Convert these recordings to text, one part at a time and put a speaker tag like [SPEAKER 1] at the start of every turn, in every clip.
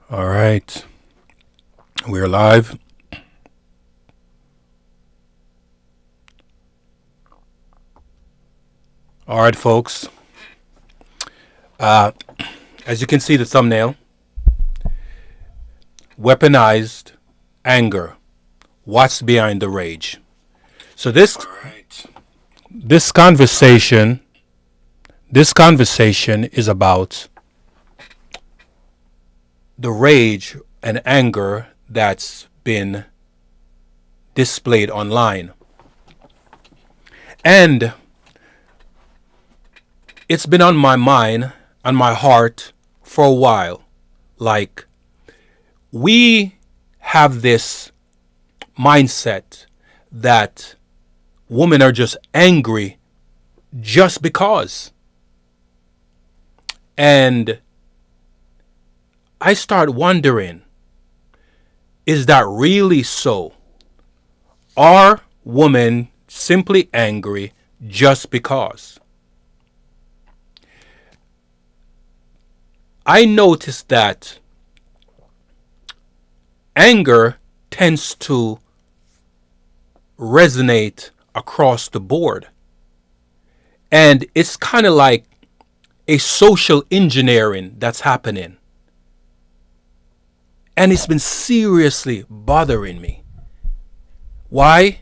[SPEAKER 1] All right, we're live. All right, folks. Uh, as you can see, the thumbnail: weaponized anger. What's behind the rage? So this conversation, this conversation is about the rage and anger that's been displayed online, and it's been on my mind, on my heart for a while. Like, we have this mindset that women are just angry just because. And I start wondering, is that really so? Are women simply angry just because? I noticed that anger tends to resonate across the board. And it's kind of like a social engineering that's happening. And it's been seriously bothering me. Why?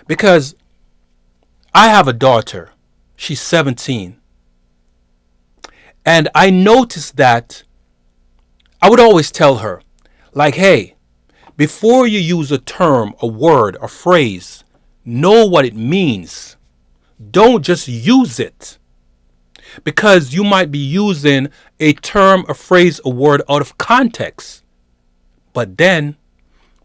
[SPEAKER 1] Because I have a daughter. She's 17. And I noticed that I would always tell her, like, hey, before you use a term, a word, a phrase, know what it means. Don't just use it. Because you might be using a term, a phrase, a word out of context. But then,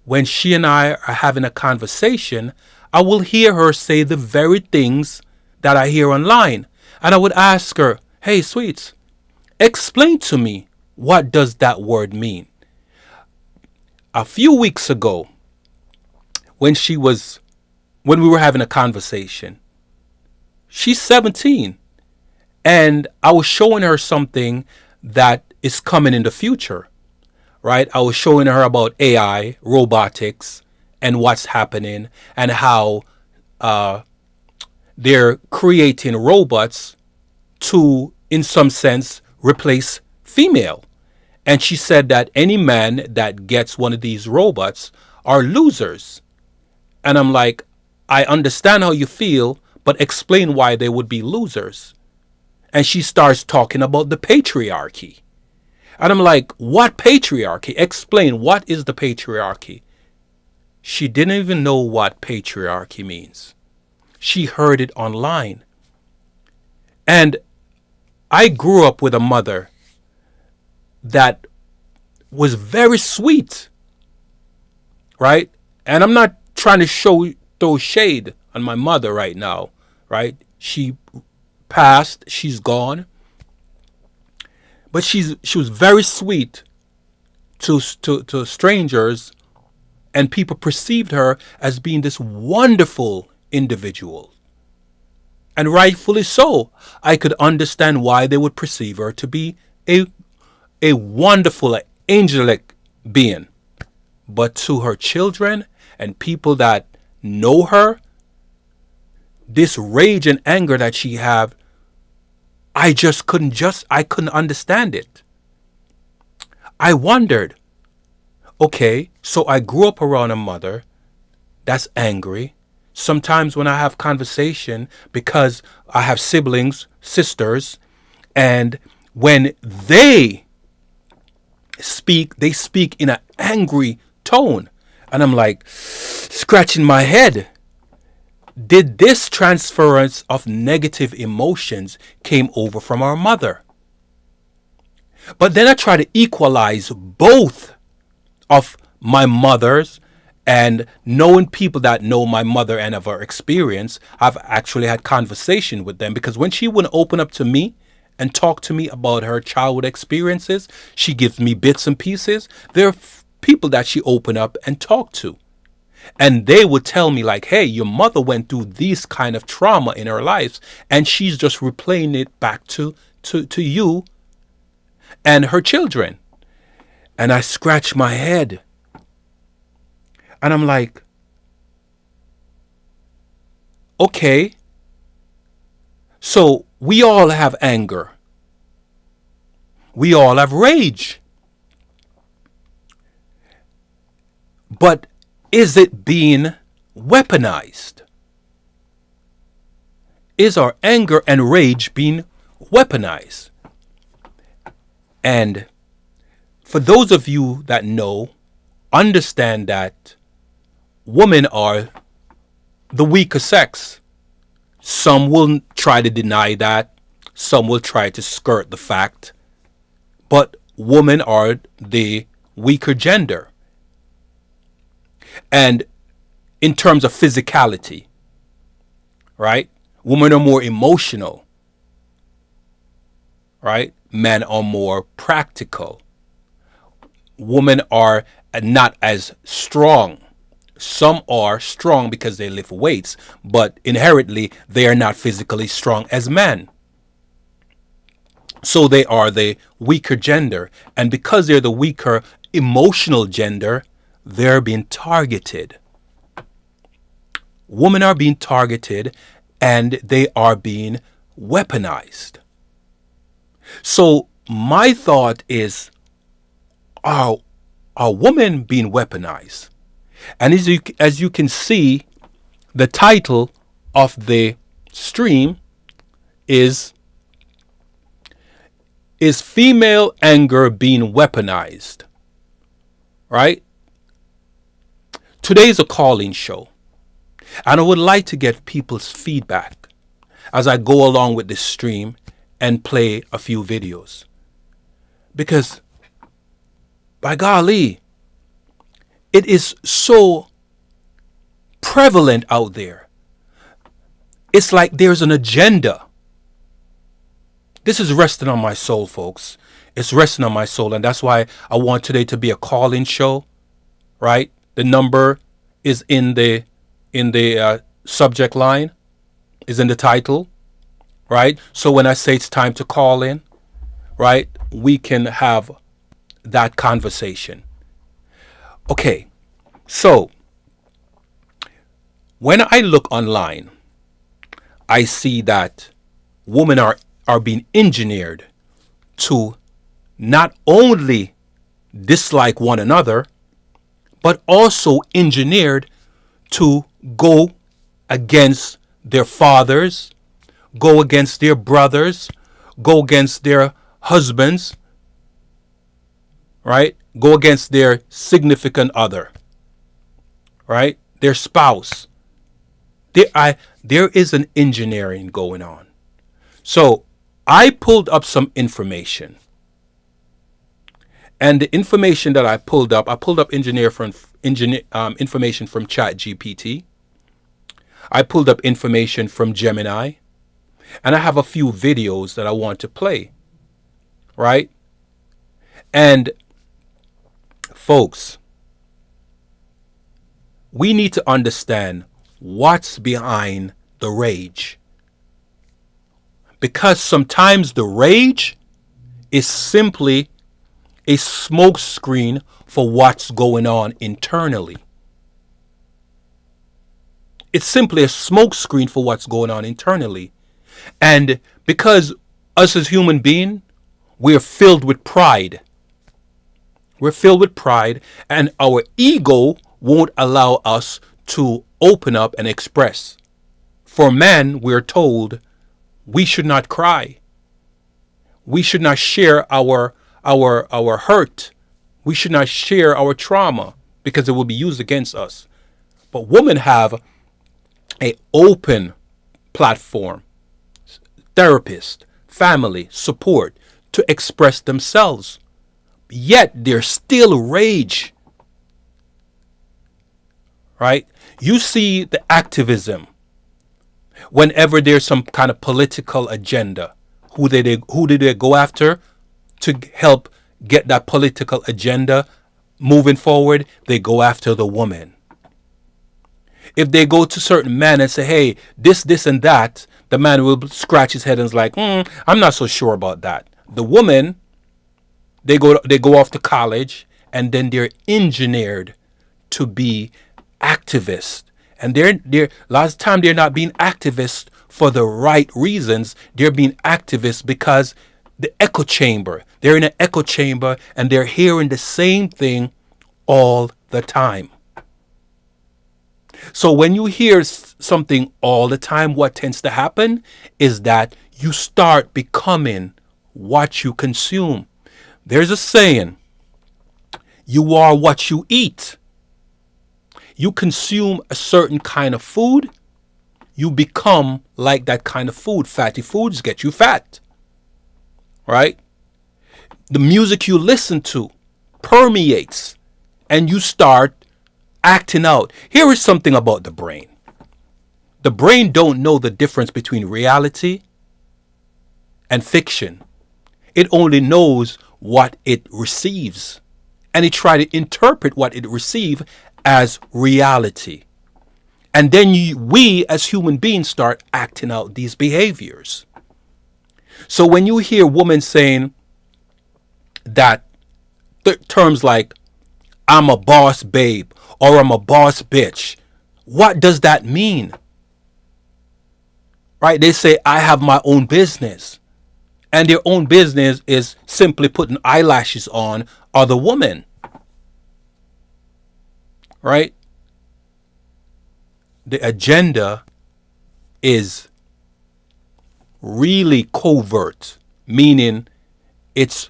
[SPEAKER 1] when she and I are having a conversation, I will hear her say the very things that I hear online. And I would ask her, hey, sweets, explain to me, what does that word mean? A few weeks ago, when we were having a conversation, she's 17, and I was showing her something that is coming in the future, right? I was showing her about AI, robotics, and what's happening, and how they're creating robots to, in some sense, replace female. And she said that any man that gets one of these robots are losers. And I'm like, I understand how you feel, but explain why they would be losers. And she starts talking about the patriarchy. And I'm like, what patriarchy? Explain, what is the patriarchy? She didn't even know what patriarchy means. She heard it online. And I grew up with a mother that was very sweet, right? And I'm not trying to throw shade on my mother right now, right? She passed, she's gone, but she was very sweet to strangers, and people perceived her as being this wonderful individual. And rightfully so. I could understand why they would perceive her to be a wonderful, angelic being. But to her children and people that know her, this rage and anger that she have, I couldn't understand it. I wondered, okay, so I grew up around a mother that's angry. Sometimes when I have conversation, because I have siblings, sisters, and when they speak in an angry tone. And I'm like, scratching my head. Did this transference of negative emotions came over from our mother? But then I try to equalize both of my mother's, and knowing people that know my mother and of her experience. I've actually had conversation with them, because when she wouldn't open up to me and talk to me about her childhood experiences, she gives me bits and pieces. There are people that she opened up and talked to. And they would tell me, like, hey, your mother went through these kind of trauma in her life, and she's just replaying it back to you and her children. And I scratch my head. And I'm like, okay, so we all have anger. We all have rage. But is it being weaponized? Is our anger and rage being weaponized? And for those of you that know, understand that women are the weaker sex. Some will try to deny that. Some will try to skirt the fact. But women are the weaker gender. And in terms of physicality, right? Women are more emotional, right? Men are more practical. Women are not as strong. Some are strong because they lift weights, but inherently they are not physically strong as men. So they are the weaker gender. And because they're the weaker emotional gender, they're being targeted. Women are being targeted and they are being weaponized. So my thought is, are women being weaponized? And as you can see, the title of the stream is female anger being weaponized? Right? Today's a call-in show. And I would like to get people's feedback as I go along with this stream and play a few videos. Because, by golly, it is so prevalent out there. It's like there's an agenda. This is resting on my soul, folks. It's resting on my soul. And that's why I want today to be a call-in show, right? The number is in the subject line, is in the title, right? So when I say it's time to call in, right, we can have that conversation. Okay, so when I look online, I see that women are being engineered to not only dislike one another, but also engineered to go against their fathers, go against their brothers, go against their husbands, right? Go against their significant other, right? Their spouse. There is an engineering going on. So I pulled up some information. And the information that I pulled up information from ChatGPT. I pulled up information from Gemini. And I have a few videos that I want to play. Right? And folks, we need to understand what's behind the rage. Because sometimes the rage is simply a smoke screen for what's going on internally. It's simply a smoke screen for what's going on internally. And because us as human beings, we're filled with pride. We're filled with pride, and our ego won't allow us to open up and express. For men, we're told we should not cry. We should not share our hurt. We should not share our trauma because it will be used against us. But women have an open platform, therapist, family, support to express themselves. Yet there's still rage. Right? You see the activism. Whenever there's some kind of political agenda, who did they go after to help get that political agenda moving forward? They go after the woman. If they go to certain men and say, hey, this and that, the man will scratch his head and is like, I'm not so sure about that. The woman, they go off to college and then they're engineered to be activists. And they're lots of time they're not being activists for the right reasons. They're being activists because the echo chamber. They're in an echo chamber and they're hearing the same thing all the time. So when you hear something all the time, what tends to happen is that you start becoming what you consume. There's a saying, you are what you eat. You consume a certain kind of food, you become like that kind of food. Fatty foods get you fat, right? The music you listen to permeates and you start acting out. Here is something about the brain. The brain don't know the difference between reality and fiction. It only knows what it receives. And it tries to interpret what it receives as reality. And then we as human beings start acting out these behaviors. So when you hear women saying that terms like, I'm a boss babe, or I'm a boss bitch, what does that mean? Right? They say, I have my own business. And their own business is simply putting eyelashes on other women. Right? The agenda is really covert, meaning it's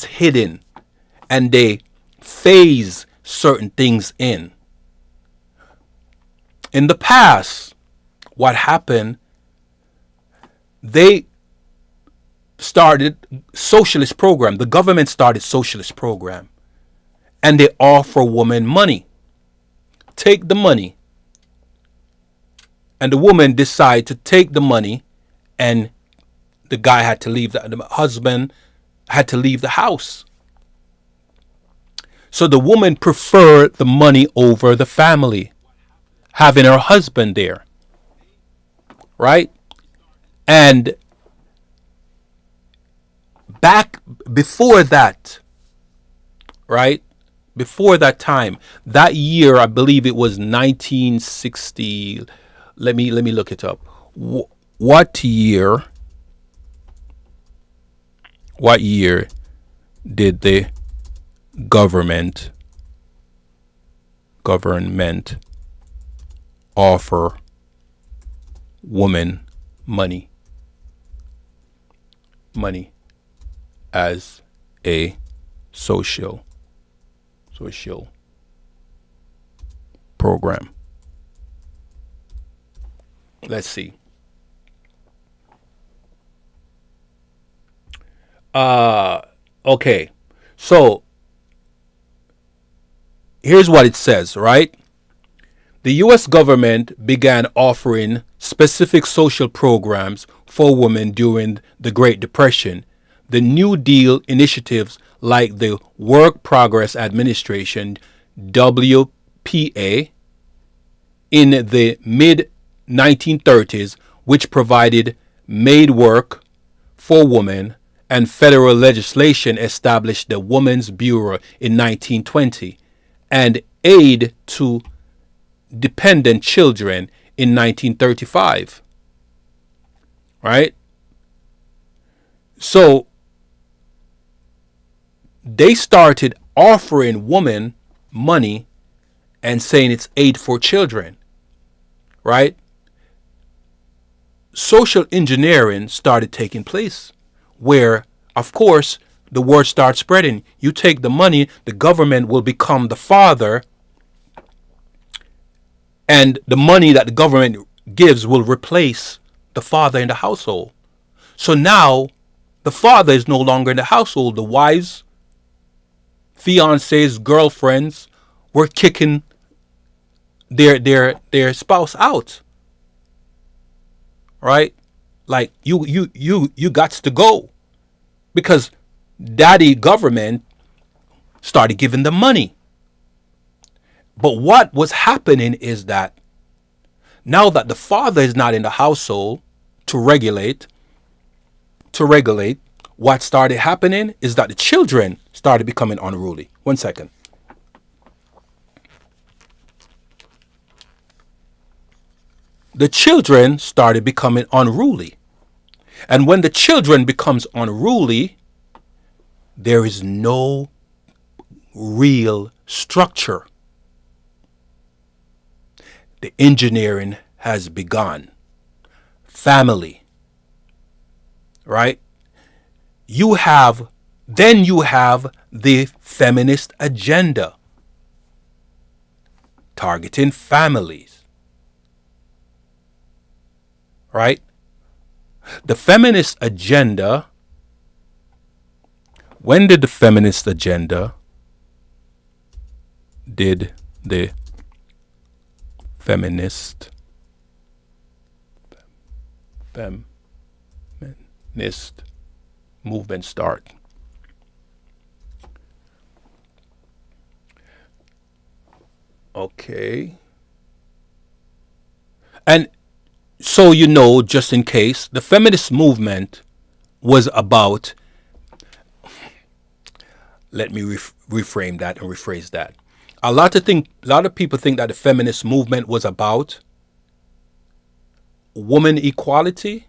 [SPEAKER 1] hidden, and they phase certain things in. In the past, what happened, they started socialist program. The government started socialist program, and they offer women money. Take the money. And the woman decided to take the money, and the guy had to leave, the husband had to leave the house. So the woman preferred the money over the family, having her husband there. Right? And back before that, right? Before that time, that year, I believe it was 1960. Let me look it up. What year did the government offer women money as a social program? Let's see. Okay. So here's what it says, right? The US government began offering specific social programs for women during the Great Depression. The New Deal initiatives like the Work Progress Administration, WPA, in the mid 1930s, which provided maid work for women, and federal legislation established the Women's Bureau in 1920, and aid to dependent children in 1935. Right? So they started offering women money and saying it's aid for children. Right? Social engineering started taking place, where, of course, the word starts spreading. You take the money, the government will become the father, and the money that the government gives will replace the father in the household. So now the father is no longer in the household. The wives, fiancés, girlfriends were kicking their spouse out. Right? Like, you got to go, because daddy government started giving them money. But what was happening is that now that the father is not in the household to regulate, what started happening is that the children started becoming unruly. 1 second. The children started becoming unruly. And when the children becomes unruly, there is no real structure. The engineering has begun. Family, right? You have the feminist agenda targeting families, right? The feminist agenda, when did the feminist agenda, did the feminist movement start? Okay. And so, just in case, the feminist movement was about, let me reframe that and rephrase that. A lot of people think that the feminist movement was about woman equality.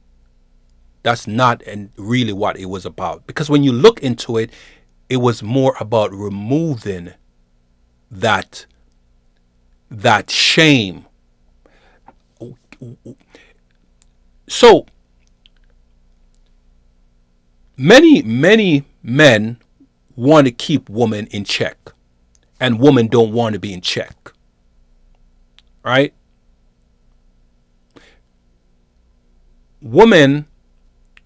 [SPEAKER 1] That's not really what it was about. Because when you look into it, it was more about removing that shame. So many men want to keep women in check, and women don't want to be in check, right? Women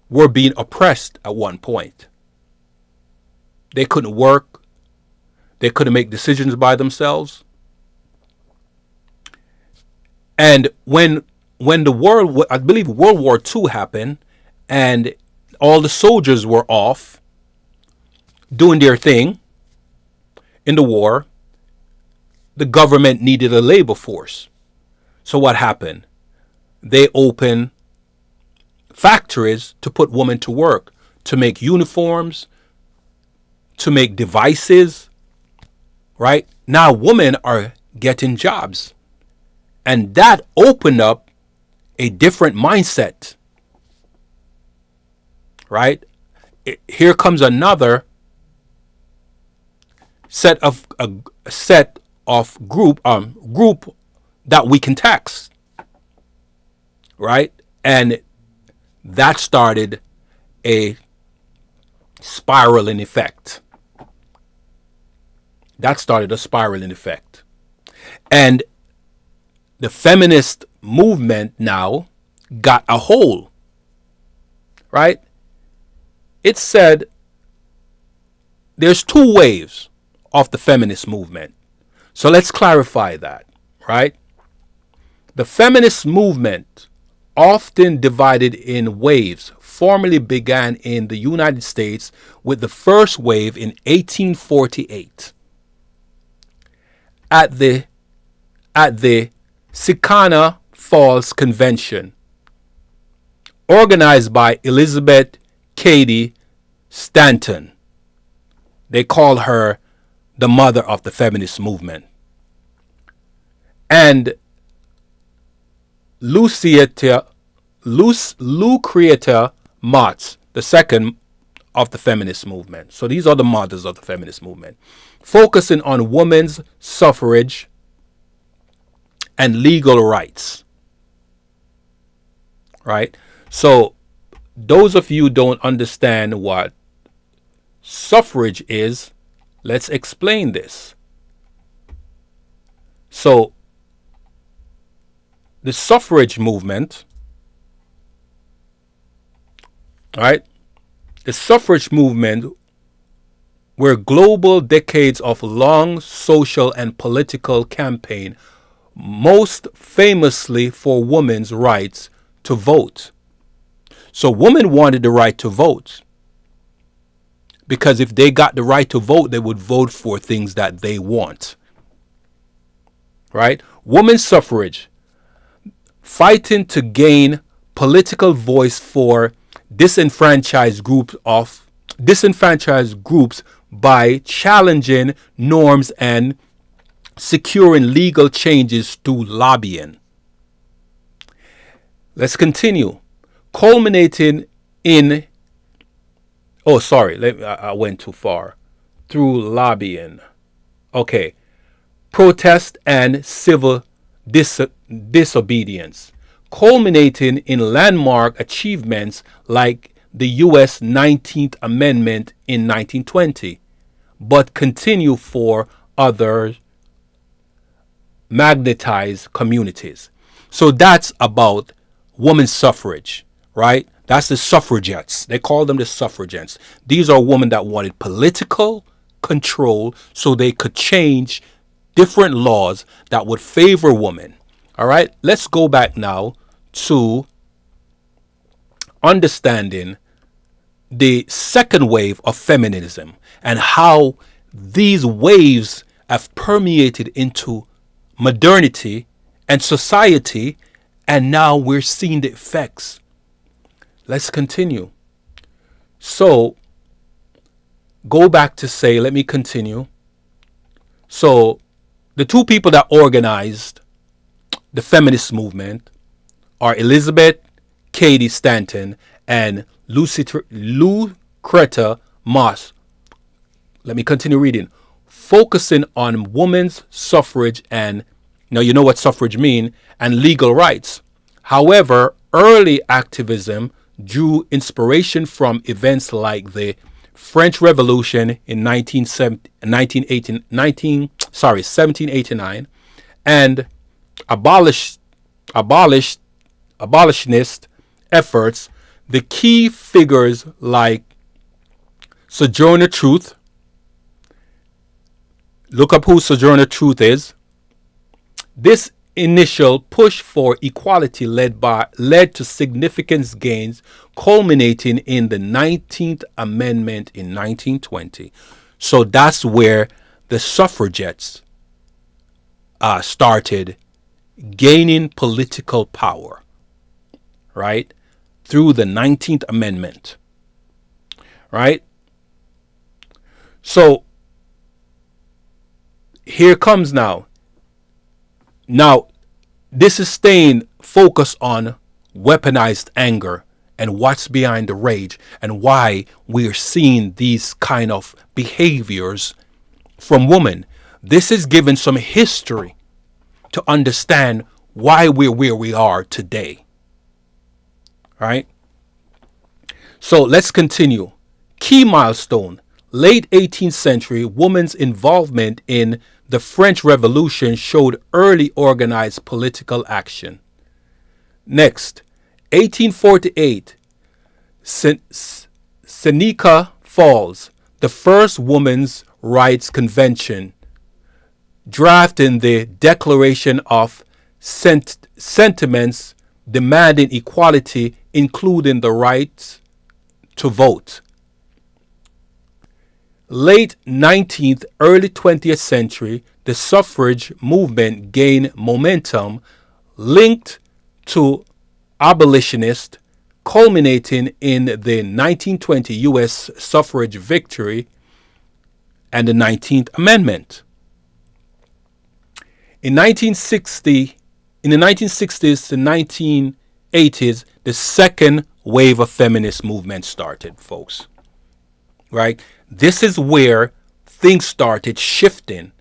[SPEAKER 1] were being oppressed at one point. They couldn't work. They couldn't make decisions by themselves. And when I believe World War II happened, and all the soldiers were off doing their thing in the war, the government needed a labor force. So what happened? They opened factories to put women to work, to make uniforms, to make devices, right? Now women are getting jobs. And that opened up a different mindset, right? Here comes another set of group that we can tax, right? And that started a spiraling effect. And the feminist movement now got a hold, right? It said there's two waves of the feminist movement. So let's clarify that, right? The feminist movement, often divided in waves, formally began in the United States with the first wave in 1848 at the Sicana Falls Convention, organized by Elizabeth Cady Stanton. They call her the mother of the feminist movement. And Lucretia Mott, the second of the feminist movement. So these are the mothers of the feminist movement, focusing on women's suffrage and legal rights, right? So those of you who don't understand what suffrage is, let's explain this. So the suffrage movement, right? The suffrage movement were global decades of long social and political campaign, most famously for women's rights to vote. So women wanted the right to vote, because if they got the right to vote, they would vote for things that they want, right? Women's suffrage, fighting to gain political voice for disenfranchised groups of disenfranchised groups by challenging norms and securing legal changes through lobbying. Let's continue. Culminating in, oh, sorry, I went too far. Through lobbying. Okay. Protest and civil disobedience, culminating in landmark achievements like the U.S. 19th Amendment in 1920, but continue for other magnetized communities. So that's about women's suffrage, right? That's the suffragettes. They call them the suffragettes. These are women that wanted political control so they could change different laws that would favor women. All right, let's go back now to understanding the second wave of feminism and how these waves have permeated into modernity and society, and now we're seeing the effects. Let's continue. So, go back to say, let me continue. So, the two people that organized the feminist movement are Elizabeth Cady Stanton and Lucreta Moss. Let me continue reading. Focusing on women's suffrage and, now you know what suffrage mean, and legal rights. However, early activism drew inspiration from events like the French Revolution in 1789 and abolitionist efforts. The key figures like Sojourner Truth. Look up who Sojourner Truth is. This initial push for equality led to significant gains, culminating in the 19th Amendment in 1920. So that's where the suffragettes started gaining political power, right? Through the 19th Amendment, right? So here comes now. Now, this is staying focused on weaponized anger and what's behind the rage and why we are seeing these kind of behaviors from women. This is giving some history to understand why we're where we are today. Right? So let's continue. Key milestone. Late 18th century, women's involvement in the French Revolution showed early organized political action. Next, 1848, Seneca Falls, the first women's rights convention, drafting the Declaration of Sentiments demanding equality, including the right to vote. Late 19th, early 20th century, the suffrage movement gained momentum linked to abolitionists, culminating in the 1920 U.S. suffrage victory and the 19th Amendment. In the 1960s to 1980s, the second wave of feminist movement started, folks. Right? This is where things started shifting,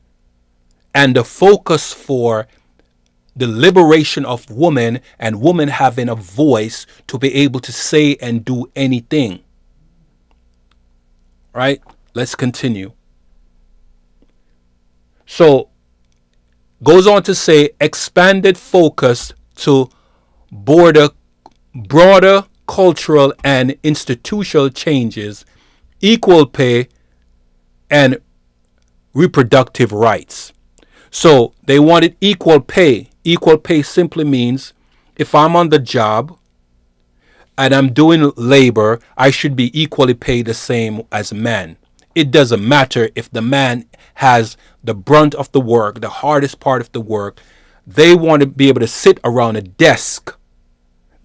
[SPEAKER 1] and the focus for the liberation of women and women having a voice to be able to say and do anything. Right? Let's continue. So, goes on to say expanded focus to broader cultural and institutional changes, equal pay, and reproductive rights. So they wanted equal pay. Equal pay simply means if I'm on the job and I'm doing labor, I should be equally paid the same as a man. It doesn't matter if the man has the brunt of the work, the hardest part of the work. They want to be able to sit around a desk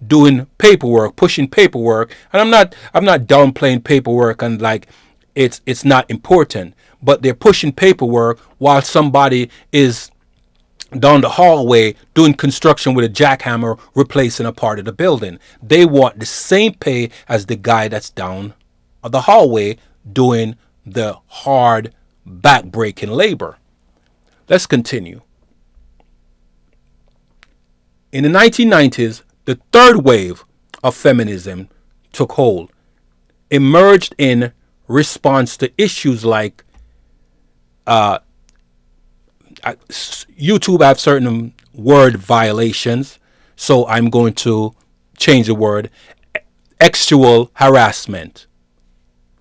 [SPEAKER 1] doing paperwork, pushing paperwork. And I'm not downplaying paperwork and like it's not important, but they're pushing paperwork while somebody is down the hallway doing construction with a jackhammer replacing a part of the building. They want the same pay as the guy that's down the hallway doing the hard back-breaking labor. Let's continue. In the 1990s, the third wave of feminism took hold, emerged in response to issues like YouTube have certain word violations, so I'm going to change the word sexual harassment,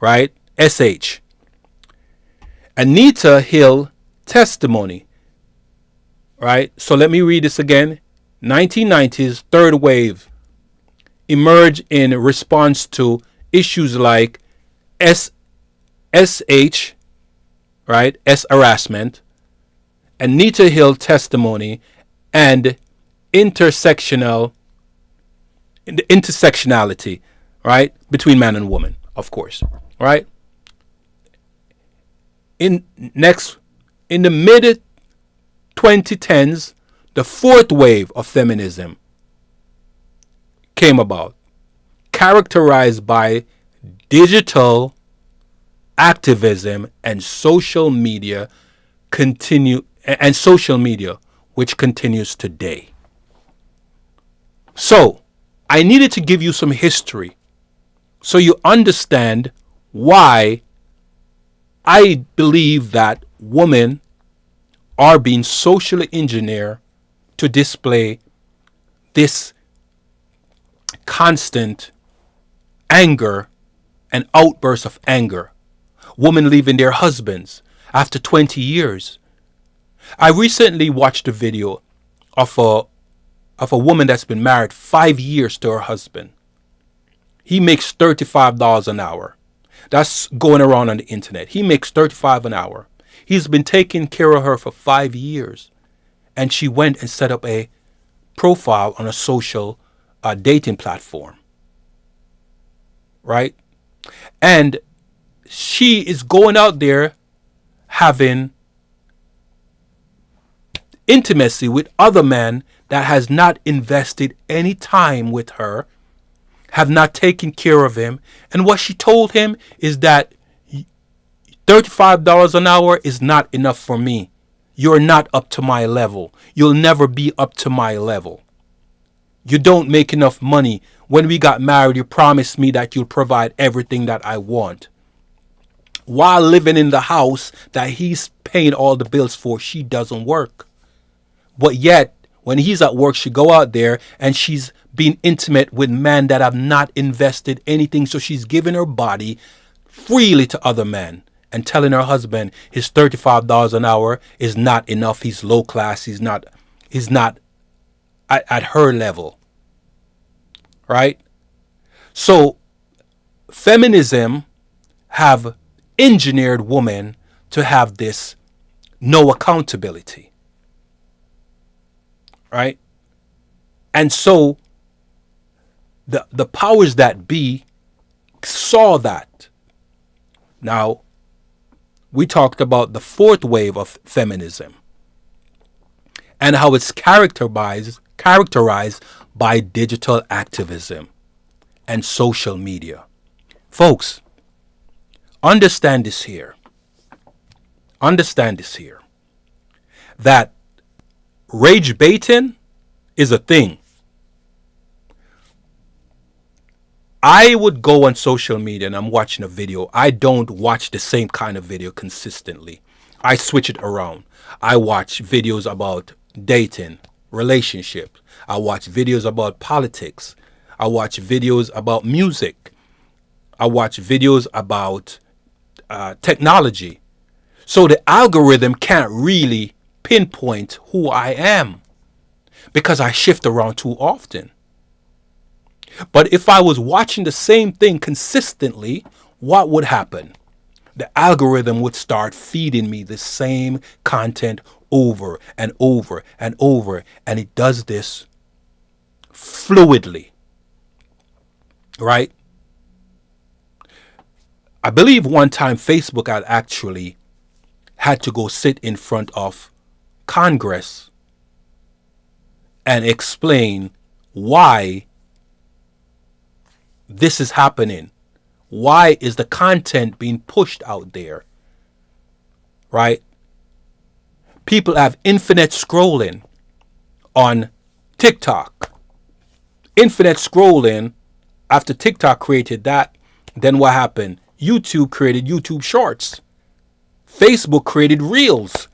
[SPEAKER 1] right? SH. Anita Hill testimony, right? So let me read this again. 1990s third wave emerged in response to issues like SH, right? S harassment, Anita Hill testimony, and intersectionality, right, between man and woman, of course, right. In the mid 2010s, the fourth wave of feminism came about, characterized by digital activism and social media, which continues today. So, I needed to give you some history so you understand why I believe that women are being socially engineered to display this constant anger and outbursts of anger. Women leaving their husbands after 20 years. I recently watched a video of a woman that's been married 5 years to her husband. He makes $35 an hour. That's going around on the internet. He makes $35 an hour. He's been taking care of her for 5 years. And she went and set up a profile on a social dating platform. Right? And she is going out there having intimacy with other men that has not invested any time with her, have not taken care of him. And what she told him is that $35 an hour is not enough for me. You're not up to my level. You'll never be up to my level. You don't make enough money. When we got married, you promised me that you'll provide everything that I want. While living in the house that he's paying all the bills for, she doesn't work. But yet, when he's at work, she go out there and she's being intimate with men that have not invested anything. So she's giving her body freely to other men and telling her husband his $35 an hour is not enough. He's low class. He's not at her level. Right? So feminism have engineered women to have this no accountability. Right? And so the powers that be saw that. Now, we talked about the fourth wave of feminism and how it's characterized by digital activism and social media. Folks, understand this here. That rage baiting is a thing. I would go on social media and I'm watching a video. I don't watch the same kind of video consistently. I switch it around. I watch videos about dating, relationships. I watch videos about politics. I watch videos about music. I watch videos about technology. So the algorithm can't really pinpoint who I am because I shift around too often. But if I was watching the same thing consistently, what would happen? The algorithm would start feeding me the same content over and over and over. And it does this fluidly. right? I believe one time Facebook had actually had to go sit in front of Congress and explain why this is happening. Why is the content being pushed out there? Right? People have infinite scrolling on TikTok. Infinite scrolling after TikTok created that. Then what happened? YouTube created YouTube Shorts. Facebook created Reels.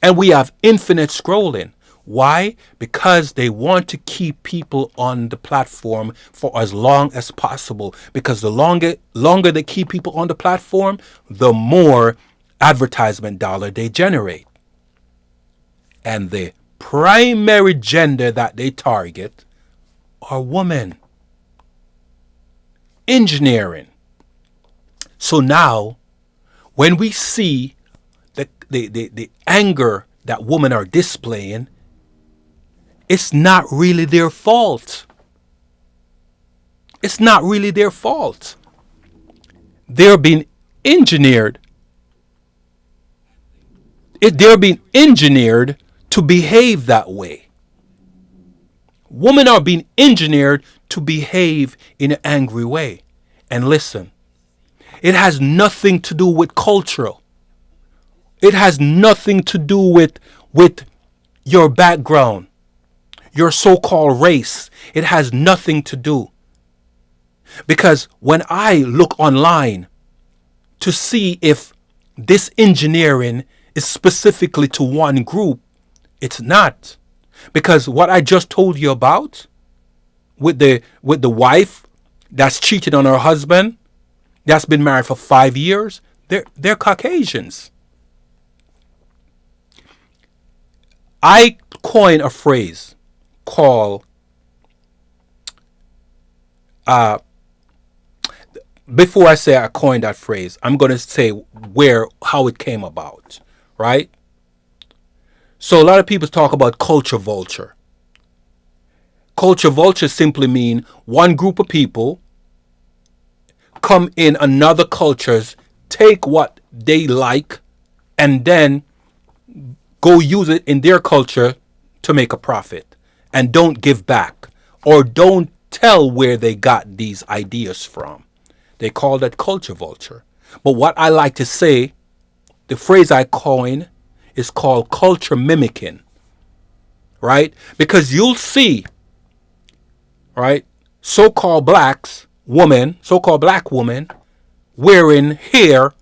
[SPEAKER 1] And we have infinite scrolling. Why? Because they want to keep people on the platform for as long as possible. Because the longer they keep people on the platform, the more advertisement dollar they generate. And the primary gender that they target are women. Engineering. So now, when we see the anger that women are displaying, it's not really their fault. It's not really their fault. They're being engineered. They're being engineered to behave that way. Women are being engineered to behave in an angry way. And listen, it has nothing to do with culture. It has nothing to do with your background, your so-called race. It has nothing to do. Because when I look online to see if this engineering is specifically to one group, it's not. Because what I just told you about with the wife that's cheated on her husband, that's been married for 5 years, they're Caucasians. I coined a phrase called before I say I coined that phrase, I'm going to say how it came about, right? So a lot of people talk about culture vulture. Culture vulture simply mean one group of people come in another cultures, take what they like, and then go use it in their culture to make a profit, and don't give back or don't tell where they got these ideas from. They call that culture vulture. But what I like to say, the phrase I coined is called culture mimicking, right? Because you'll see, right, so-called black women wearing hair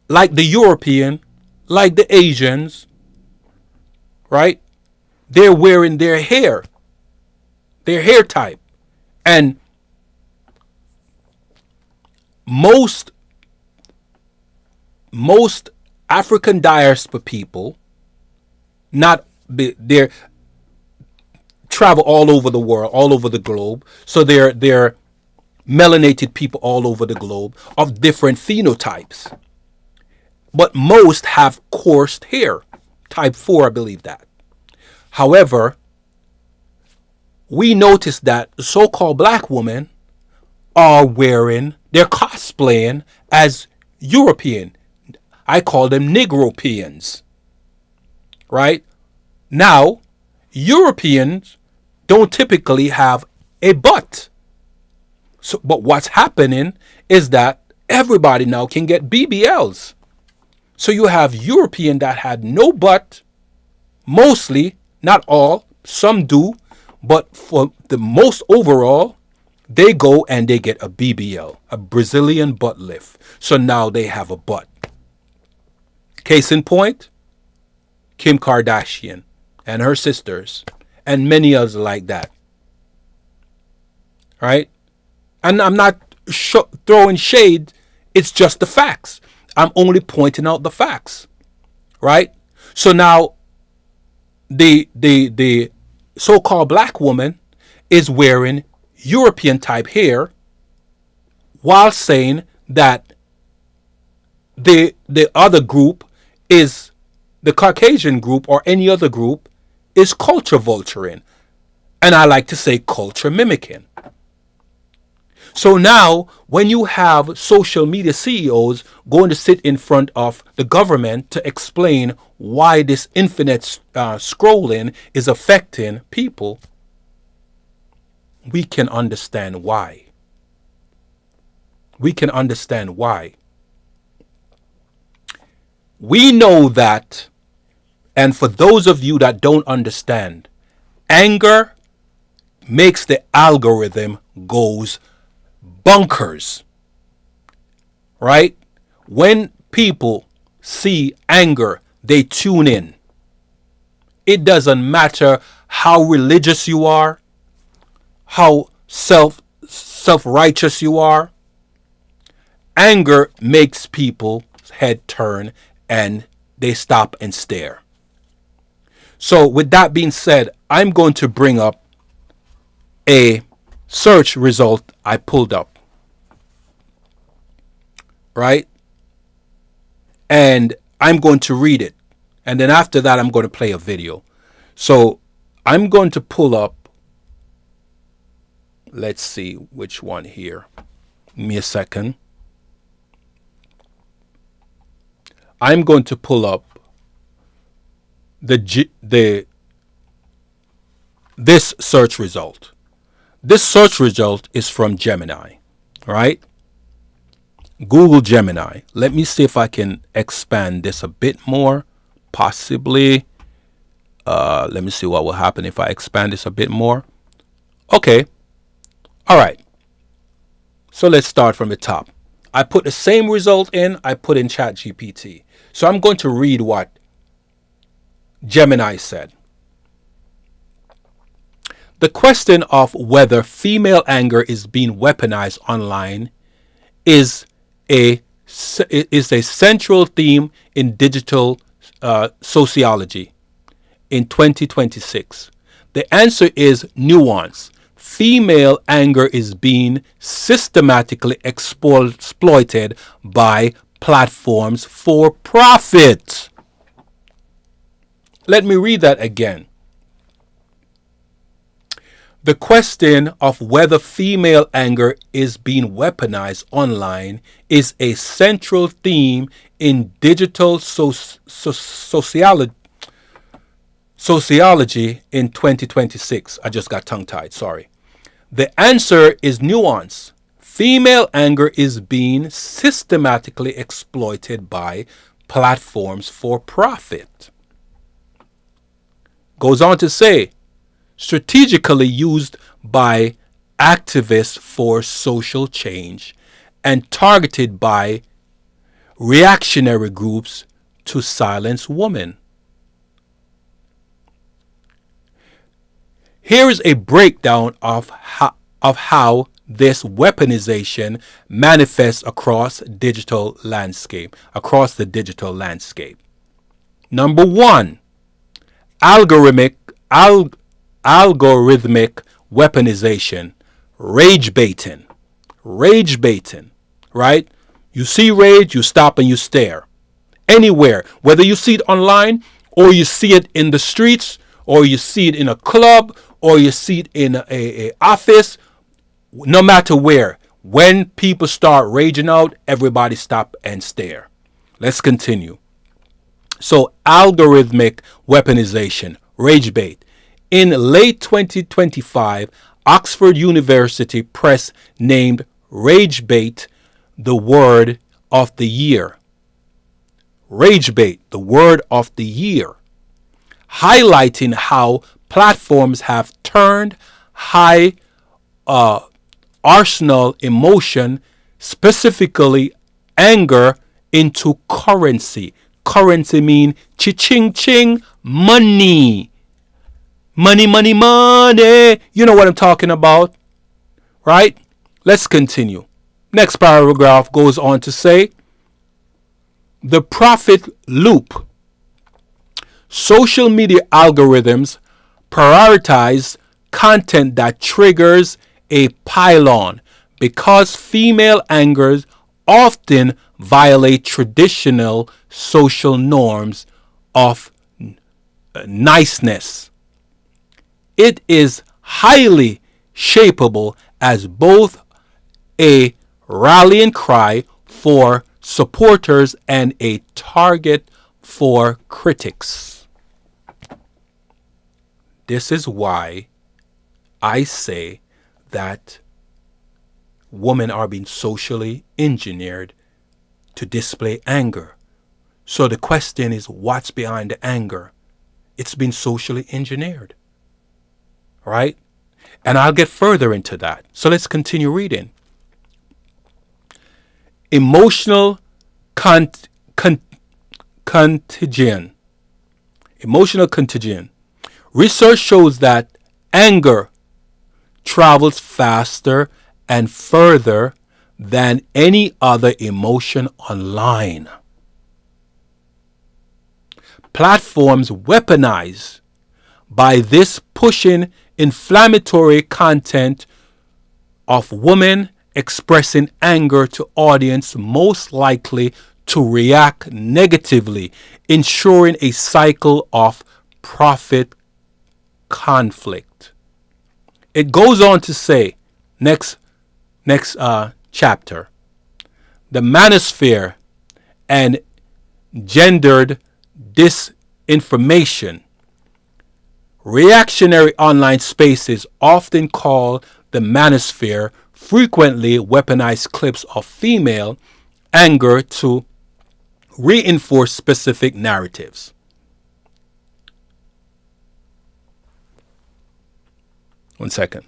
[SPEAKER 1] like the European, like the Asians, right? They're wearing their hair type. And most African diaspora people, they travel all over the world, all over the globe. So they're melanated people all over the globe of different phenotypes. But most have coarse hair, type 4, I believe that. However, we notice that so-called black women they're cosplaying as European. I call them Negropeans. Right? Now, Europeans don't typically have a butt. So, but what's happening is that everybody now can get BBLs. So you have European that had no butt, mostly, not all, some do, but for the most overall, they go and they get a BBL, a Brazilian butt lift. So now they have a butt. Case in point, Kim Kardashian and her sisters and many others like that. Right? And I'm not throwing shade. It's just the facts. I'm only pointing out the facts. Right? So now the so-called black woman is wearing European type hair while saying that the other group is the Caucasian group or any other group is culture vulturing. And I like to say culture mimicking. So now, when you have social media CEOs going to sit in front of the government to explain why this infinite scrolling is affecting people, we can understand why. We can understand why. We know that, and for those of you that don't understand, anger makes the algorithm goes bonkers, right? When people see anger, they tune in. It doesn't matter how religious you are, how self-righteous you are. Anger makes people's head turn and they stop and stare. So with that being said, I'm going to bring up a search result I pulled up, right? And I'm going to read it. And then after that, I'm going to play a video. So I'm going to pull up, let's see which one here. Give me a second. I'm going to pull up this search result. This search result is from Gemini, right? Google Gemini. Let me see if I can expand this a bit more, possibly. Let me see what will happen if I expand this a bit more. Okay. All right. So let's start from the top. I put the same result in, I put in ChatGPT. So I'm going to read what Gemini said. The question of whether female anger is being weaponized online is a central theme in digital sociology in 2026. The answer is nuance. Female anger is being systematically exploited by platforms for profit. Let me read that again. The question of whether female anger is being weaponized online is a central theme in digital sociology in 2026. I just got tongue-tied, sorry. The answer is nuance. Female anger is being systematically exploited by platforms for profit. Goes on to say, strategically used by activists for social change and targeted by reactionary groups to silence women. Here is a breakdown of how this weaponization manifests across the digital landscape. Number one, algorithmic weaponization, rage baiting, right? You see rage, you stop and you stare. Anywhere, whether you see it online or you see it in the streets or you see it in a club or you see it in a office, no matter where, when people start raging out, everybody stop and stare. Let's continue. So algorithmic weaponization, rage bait. In late 2025, Oxford University Press named rage bait the word of the year. Rage bait, the word of the year, highlighting how platforms have turned high arsenal emotion, specifically anger, into currency. Currency mean chi-ching ching, money. Money, money, money. You know what I'm talking about, right? Let's continue. Next paragraph goes on to say, the profit loop. Social media algorithms prioritize content that triggers a pylon because female angers often violate traditional social norms of niceness. It is highly shapeable as both a rallying cry for supporters and a target for critics. This is why I say that women are being socially engineered to display anger. So the question is, what's behind the anger? It's been socially engineered, right? And I'll get further into that. So let's continue reading. Emotional contagion. Emotional contagion. Research shows that anger travels faster and further than any other emotion online. Platforms weaponize by this pushing inflammatory content of women expressing anger to audience most likely to react negatively, ensuring a cycle of profit conflict. It goes on to say, next chapter, the manosphere and gendered disinformation. Reactionary online spaces, often called the manosphere, frequently weaponize clips of female anger to reinforce specific narratives. One second.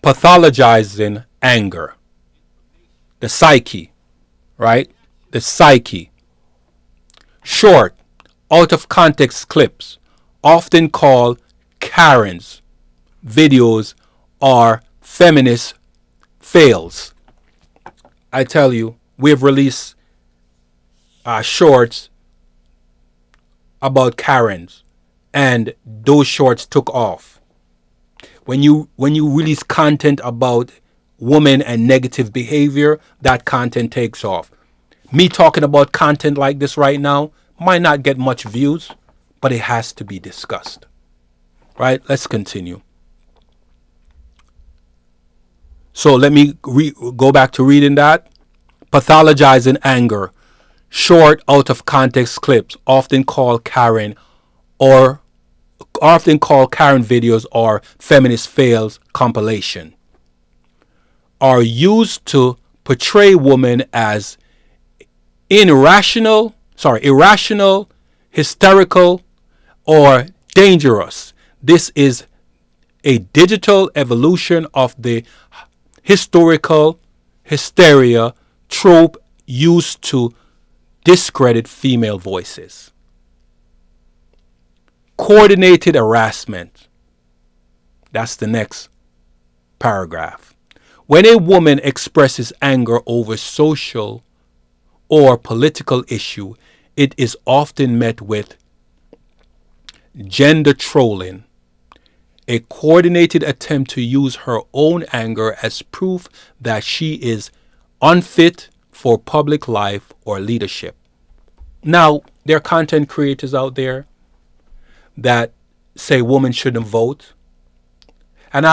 [SPEAKER 1] Pathologizing anger. The psyche, right? The psyche. Short, out of context clips, often called Karens, videos, or feminist fails. I tell you, we've released shorts about Karens, and those shorts took off. When you release content about women and negative behavior, that content takes off. Me talking about content like this right now might not get much views, but it has to be discussed. Right? Let's continue. So let me go back to reading that. Pathologizing anger. Short, out of context clips, often called Karen videos or feminist fails compilation, are used to portray women as irrational, hysterical, or dangerous. This is a digital evolution of the historical hysteria trope used to discredit female voices. Coordinated harassment. That's the next paragraph. When a woman expresses anger over social or political issue, it is often met with gender trolling, a coordinated attempt to use her own anger as proof that she is unfit for public life or leadership. Now, there are content creators out there that say women shouldn't vote. And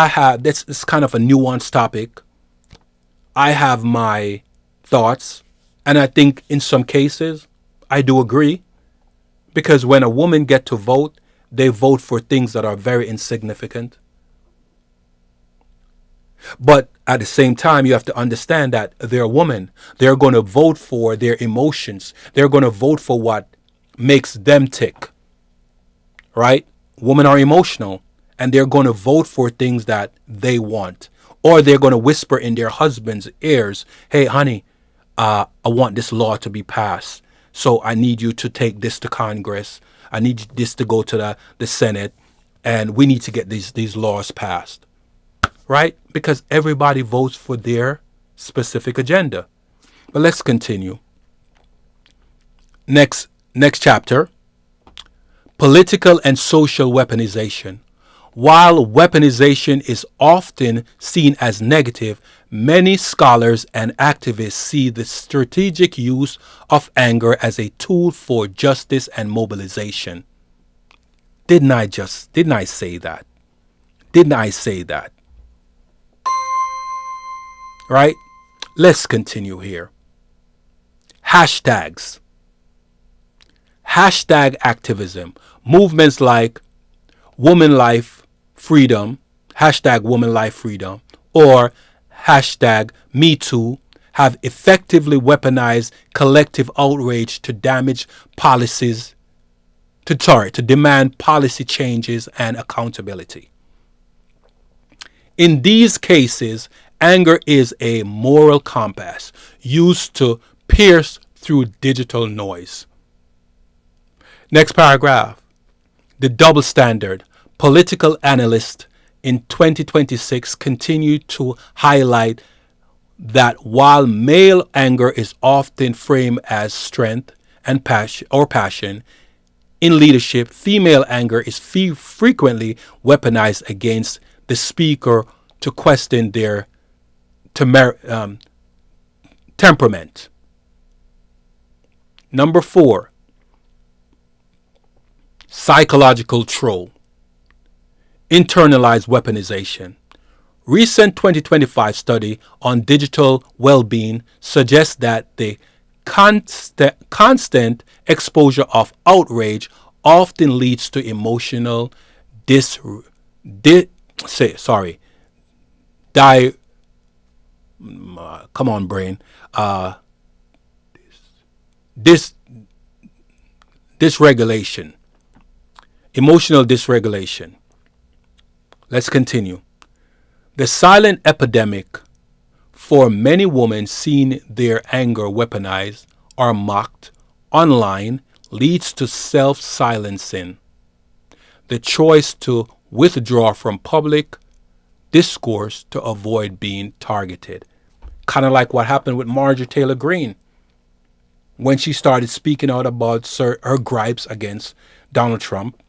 [SPEAKER 1] it's kind of a nuanced topic. I have my thoughts, and I think in some cases I do agree, because when a woman get to vote, they vote for things that are very insignificant. But at the same time, you have to understand that they're women. They're going to vote for their emotions. They're going to vote for what makes them tick. Right? Women are emotional, and they're going to vote for things that they want. Or they're going to whisper in their husband's ears, hey, honey, I want this law to be passed. So I need you to take this to Congress. I need this to go to the Senate. And we need to get these laws passed. Right? Because everybody votes for their specific agenda. But let's continue. Next chapter. Political and social weaponization. While weaponization is often seen as negative, many scholars and activists see the strategic use of anger as a tool for justice and mobilization. Didn't I say that? Didn't I say that? Right? Let's continue here. Hashtags. Hashtag activism. Movements like Woman Life Freedom, hashtag Woman Life Freedom, or hashtag Me Too have effectively weaponized collective outrage to damage policies, to demand policy changes and accountability. In these cases, anger is a moral compass used to pierce through digital noise. Next paragraph. The double standard. Political analysts in 2026 continue to highlight that while male anger is often framed as strength and passion in leadership, female anger is frequently weaponized against the speaker to question their temperament. Number 4, psychological troll. Internalized weaponization. Recent 2025 study on digital well-being suggests that the constant exposure of outrage often leads to emotional dysregulation, emotional dysregulation. Let's continue. The silent epidemic for many women seeing their anger weaponized or mocked online leads to self-silencing. The choice to withdraw from public discourse to avoid being targeted. Kind of like what happened with Marjorie Taylor Greene when she started speaking out about her gripes against Donald Trump.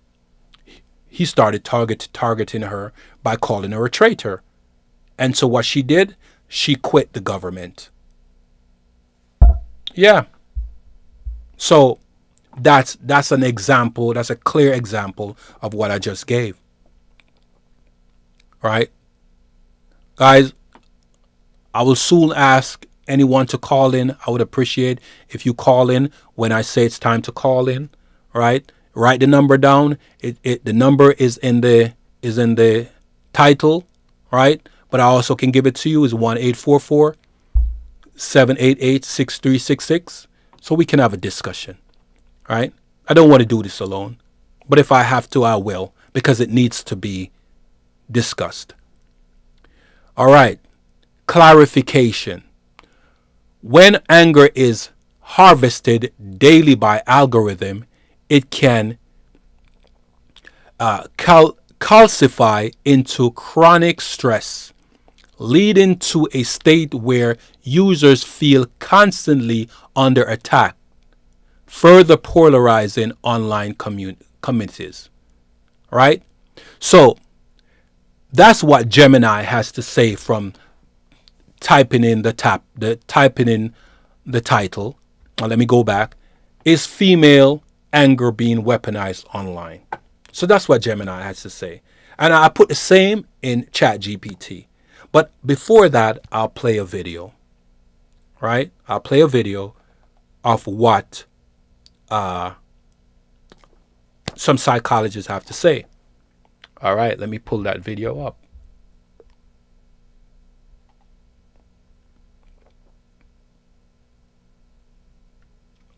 [SPEAKER 1] He started targeting her by calling her a traitor. And so what she did, she quit the government. Yeah. So that's an example, that's a clear example of what I just gave. Right? Guys, I will soon ask anyone to call in. I would appreciate if you call in when I say it's time to call in. Right? Write the number down. The number is in the title, right? But I also can give it to you. Is 1-844-788-6366. So we can have a discussion, right? I don't want to do this alone, but if I have to, I will, because it needs to be discussed. All right. Clarification. When anger is harvested daily by algorithm, it can calcify into chronic stress, leading to a state where users feel constantly under attack, further polarizing online communities. Right? So that's what Gemini has to say from typing in the title. Now, let me go back. Is female anger being weaponized online? So that's what Gemini has to say. And I put the same in ChatGPT. But before that, I'll play a video. Right? I'll play a video of what some psychologists have to say. All right, let me pull that video up.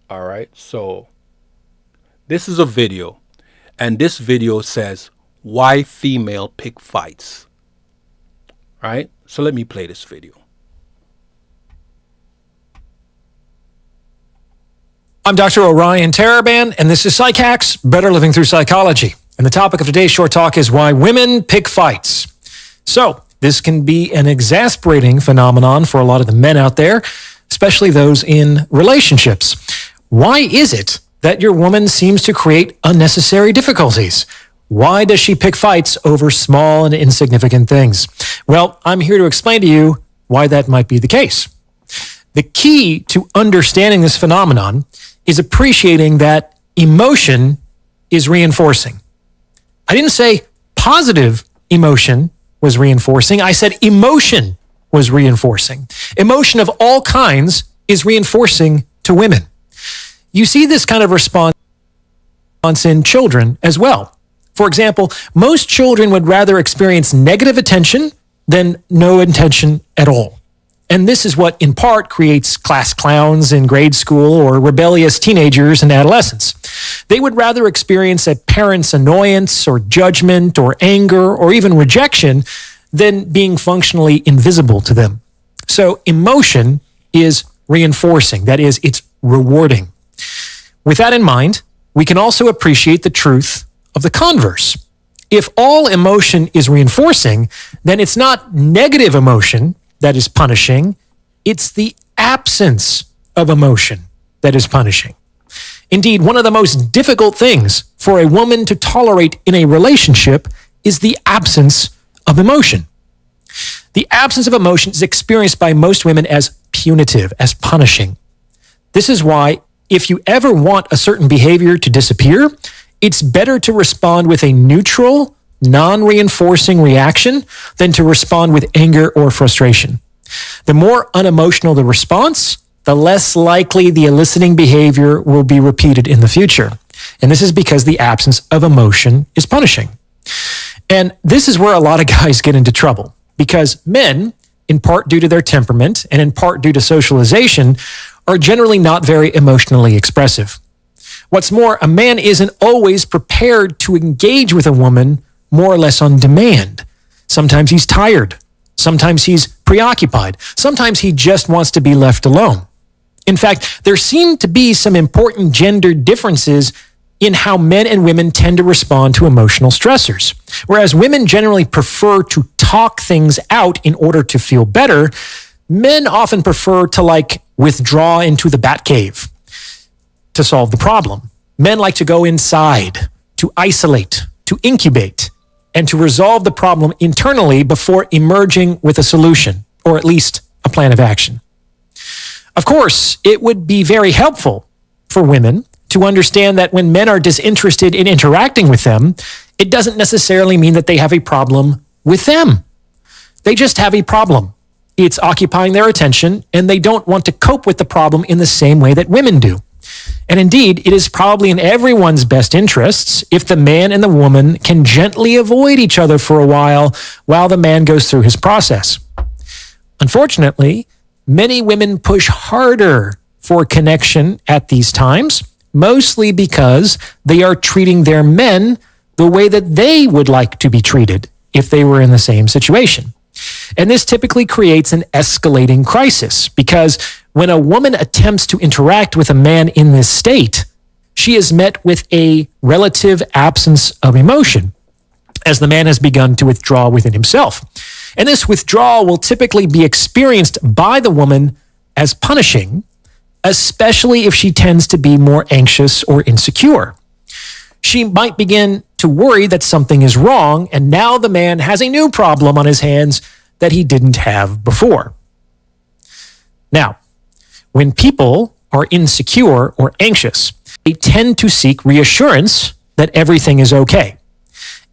[SPEAKER 1] All right, so this is a video, and this video says why female pick fights. Right? So let me play this video.
[SPEAKER 2] I'm Dr. Orion Taraban, and this is Psych Hacks, Better Living Through Psychology. And the topic of today's short talk is why women pick fights. So this can be an exasperating phenomenon for a lot of the men out there, especially those in relationships. Why is it that your woman seems to create unnecessary difficulties? Why does she pick fights over small and insignificant things? Well, I'm here to explain to you why that might be the case. The key to understanding this phenomenon is appreciating that emotion is reinforcing. I didn't say positive emotion was reinforcing. I said emotion was reinforcing. Emotion of all kinds is reinforcing to women. You see this kind of response in children as well. For example, most children would rather experience negative attention than no attention at all. And this is what, in part, creates class clowns in grade school or rebellious teenagers and adolescents. They would rather experience a parent's annoyance or judgment or anger or even rejection than being functionally invisible to them. So emotion is reinforcing. That is, it's rewarding. With that in mind, we can also appreciate the truth of the converse. If all emotion is reinforcing, then it's not negative emotion that is punishing, it's the absence of emotion that is punishing. Indeed, one of the most difficult things for a woman to tolerate in a relationship is the absence of emotion. The absence of emotion is experienced by most women as punitive, as punishing. This is why, if you ever want a certain behavior to disappear, it's better to respond with a neutral, non-reinforcing reaction than to respond with anger or frustration. The more unemotional the response, the less likely the eliciting behavior will be repeated in the future. And this is because the absence of emotion is punishing. And this is where a lot of guys get into trouble, because men, in part due to their temperament and in part due to socialization, are generally not very emotionally expressive. What's more, a man isn't always prepared to engage with a woman more or less on demand. Sometimes he's tired. Sometimes he's preoccupied. Sometimes he just wants to be left alone. In fact, there seem to be some important gender differences in how men and women tend to respond to emotional stressors. Whereas women generally prefer to talk things out in order to feel better, men often prefer to withdraw into the bat cave to solve the problem. Men like to go inside, to isolate, to incubate, and to resolve the problem internally before emerging with a solution, or at least a plan of action. Of course, it would be very helpful for women to understand that when men are disinterested in interacting with them, it doesn't necessarily mean that they have a problem with them. They just have a problem. It's occupying their attention, and they don't want to cope with the problem in the same way that women do. And indeed, it is probably in everyone's best interests if the man and the woman can gently avoid each other for a while the man goes through his process. Unfortunately, many women push harder for connection at these times, mostly because they are treating their men the way that they would like to be treated if they were in the same situation. And this typically creates an escalating crisis because when a woman attempts to interact with a man in this state, she is met with a relative absence of emotion as the man has begun to withdraw within himself. And this withdrawal will typically be experienced by the woman as punishing, especially if she tends to be more anxious or insecure. She might begin to worry that something is wrong, and now the man has a new problem on his hands that he didn't have before. Now, when people are insecure or anxious, they tend to seek reassurance that everything is okay.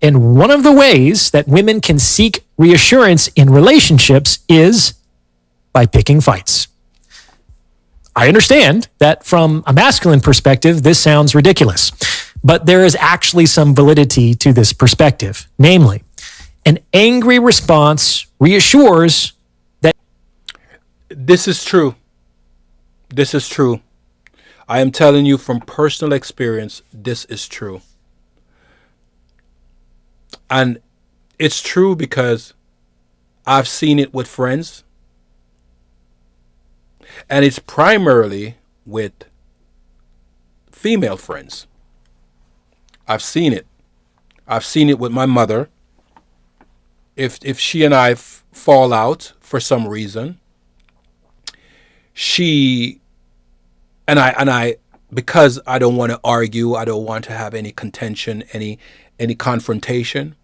[SPEAKER 2] And one of the ways that women can seek reassurance in relationships is by picking fights. I understand that from a masculine perspective, this sounds ridiculous, but there is actually some validity to this perspective. Namely, an angry response reassures that
[SPEAKER 1] This is true. This is true. I am telling you from personal experience, this is true. And it's true because I've seen it with friends. And it's primarily with female friends. I've seen it. I've seen it with my mother. If she and I fall out for some reason, she and I because I don't want to argue, I don't want to have any contention, any confrontation,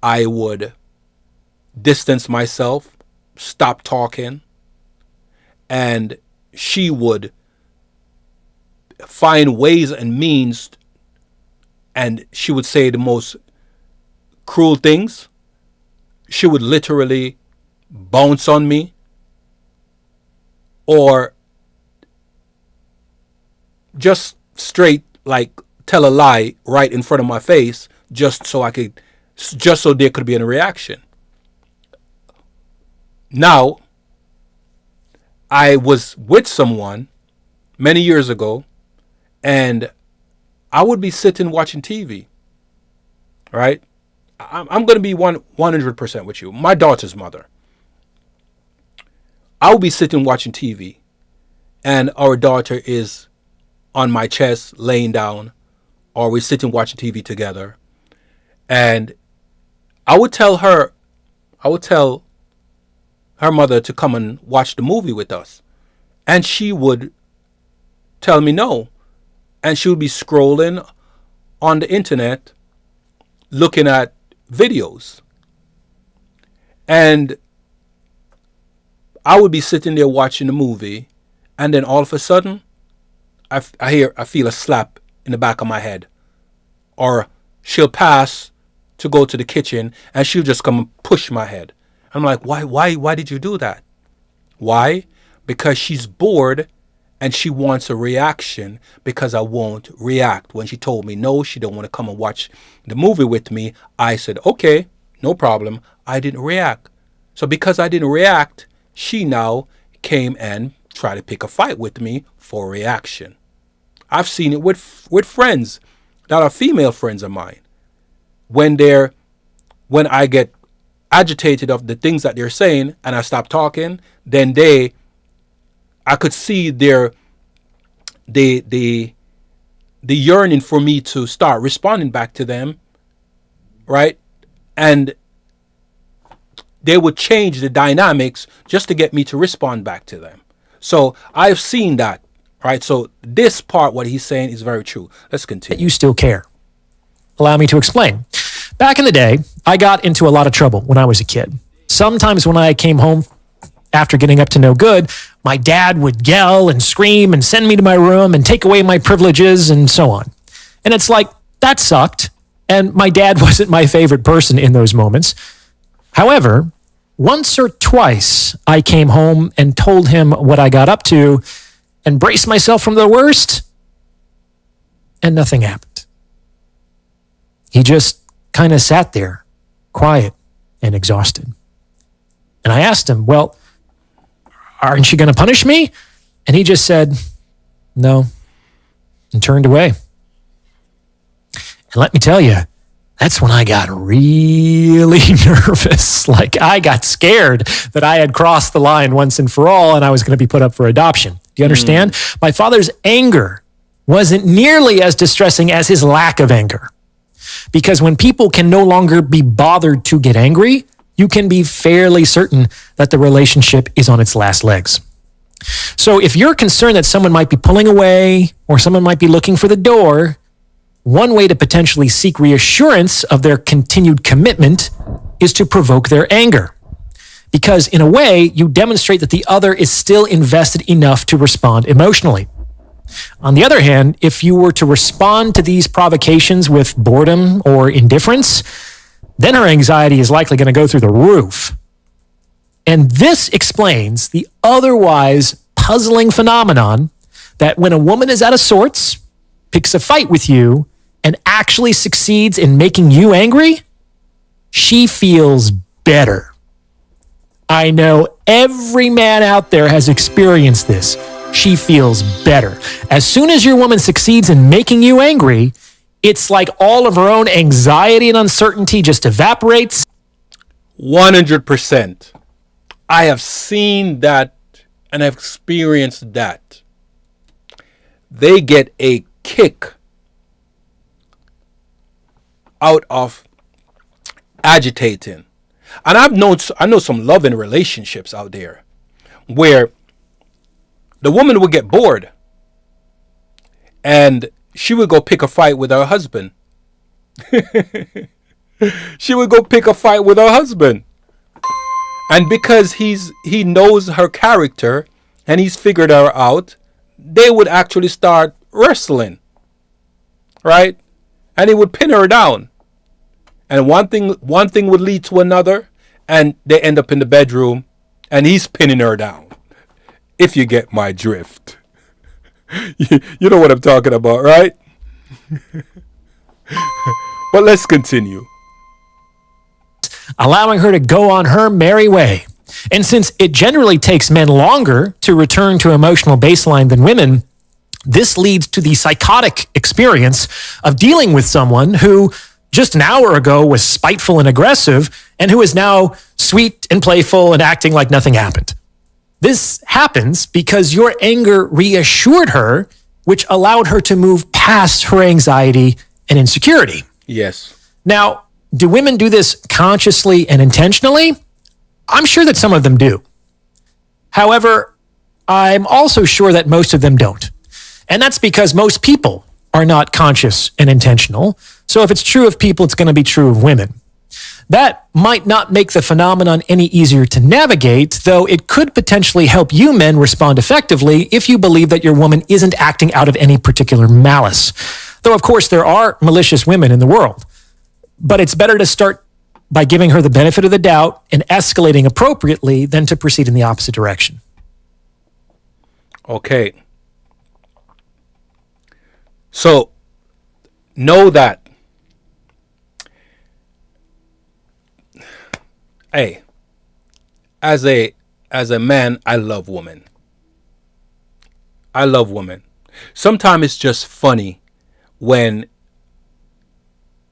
[SPEAKER 1] I would distance myself, stop talking, and she would find ways and means, and she would say the most cruel things she would literally bounce on me or just straight like tell a lie right in front of my face just so there could be a reaction. Now, I was with someone many years ago, and I would be sitting watching TV, right? I'm going to be 100% with you. My daughter's mother. I would be sitting watching TV, and our daughter is on my chest, laying down, or we're sitting watching TV together, and I would tell her mother to come and watch the movie with us. And she would tell me no. And she would be scrolling on the internet looking at videos. And I would be sitting there watching the movie, and then all of a sudden I feel a slap in the back of my head. Or she'll pass to go to the kitchen and she'll just come and push my head. I'm like, why did you do that? Why? Because she's bored and she wants a reaction because I won't react. When she told me no, she don't want to come and watch the movie with me, I said, okay, no problem. I didn't react. So because I didn't react, she now came and tried to pick a fight with me for reaction. I've seen it with friends that are female friends of mine. When I get agitated of the things that they're saying and I stop talking, then I could see the yearning for me to start responding back to them, right? And they would change the dynamics just to get me to respond back to them. So I've seen that, right? So this part, what he's saying is very true. Let's continue.
[SPEAKER 2] You still care. Allow me to explain. Back in the day, I got into a lot of trouble when I was a kid. Sometimes when I came home after getting up to no good, my dad would yell and scream and send me to my room and take away my privileges and so on. And it's like, that sucked. And my dad wasn't my favorite person in those moments. However, once or twice, I came home and told him what I got up to and braced myself from the worst, and nothing happened. He just kind of sat there, quiet and exhausted. And I asked him, well, aren't you going to punish me? And he just said, no, and turned away. And let me tell you, that's when I got really nervous. Like, I got scared that I had crossed the line once and for all and I was going to be put up for adoption. Do you understand? My father's anger wasn't nearly as distressing as his lack of anger. Because when people can no longer be bothered to get angry, you can be fairly certain that the relationship is on its last legs. So if you're concerned that someone might be pulling away or someone might be looking for the door, one way to potentially seek reassurance of their continued commitment is to provoke their anger. Because in a way, you demonstrate that the other is still invested enough to respond emotionally. On the other hand, if you were to respond to these provocations with boredom or indifference, then her anxiety is likely going to go through the roof. And this explains the otherwise puzzling phenomenon that when a woman is out of sorts, picks a fight with you, and actually succeeds in making you angry, she feels better. I know every man out there has experienced this. She feels better. As soon as your woman succeeds in making you angry, it's like all of her own anxiety and uncertainty just evaporates.
[SPEAKER 1] 100%. I have seen that and I've experienced that. They get a kick out of agitating. And I know some loving relationships out there where the woman would get bored and she would go pick a fight with her husband. She would go pick a fight with her husband. And because he knows her character and he's figured her out, they would actually start wrestling. Right? And he would pin her down. And one thing would lead to another, and they end up in the bedroom and he's pinning her down. If you get my drift. You know what I'm talking about, right? But let's continue.
[SPEAKER 2] allowing her to go on her merry way. And since it generally takes men longer to return to emotional baseline than women, this leads to the psychotic experience of dealing with someone who just an hour ago was spiteful and aggressive and who is now sweet and playful and acting like nothing happened. This happens because your anger reassured her, which allowed her to move past her anxiety and insecurity.
[SPEAKER 1] Yes.
[SPEAKER 2] Now, do women do this consciously and intentionally? I'm sure that some of them do. However, I'm also sure that most of them don't. And that's because most people are not conscious and intentional. So if it's true of people, it's going to be true of women. That might not make the phenomenon any easier to navigate, though it could potentially help you men respond effectively if you believe that your woman isn't acting out of any particular malice. Though, of course, there are malicious women in the world. But it's better to start by giving her the benefit of the doubt and escalating appropriately than to proceed in the opposite direction.
[SPEAKER 1] Okay. So, know that, hey, as a man, I love women. I love women. Sometimes it's just funny when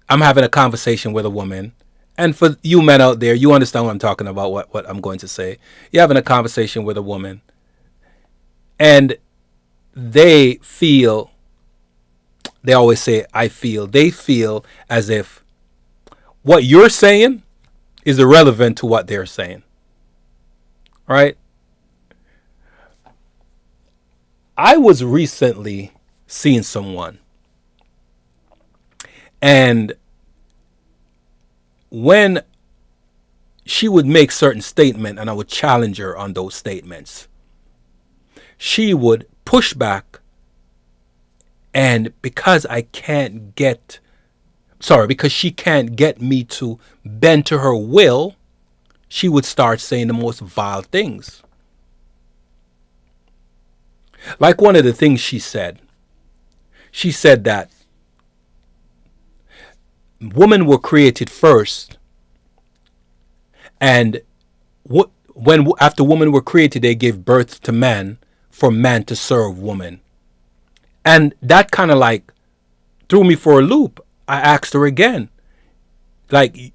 [SPEAKER 1] I'm having a conversation with a woman, and for you men out there, you understand what I'm talking about, what I'm going to say. You're having a conversation with a woman, and they always say, they feel as if what you're saying is irrelevant to what they're saying. Right? I was recently seeing someone, and when she would make certain statements and I would challenge her on those statements, she would push back, and because she can't get me to bend to her will, she would start saying the most vile things. Like one of the things she said that women were created first, and after women were created, they gave birth to man for man to serve woman. And that kind of like threw me for a loop. I asked her again, like,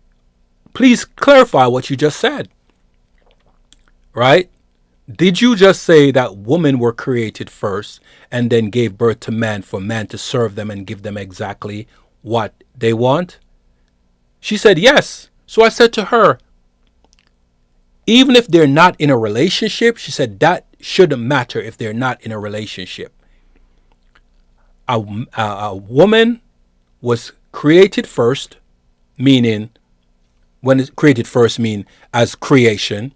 [SPEAKER 1] please clarify what you just said. Right? Did you just say that women were created first and then gave birth to man for man to serve them and give them exactly what they want? She said yes. So I said to her, even if they're not in a relationship, she said that shouldn't matter if they're not in a relationship. A woman was created first, meaning when it's created first mean as creation,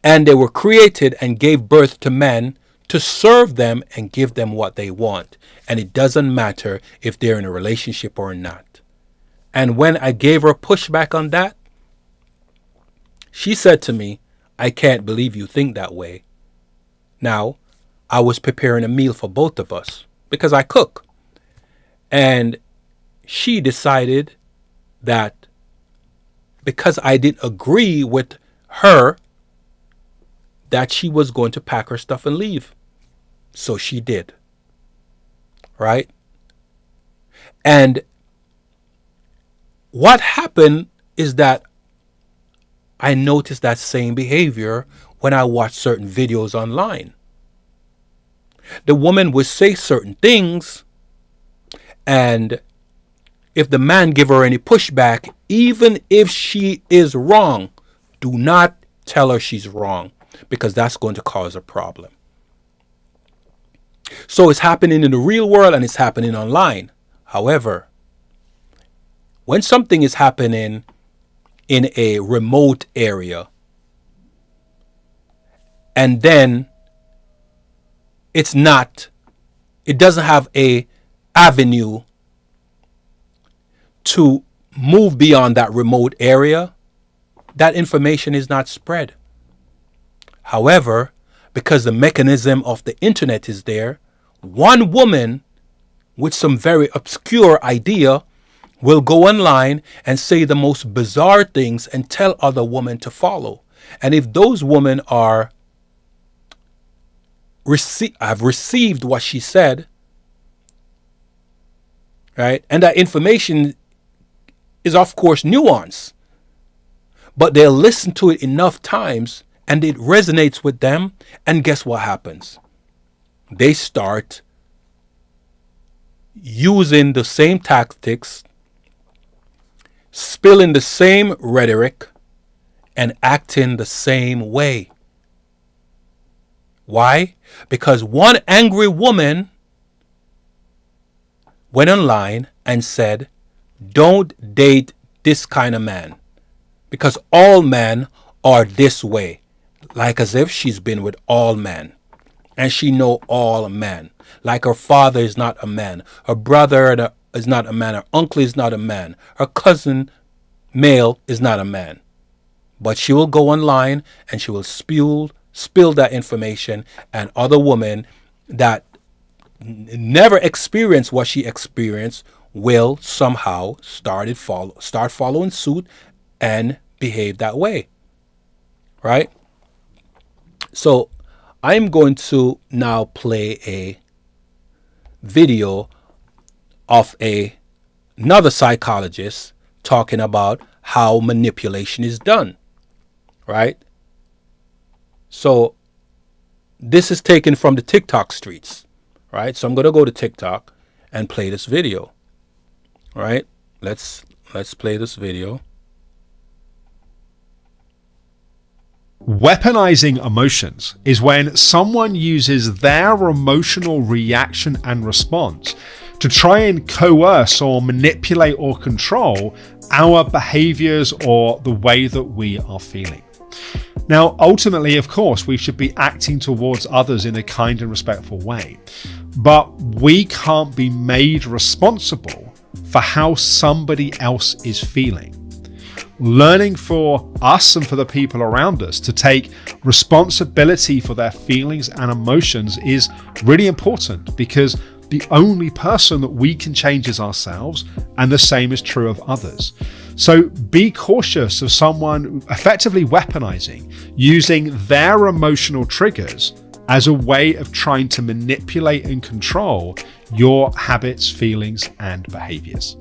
[SPEAKER 1] and they were created and gave birth to men to serve them and give them what they want. And it doesn't matter if they're in a relationship or not. And when I gave her pushback on that, she said to me, I can't believe you think that way. Now, I was preparing a meal for both of us because I cook. And she decided that because I didn't agree with her, that she was going to pack her stuff and leave. So she did. Right? And what happened is that I noticed that same behavior when I watched certain videos online. The woman would say certain things, and if the man give her any pushback, even if she is wrong, do not tell her she's wrong, because that's going to cause a problem. So it's happening in the real world and it's happening online. However, when something is happening in a remote area, and then it doesn't have a avenue to move beyond that remote area, that information is not spread. However, because the mechanism of the internet is there, one woman with some very obscure idea will go online and say the most bizarre things and tell other women to follow. And if those women have received what she said, right, and that information is of course nuanced, but they'll listen to it enough times and it resonates with them, and guess what happens? They start using the same tactics, spilling the same rhetoric, and acting the same way. Why? Because one angry woman went online and said, don't date this kind of man because all men are this way. Like as if she's been with all men and she know all men. Like her father is not a man, her brother is not a man, her uncle is not a man, her cousin male is not a man. But she will go online and she will spill that information, and other women that never experienced what she experienced will somehow start following suit and behave that way. Right? So I'm going to now play a video of another psychologist talking about how manipulation is done. Right? So this is taken from the TikTok streets. Right? So I'm going to go to TikTok and play this video. Right? Let's play this video.
[SPEAKER 3] Weaponizing emotions is when someone uses their emotional reaction and response to try and coerce or manipulate or control our behaviors or the way that we are feeling. Now, ultimately, of course, we should be acting towards others in a kind and respectful way, but we can't be made responsible for how somebody else is feeling. Learning for us and for the people around us to take responsibility for their feelings and emotions is really important, because the only person that we can change is ourselves, and the same is true of others. So be cautious of someone effectively weaponizing, using their emotional triggers as a way of trying to manipulate and control your habits, feelings, and behaviors.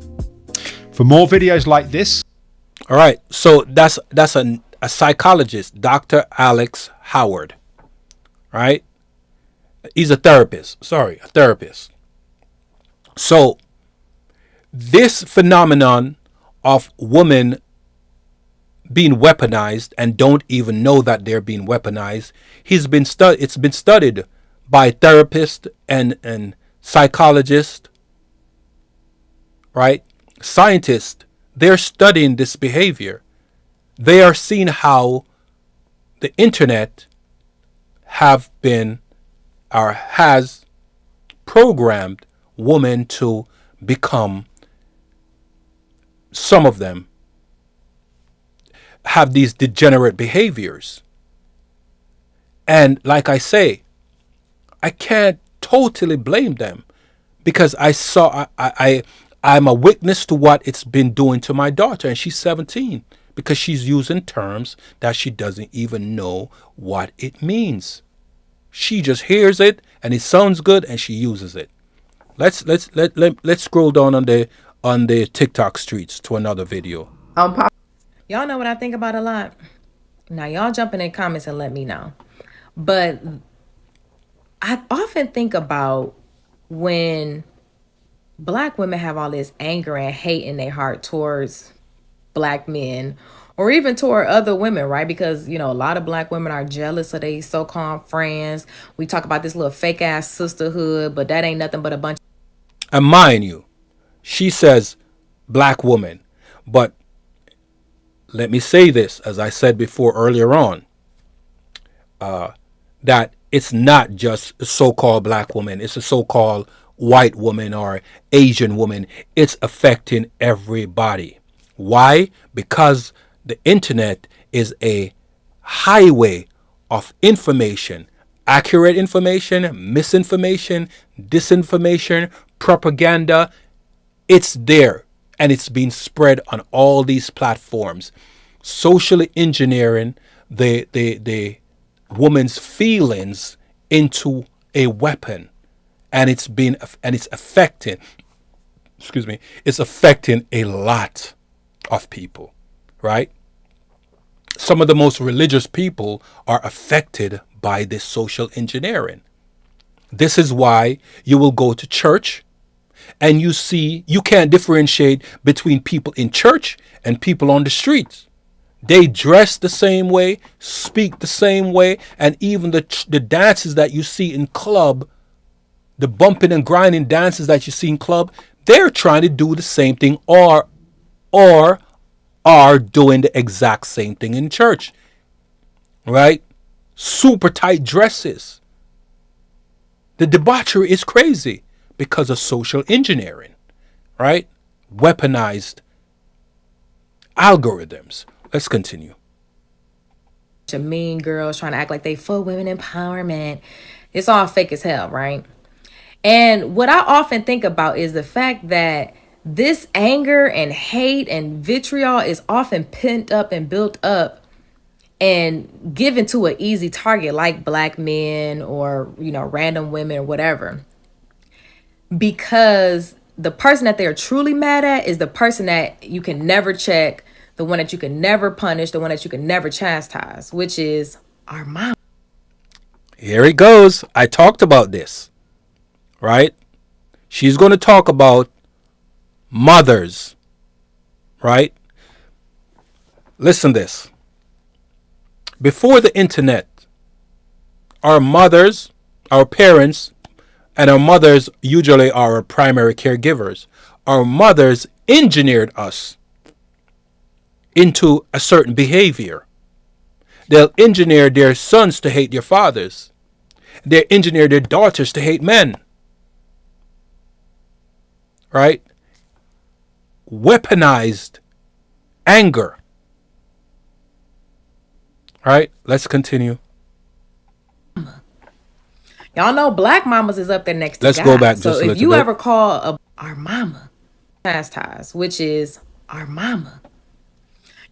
[SPEAKER 3] For more videos like this,
[SPEAKER 1] all right, so that's a psychologist, Dr. Alex Howard, right? He's a therapist. So this phenomenon of women being weaponized and don't even know that they're being weaponized, it's been studied by therapists and psychologists, right? Scientists. They're studying this behavior. They are seeing how the internet has programmed women to become, some of them have these degenerate behaviors. And like I say, I can't totally blame them, because I'm a witness to what it's been doing to my daughter, and she's 17, because she's using terms that she doesn't even know what it means. She just hears it and it sounds good and she uses it. Let's scroll down on the TikTok streets to another video.
[SPEAKER 4] Y'all know what I think about a lot. Now y'all jump in the comments and let me know. But I often think about when Black women have all this anger and hate in their heart towards Black men, or even toward other women, right? Because, a lot of Black women are jealous of their so-called friends. We talk about this little fake ass sisterhood, but that ain't nothing but a bunch.
[SPEAKER 1] And mind you, she says Black woman, but let me say this, as I said before earlier on, that it's not just a so-called Black woman. It's a so-called white woman or Asian woman. It's affecting everybody. Why? Because the internet is a highway of information, accurate information, misinformation, disinformation, propaganda. It's there and it's being spread on all these platforms, socially engineering the woman's feelings into a weapon, and it's affecting, excuse me, it's affecting a lot of people, right? Some of the most religious people are affected by this social engineering. This is why you will go to church and you can't differentiate between people in church and people on the streets. They dress the same way, speak the same way, and even the dances that you see in club, the bumping and grinding dances that you see in club, they're trying to do the same thing, or are doing the exact same thing in church, right? Super tight dresses. The debauchery is crazy because of social engineering, right? Weaponized algorithms. Let's continue.
[SPEAKER 4] Mean girls trying to act like they for women empowerment. It's all fake as hell, right? And what I often think about is the fact that this anger and hate and vitriol is often pent up and built up and given to an easy target like black men or, random women or whatever. Because the person that they're truly mad at is the person that you can never check, the one that you can never punish, the one that you can never chastise, which is our mom.
[SPEAKER 1] Here it goes. I talked about this, right? She's going to talk about mothers, right? Listen this. Before the internet, our mothers, our parents, and our mothers usually are our primary caregivers. Our mothers engineered us into a certain behavior. They'll engineer their sons to hate their fathers. They engineer their daughters to hate men. Right? Weaponized anger. Right? Let's continue.
[SPEAKER 4] Y'all know black mamas is up there next to
[SPEAKER 1] Let's
[SPEAKER 4] God.
[SPEAKER 1] go back
[SPEAKER 4] so
[SPEAKER 1] just a
[SPEAKER 4] if
[SPEAKER 1] little
[SPEAKER 4] you
[SPEAKER 1] bit.
[SPEAKER 4] ever call our mama chastise, which is our mama.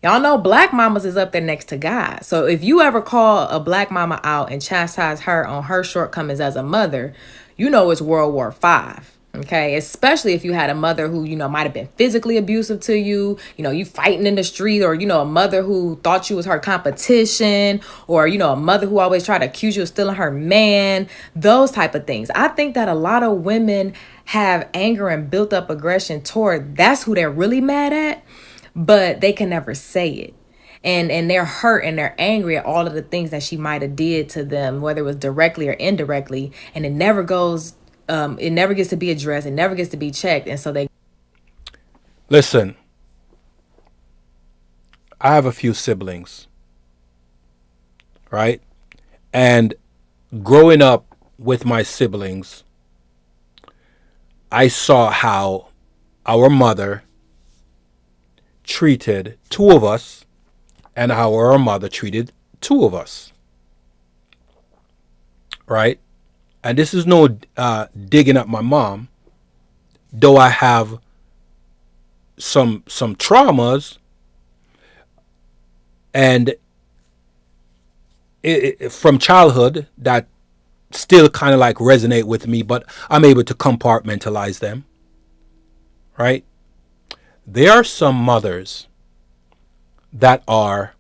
[SPEAKER 4] Y'all know black mamas is up there next to God. So if you ever call a black mama out and chastise her on her shortcomings as a mother, it's World War V. Okay, especially if you had a mother who, might have been physically abusive to you, you fighting in the street, or, a mother who thought you was her competition, or, a mother who always tried to accuse you of stealing her man, those type of things. I think that a lot of women have anger and built up aggression toward that's who they're really mad at, but they can never say it. And they're hurt and they're angry at all of the things that she might have did to them, whether it was directly or indirectly, and it never gets to be addressed. It never gets to be checked. And so they...
[SPEAKER 1] Listen, I have a few siblings, right? And growing up with my siblings, I saw how our mother treated two of us and how our mother treated two of us, right? And this is no digging at my mom, though I have some traumas, and from childhood that still kind of like resonate with me, but I'm able to compartmentalize them, right? There are some mothers that are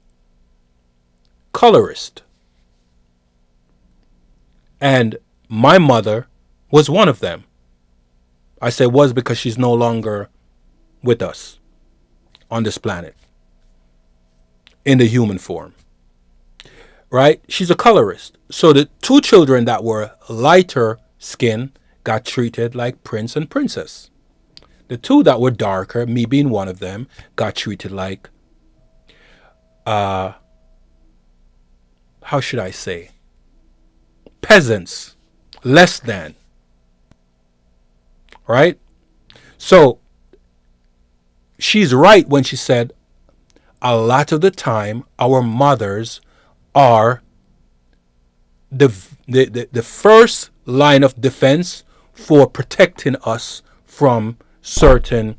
[SPEAKER 1] colorist, and my mother was one of them. I say was because she's no longer with us on this planet in the human form, right? She's a colorist. So the two children that were lighter skin got treated like prince and princess. The two that were darker, me being one of them, got treated like, how should I say, peasants, less than, right? So she's right when she said a lot of the time, our mothers are the first line of defense for protecting us from certain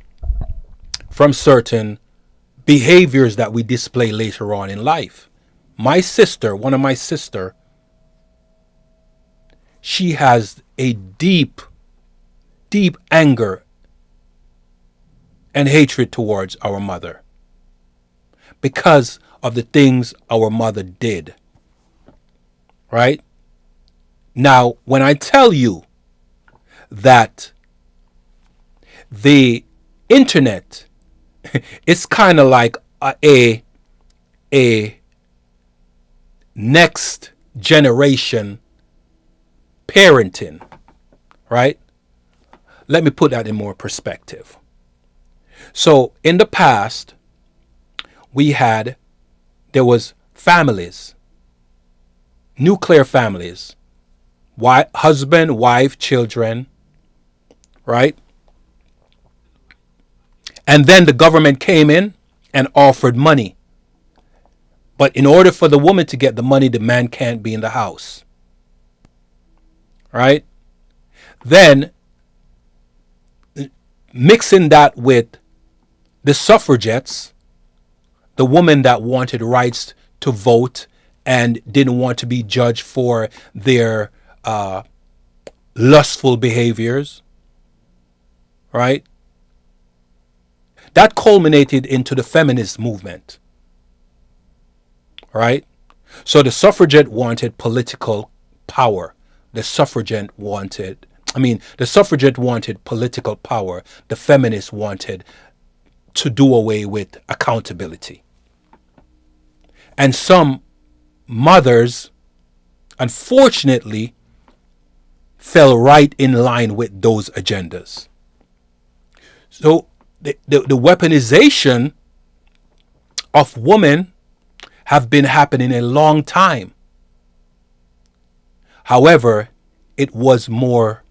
[SPEAKER 1] behaviors that we display later on in life. One of my sister, she has a deep, deep anger and hatred towards our mother because of the things our mother did. Right? Now, when I tell you that the internet is kind of like a next generation parenting, right? Let me put that in more perspective. So in the past, there was families, nuclear families, husband, wife, children, right? And then the government came in and offered money. But in order for the woman to get the money, the man can't be in the house. Right? Then, mixing that with the suffragettes, the women that wanted rights to vote and didn't want to be judged for their lustful behaviors, right? That culminated into the feminist movement, right? So the suffragette wanted political power. The suffragette wanted political power. The feminists wanted to do away with accountability. And some mothers, unfortunately, fell right in line with those agendas. So the weaponization of women have been happening a long time. However, it was more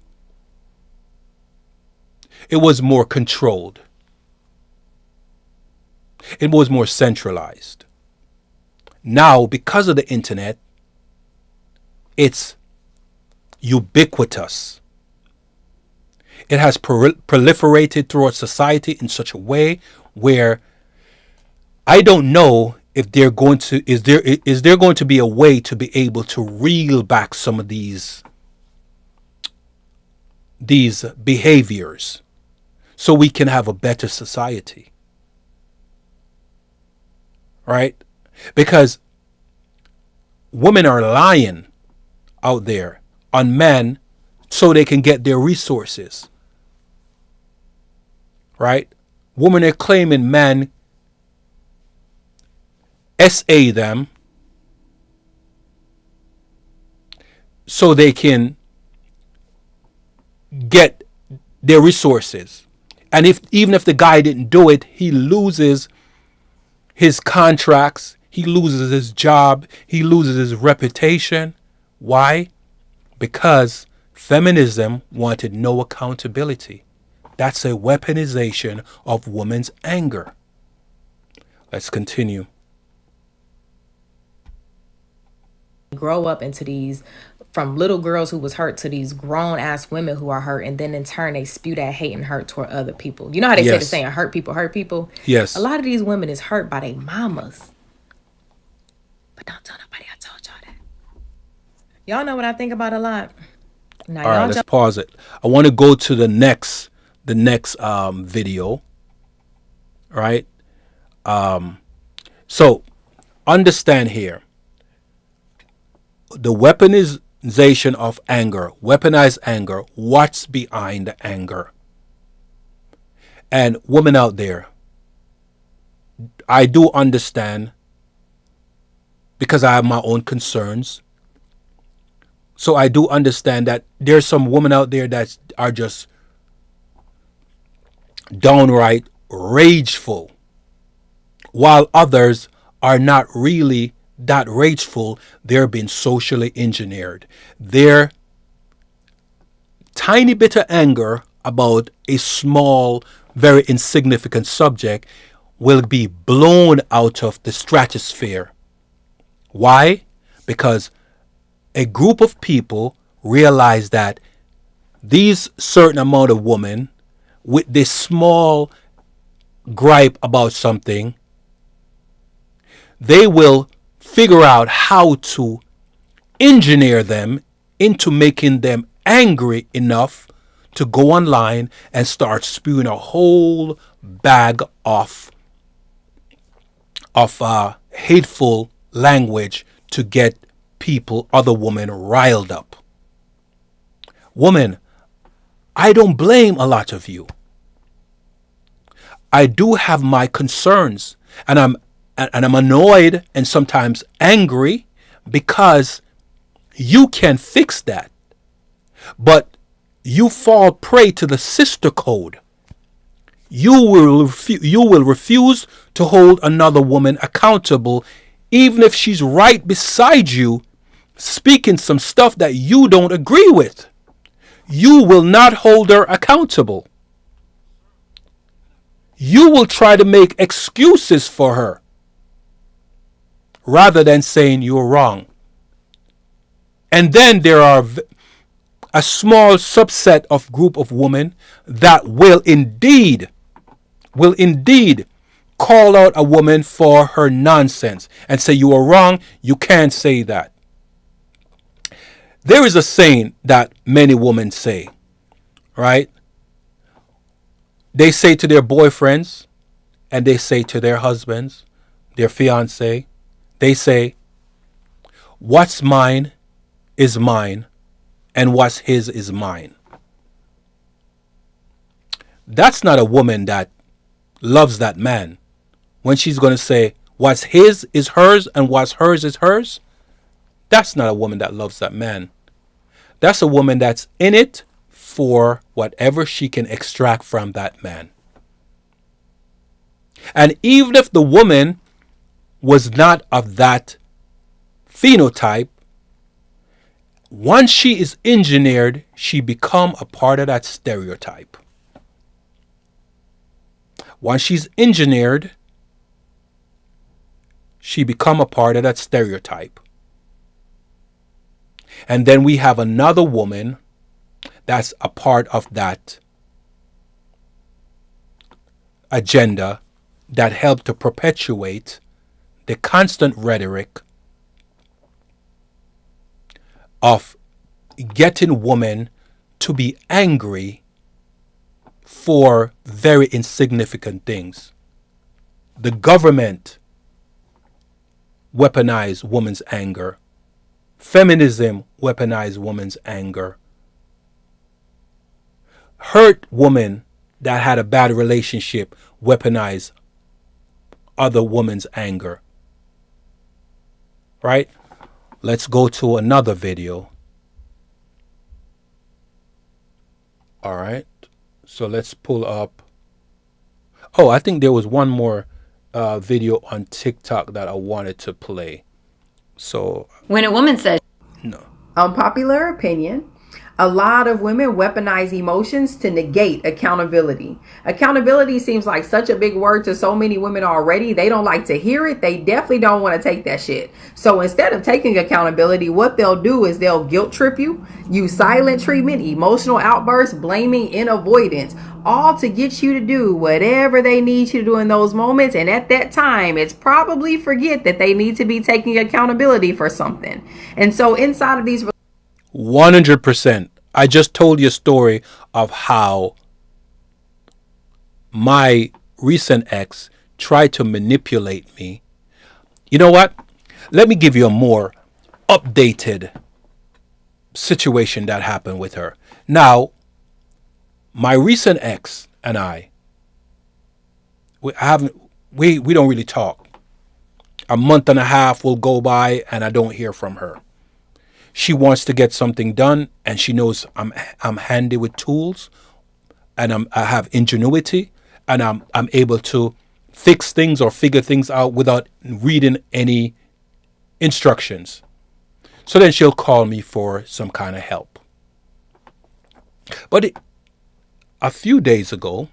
[SPEAKER 1] controlled. It was more centralized. Now, because of the internet, it's ubiquitous. It has proliferated throughout society in such a way where I don't know if is there going to be a way to be able to reel back some of these behaviors so we can have a better society. Right? Because women are lying out there on men so they can get their resources. Right? Women are claiming men SA them so they can get their resources. And even if the guy didn't do it, he loses his contracts, he loses his job, he loses his reputation. Why? Because feminism wanted no accountability. That's a weaponization of women's anger. Let's continue.
[SPEAKER 4] Grow up into these, from little girls who was hurt to these grown ass women who are hurt, and then in turn they spew that hate and hurt toward other people. You know how they say the saying, hurt people?
[SPEAKER 1] Yes.
[SPEAKER 4] A lot of these women is hurt by their mamas. But don't tell nobody I told y'all that. Y'all know what I think about a lot. Now,
[SPEAKER 1] all right, let's pause it. I want to go to the next video. Right? So understand here. The weaponization of anger, weaponized anger, what's behind the anger? And women out there, I do understand because I have my own concerns. So I do understand that there's some women out there that are just downright rageful, while others are not really that rageful. They're being socially engineered. Their tiny bit of anger about a small, very insignificant subject will be blown out of the stratosphere. Why? Because a group of people realize that these certain amount of women with this small gripe about something, they will figure out how to engineer them into making them angry enough to go online and start spewing a whole bag of hateful language to get people, other women, riled up. Woman, I don't blame a lot of you. I do have my concerns, and I'm annoyed and sometimes angry because you can fix that. But you fall prey to the sister code. You will refuse to hold another woman accountable, even if she's right beside you, speaking some stuff that you don't agree with. You will not hold her accountable. You will try to make excuses for her rather than saying you're wrong. And then there are a small subset of group of women that will indeed call out a woman for her nonsense and say you are wrong, you can't say that. There is a saying that many women say, right? They say to their boyfriends and they say to their husbands, their fiancé, they say, what's mine is mine and what's his is mine. That's not a woman that loves that man. When she's going to say what's his is hers and what's hers is hers, that's not a woman that loves that man. That's a woman that's in it for whatever she can extract from that man. And even if the woman was not of that phenotype, once she is engineered, she become a part of that stereotype. Once she's engineered, she become a part of that stereotype. And then we have another woman that's a part of that agenda that helped to perpetuate the constant rhetoric of getting women to be angry for very insignificant things. The government weaponized women's anger. Feminism weaponized women's anger. Hurt women that had a bad relationship weaponize other women's anger. Right? Let's go to another video. All right. So let's pull up. Oh, I think there was one more video on TikTok that I wanted to play. So
[SPEAKER 5] when a woman says,
[SPEAKER 1] no.
[SPEAKER 6] Unpopular opinion. A lot of women weaponize emotions to negate accountability. Accountability seems like such a big word to so many women already. They don't like to hear it. They definitely don't want to take that shit. So instead of taking accountability, what they'll do is they'll guilt trip you, use silent treatment, emotional outbursts, blaming, and avoidance, all to get you to do whatever they need you to do in those moments. And at that time, it's probably forget that they need to be taking accountability for something. And so inside of these
[SPEAKER 1] 100%. I just told you a story of how my recent ex tried to manipulate me. You know what? Let me give you a more updated situation that happened with her. Now, my recent ex and we don't really talk. A month and a half will go by and I don't hear from her. She wants to get something done, and she knows I'm handy with tools, and I have ingenuity, and I'm able to fix things or figure things out without reading any instructions. So then she'll call me for some kind of help. But a few days ago,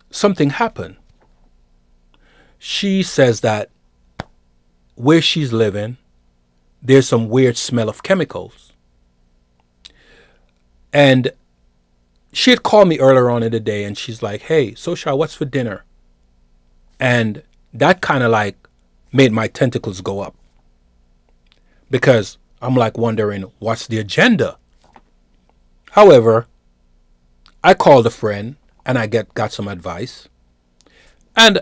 [SPEAKER 1] something happened. She says that where she's living, there's some weird smell of chemicals. And she had called me earlier on in the day and she's like, hey, Soshar, what's for dinner? And that kind of like made my tentacles go up. Because I'm like wondering, what's the agenda? However, I called a friend and I got some advice. And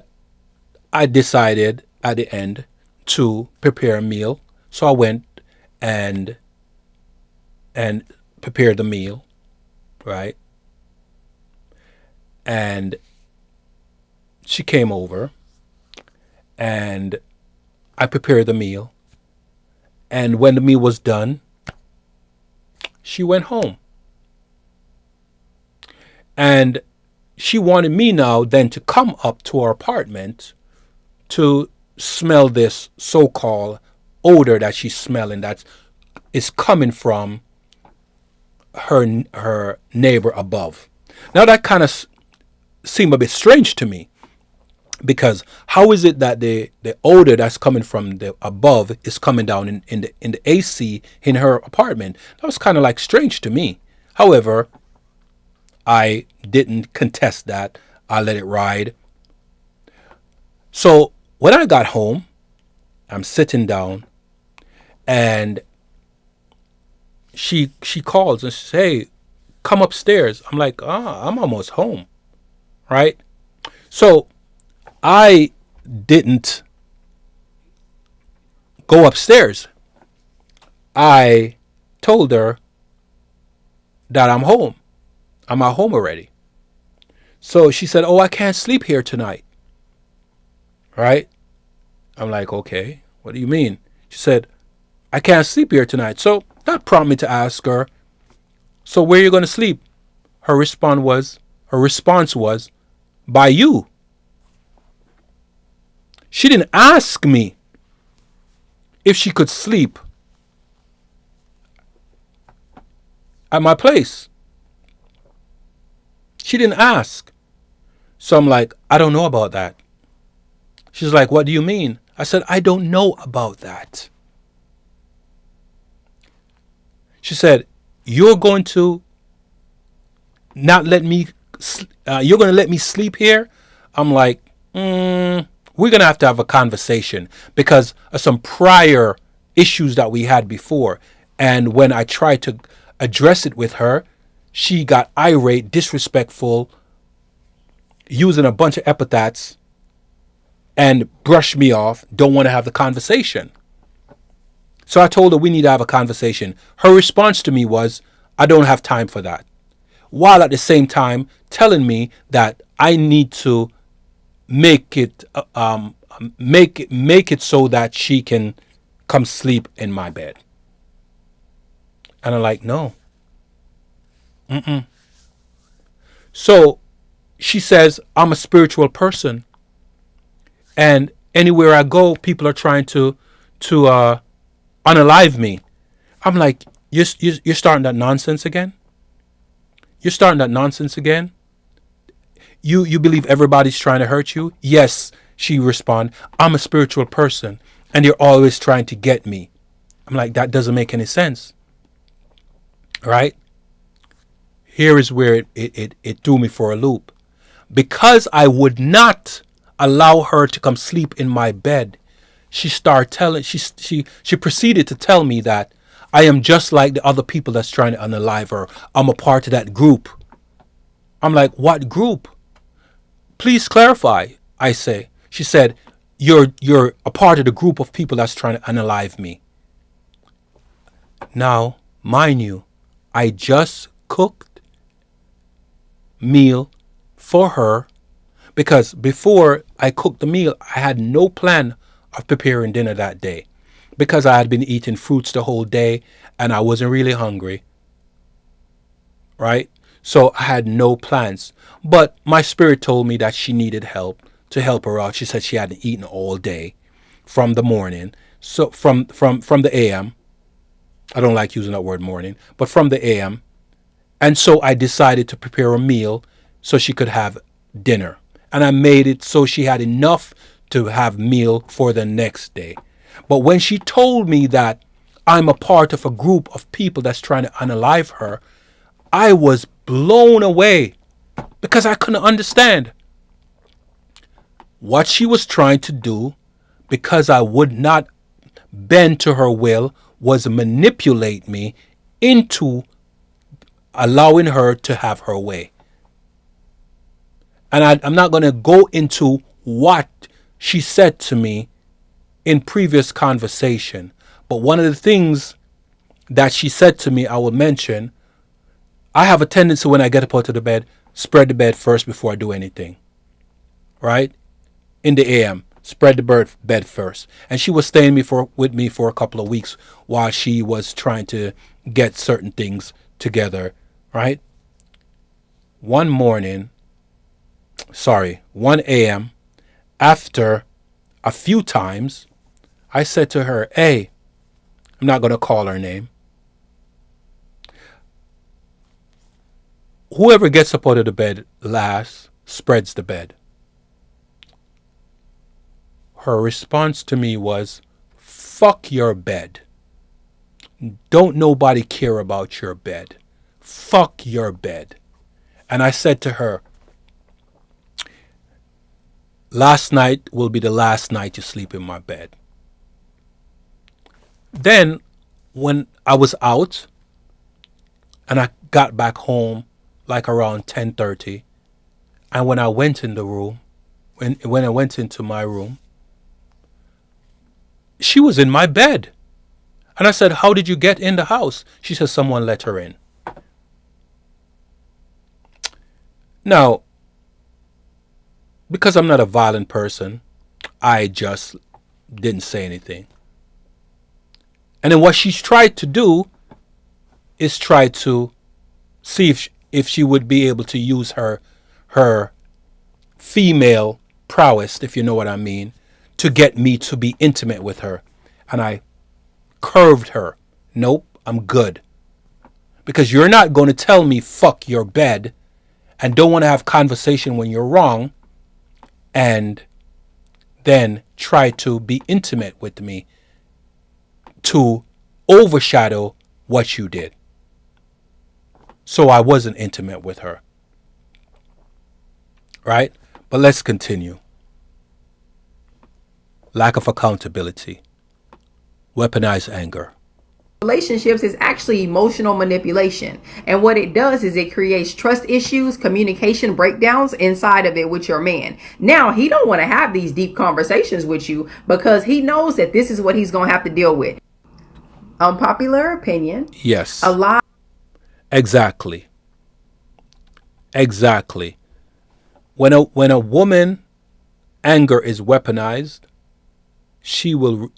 [SPEAKER 1] I decided at the end to prepare a meal. So I went and prepared the meal, right? And she came over and I prepared the meal. And when the meal was done, she went home. And she wanted me now then to come up to her apartment to smell this so-called odor that she's smelling that is coming from her neighbor above. Now that kind of seemed a bit strange to me, because how is it that the odor that's coming from the above is coming down in the AC in her apartment? That was kind of like strange to me. However, I didn't contest that. I let it ride. So when I got home, I'm sitting down and she calls and says, hey, come upstairs. I'm like, I'm almost home, right? So I didn't go upstairs. I told her that I'm home. I'm at home already. So she said, oh, I can't sleep here tonight. Right? I'm like, okay, what do you mean? She said, I can't sleep here tonight. So that prompted me to ask her, so where are you going to sleep? Her response was, by you. She didn't ask me if she could sleep at my place. She didn't ask. So I'm like, I don't know about that. She's like, what do you mean? I said, I don't know about that. She said, you're going to not let me, you're going to let me sleep here? I'm like, we're going to have a conversation because of some prior issues that we had before. And when I tried to address it with her, she got irate, disrespectful, using a bunch of epithets and brushed me off, don't want to have the conversation. So I told her we need to have a conversation. Her response to me was, I don't have time for that. While at the same time telling me that I need to make it so that she can come sleep in my bed. And I'm like, no. So she says, I'm a spiritual person. And anywhere I go, people are trying to unalive me. I'm like, you're starting that nonsense again? You're starting that nonsense again? You believe everybody's trying to hurt you? Yes, she responded, I'm a spiritual person, and you're always trying to get me. I'm like, that doesn't make any sense. Right? Here is where it threw me for a loop. Because I would not allow her to come sleep in my bed, she proceeded to tell me that I am just like the other people that's trying to unalive her. I'm a part of that group. I'm like, what group? Please clarify, I say. She said, you're a part of the group of people that's trying to unalive me. Now, mind you, I just cooked meal for her, because before I cooked the meal, I had no plan of preparing dinner that day, because I had been eating fruits the whole day and I wasn't really hungry. Right? So I had no plans. But my spirit told me that she needed help, to help her out. She said she hadn't eaten all day from the morning. So from the AM. I don't like using that word morning, but from the AM. And so I decided to prepare a meal so she could have dinner. and I made it so she had enough to have meal for the next day. But when she told me that I'm a part of a group of people that's trying to unalive her, I was blown away because I couldn't understand what she was trying to do. Because I would not bend to her will, was manipulate me into allowing her to have her way. And I'm not going to go into what she said to me in previous conversation, but one of the things that she said to me, I will mention. I have a tendency when I get up out of the bed, spread the bed first before I do anything. Right? In the AM, spread the bed first. And she was staying with me for a couple of weeks while she was trying to get certain things together. Right? 1 a.m., after a few times, I said to her, hey, I'm not going to call her name. Whoever gets up out of the bed last spreads the bed. Her response to me was, fuck your bed. Don't nobody care about your bed. Fuck your bed. And I said to her, last night will be the last night you sleep in my bed. Then, when I was out and I got back home like around 10:30, and when I went in the room, when I went into my room, she was in my bed. And I said, how did you get in the house? She said, someone let her in. Now, because I'm not a violent person, I just didn't say anything. And then what she's tried to do is try to see if she would be able to use her female prowess, if you know what I mean, to get me to be intimate with her. And I curved her. Nope, I'm good. Because you're not going to tell me fuck your bed and don't want to have conversation when you're wrong and then try to be intimate with me to overshadow what you did. So I wasn't intimate with her. Right? But let's continue. Lack of accountability. Weaponized anger.
[SPEAKER 6] Relationships is actually emotional manipulation. And what it does is it creates trust issues, communication breakdowns inside of it with your man. Now, he don't want to have these deep conversations with you because he knows that this is what he's going to have to deal with. Unpopular opinion.
[SPEAKER 1] Yes.
[SPEAKER 6] A lot.
[SPEAKER 1] Exactly. When a woman anger is weaponized, she will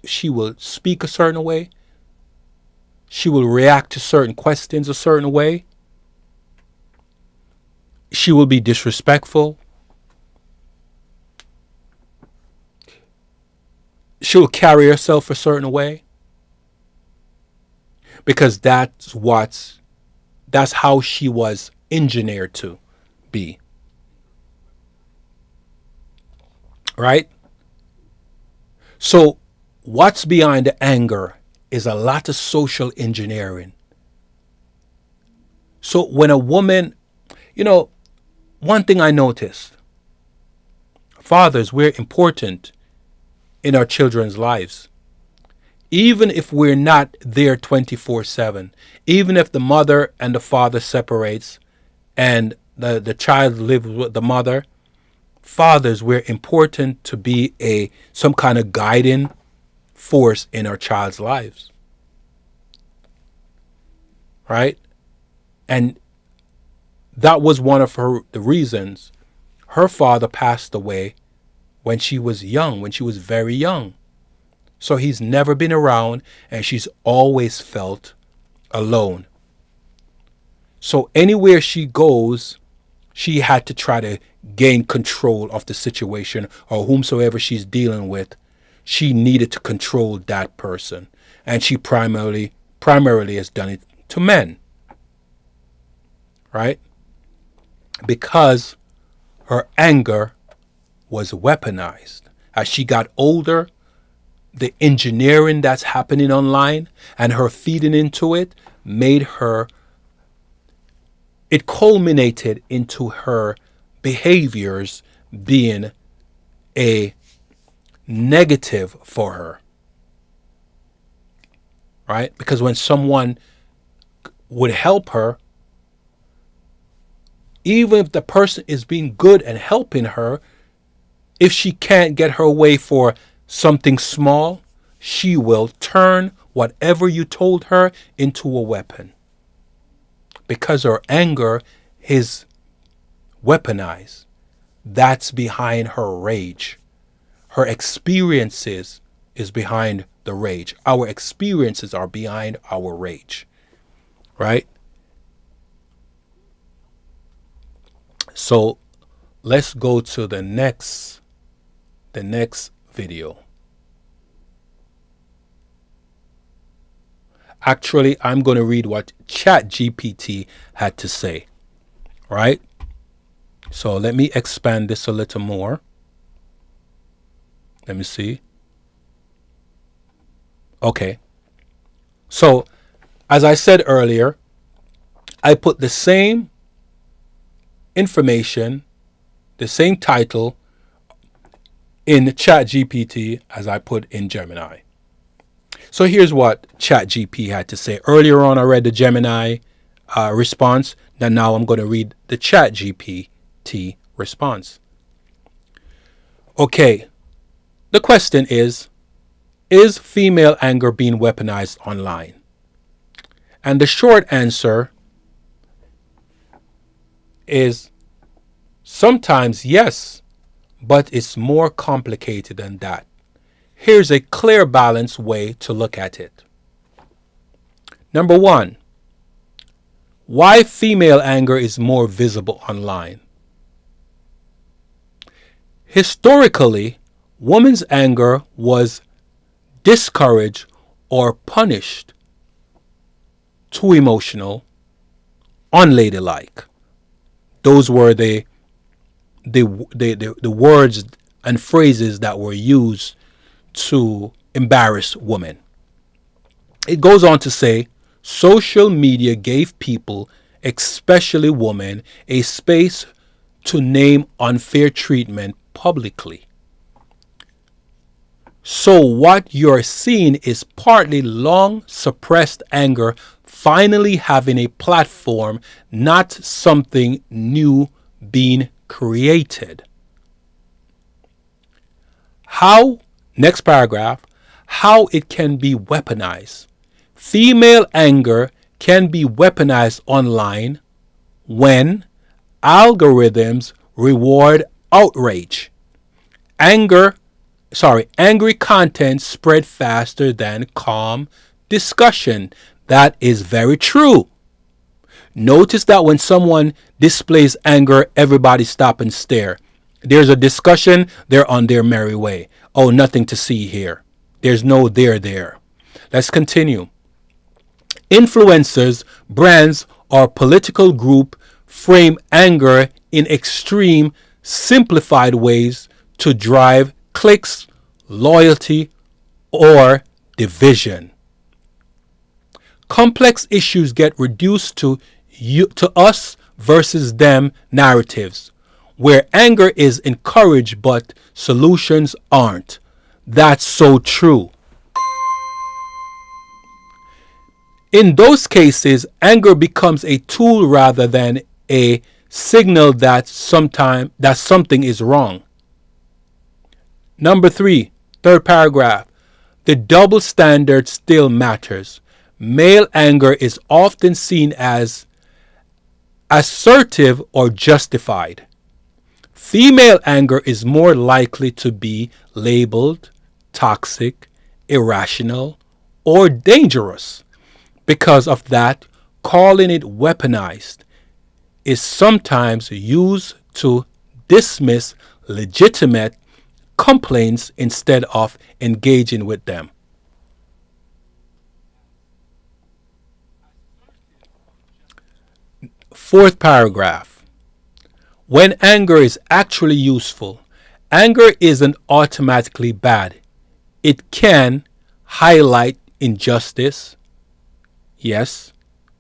[SPEAKER 1] speak a certain way. She will react to certain questions a certain way. She will be disrespectful. She'll carry herself a certain way. Because that's how she was engineered to be. Right? So what's behind the anger is a lot of social engineering. So when a woman, one thing I noticed, fathers, we're important in our children's lives. Even if we're not there 24/7, even if the mother and the father separates and the child lives with the mother, fathers, we're important to be some kind of guiding force in our child's lives. Right? And that was one of the reasons her father passed away when she was young, when she was very young. So he's never been around and she's always felt alone. So anywhere she goes, she had to try to gain control of the situation or whomsoever she's dealing with. She needed to control that person. And she primarily has done it to men. Right? Because her anger was weaponized. As she got older, the engineering that's happening online and her feeding into it made her, it culminated into her behaviors being a negative for her, right? Because when someone would help her, even if the person is being good and helping her, if she can't get her way for something small, she will turn whatever you told her into a weapon. Because her anger is weaponized. That's behind her rage. Her experiences is behind the rage. Our experiences are behind our rage. Right? So let's go to the next video. Actually, I'm going to read what ChatGPT had to say. Right? So let me expand this a little more. Let me see. Okay. So, as I said earlier, I put the same information, the same title in ChatGPT as I put in Gemini. So here's what ChatGPT had to say. Earlier on, I read the Gemini response. Now I'm going to read the ChatGPT response. Okay. The question is female anger being weaponized online? And the short answer is sometimes yes, but it's more complicated than that. Here's a clear, balanced way to look at it. Number one, why female anger is more visible online. Historically, women's anger was discouraged or punished, too emotional, unladylike. Those were the words and phrases that were used to embarrass women. It goes on to say, social media gave people, especially women, a space to name unfair treatment publicly. So what you're seeing is partly long suppressed anger finally having a platform, not something new being created. How, next paragraph, how it can be weaponized. Female anger can be weaponized online when algorithms reward outrage. Angry content spread faster than calm discussion. That is very true. Notice that when someone displays anger, everybody stop and stare. There's a discussion, they're on their merry way. Oh, nothing to see here. There's no there. Let's continue. Influencers, brands, or political group frame anger in extreme, simplified ways to drive clicks, loyalty, or division. Complex issues get reduced to us versus them narratives, where anger is encouraged but solutions aren't. That's so true. In those cases, anger becomes a tool rather than a signal that something is wrong. Number 3, third paragraph. The double standard still matters. Male anger is often seen as assertive or justified. Female anger is more likely to be labeled toxic, irrational, or dangerous. Because of that, calling it weaponized is sometimes used to dismiss legitimate complaints instead of engaging with them. Fourth paragraph. When anger is actually useful, Anger isn't automatically bad. It can highlight injustice. Yes,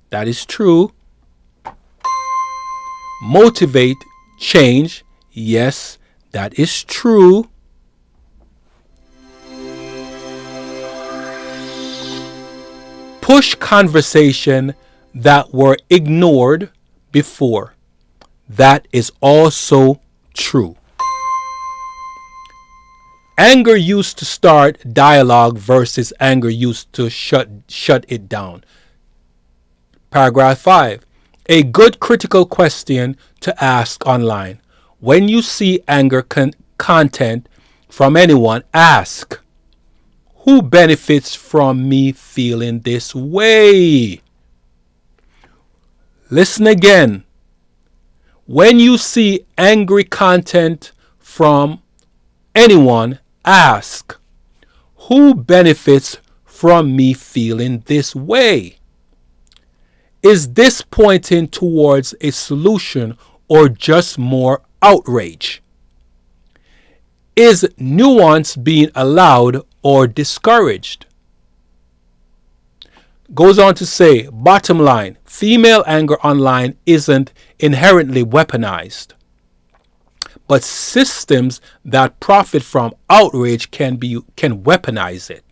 [SPEAKER 1] that is true. Motivate change. Yes, that is true. Push conversation that were ignored before. That is also true. Anger used to start dialogue versus anger used to shut it down. Paragraph 5. A good critical question to ask online. When you see anger content from anyone, ask, who benefits from me feeling this way? Listen again. When you see angry content from anyone, ask, who benefits from me feeling this way? Is this pointing towards a solution or just more outrage? Is nuance being allowed or discouraged? Goes on to say, bottom line, female anger online isn't inherently weaponized, but systems that profit from outrage can weaponize it,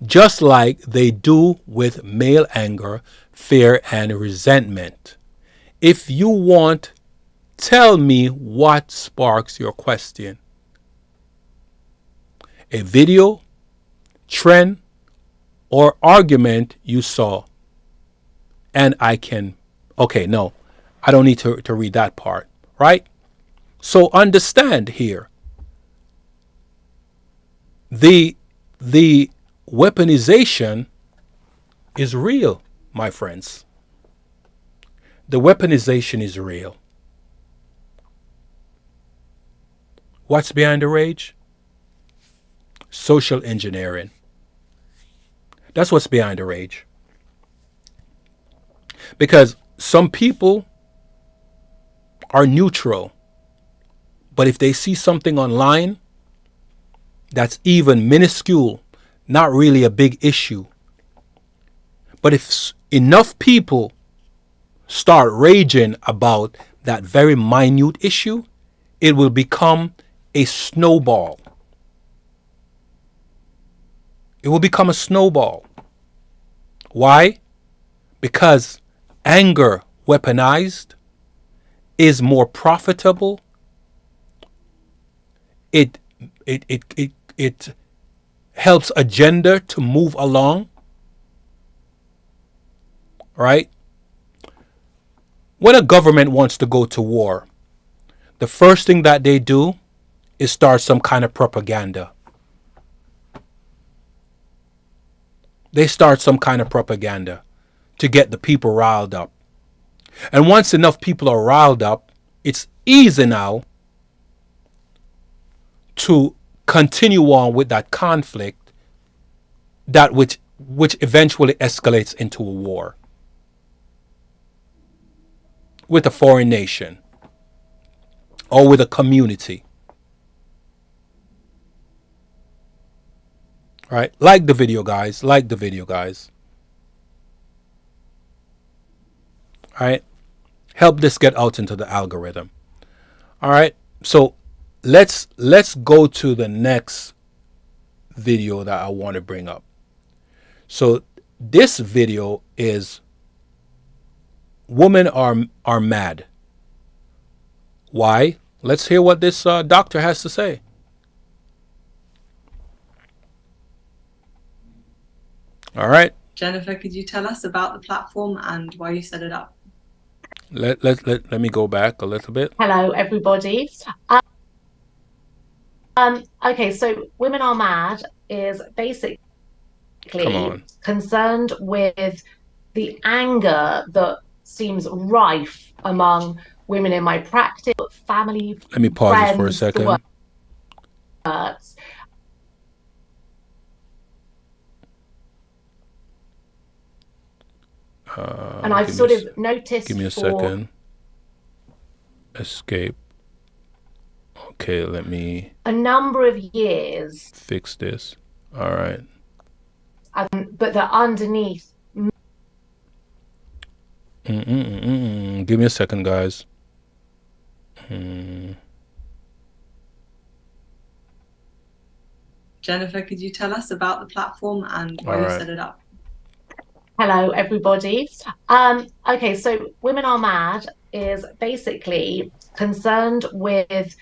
[SPEAKER 1] just like they do with male anger, fear, and resentment. If you want, tell me what sparks your question. A video, trend, or argument you saw. And I can, okay, no, I don't need to read that part, right? So understand here, the weaponization is real, my friends. The weaponization is real. What's behind the rage? Social engineering. That's what's behind the rage. Because some people are neutral, but if they see something online that's even minuscule, not really a big issue, but if enough people start raging about that very minute issue, it will become a snowball. It will become a snowball. Why? Because anger weaponized is more profitable. It helps agenda to move along. Right? When a government wants to go to war, the first thing that they do is start some kind of propaganda. They start some kind of propaganda to get the people riled up. And once enough people are riled up, it's easy now to continue on with that conflict, that which eventually escalates into a war with a foreign nation or with a community. Right? Like the video, guys. Like the video, guys. All right? Help this get out into the algorithm. All right? So let's go to the next video that I want to bring up. So this video is women are mad. Why? Let's hear what this doctor has to say. All right.
[SPEAKER 5] Jennifer, could you tell us about the platform and why you set it up?
[SPEAKER 1] Let me go back a little bit.
[SPEAKER 7] Hello, everybody. Okay, so Women Are Mad is basically concerned with the anger that seems rife among women in my practice, family.
[SPEAKER 1] Let me pause this for a second.
[SPEAKER 7] And I've sort of noticed.
[SPEAKER 1] Give me a second. Escape. Okay, let me
[SPEAKER 7] a number of years,
[SPEAKER 1] fix this. All right.
[SPEAKER 7] but that underneath.
[SPEAKER 1] Give me a second, guys.
[SPEAKER 5] Jennifer, could you tell us about the platform and why
[SPEAKER 1] All
[SPEAKER 5] you
[SPEAKER 1] right.
[SPEAKER 5] set it up?
[SPEAKER 7] Hello, everybody. Okay, so Women Are Mad is basically concerned with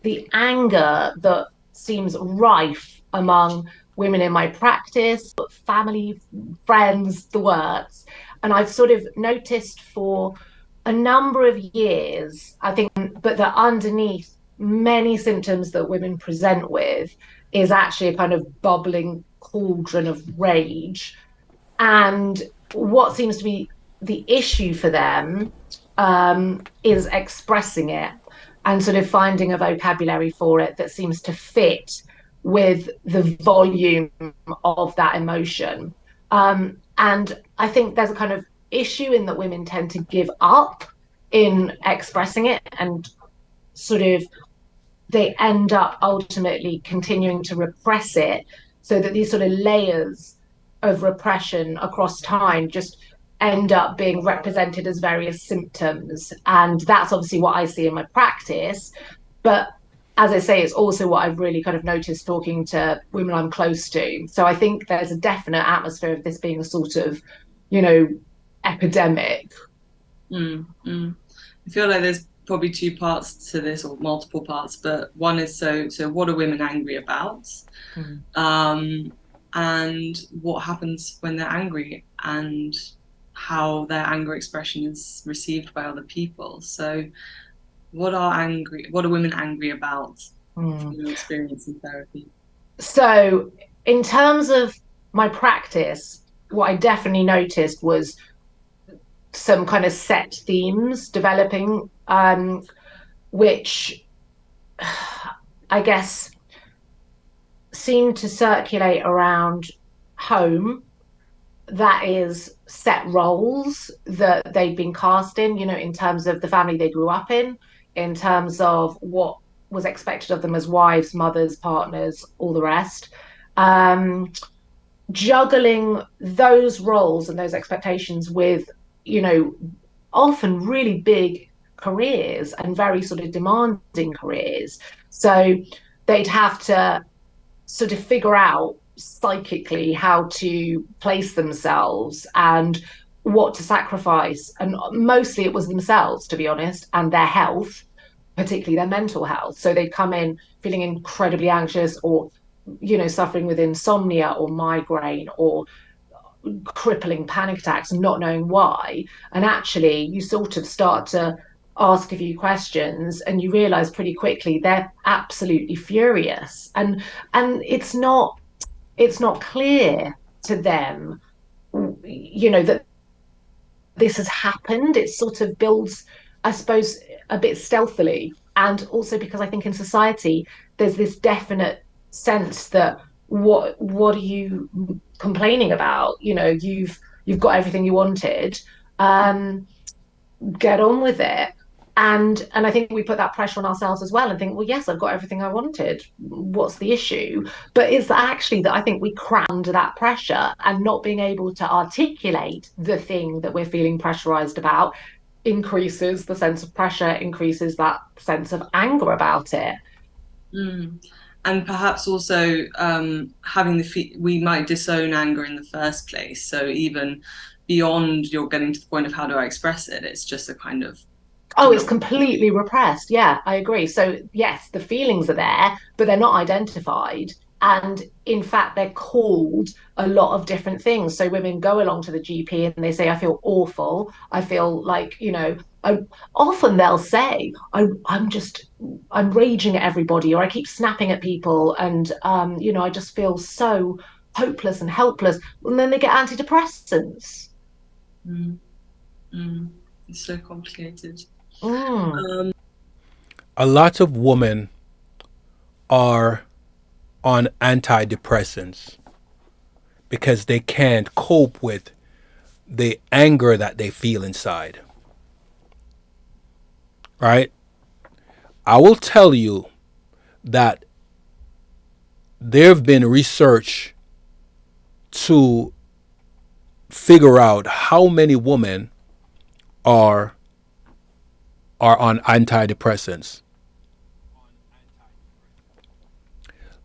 [SPEAKER 7] the anger that seems rife among women in my practice, family, friends, the works. And I've sort of noticed for a number of years, I think, but that underneath many symptoms that women present with is actually a kind of bubbling cauldron of rage. And what seems to be the issue for them is expressing it and sort of finding a vocabulary for it that seems to fit with the volume of that emotion. And I think there's a kind of issue in that women tend to give up in expressing it, and sort of they end up ultimately continuing to repress it, so that these sort of layers of repression across time just end up being represented as various symptoms. And that's obviously what I see in my practice. But as I say, it's also what I've really kind of noticed talking to women I'm close to. So I think there's a definite atmosphere of this being a sort of, epidemic.
[SPEAKER 5] I feel like there's probably two parts to this, or multiple parts, but one is so what are women angry about? And what happens when they're angry, and how their anger expression is received by other people. So what are women angry about from your experience in therapy?
[SPEAKER 7] So in terms of my practice, what I definitely noticed was some kind of set themes developing, which I guess seem to circulate around home. That is set roles that they've been cast in terms of the family they grew up in terms of what was expected of them as wives, mothers, partners, all the rest. Juggling those roles and those expectations with, often really big careers and very sort of demanding careers. So they'd have to sort of figure out psychically how to place themselves and what to sacrifice. And mostly it was themselves, to be honest, and their health, particularly their mental health. So they'd come in feeling incredibly anxious, or suffering with insomnia or migraine or crippling panic attacks, not knowing why. And actually you sort of start to ask a few questions and you realize pretty quickly they're absolutely furious, and it's not clear to them that this has happened. It sort of builds, I suppose, a bit stealthily. And also because I think in society there's this definite sense that what are you complaining about? You've got everything you wanted. Get on with it. And I think we put that pressure on ourselves as well, and think, well, yes, I've got everything I wanted. What's the issue? But it's actually that I think we cram under that pressure, and not being able to articulate the thing that we're feeling pressurized about increases the sense of pressure, increases that sense of anger about it.
[SPEAKER 5] And perhaps also having we might disown anger in the first place. So even beyond you're getting to the point of how do I express it, it's just a kind of
[SPEAKER 7] it's completely repressed. Yeah, I agree. So yes, the feelings are there, but they're not identified. And in fact, they're called a lot of different things. So women go along to the GP and they say, I feel awful. I feel like, often they'll say, I'm raging at everybody, or I keep snapping at people. And, I just feel so hopeless and helpless. And then they get antidepressants.
[SPEAKER 5] It's so complicated.
[SPEAKER 1] A lot of women are on antidepressants because they can't cope with the anger that they feel inside. Right? I will tell you that there have been research to figure out how many women are on antidepressants.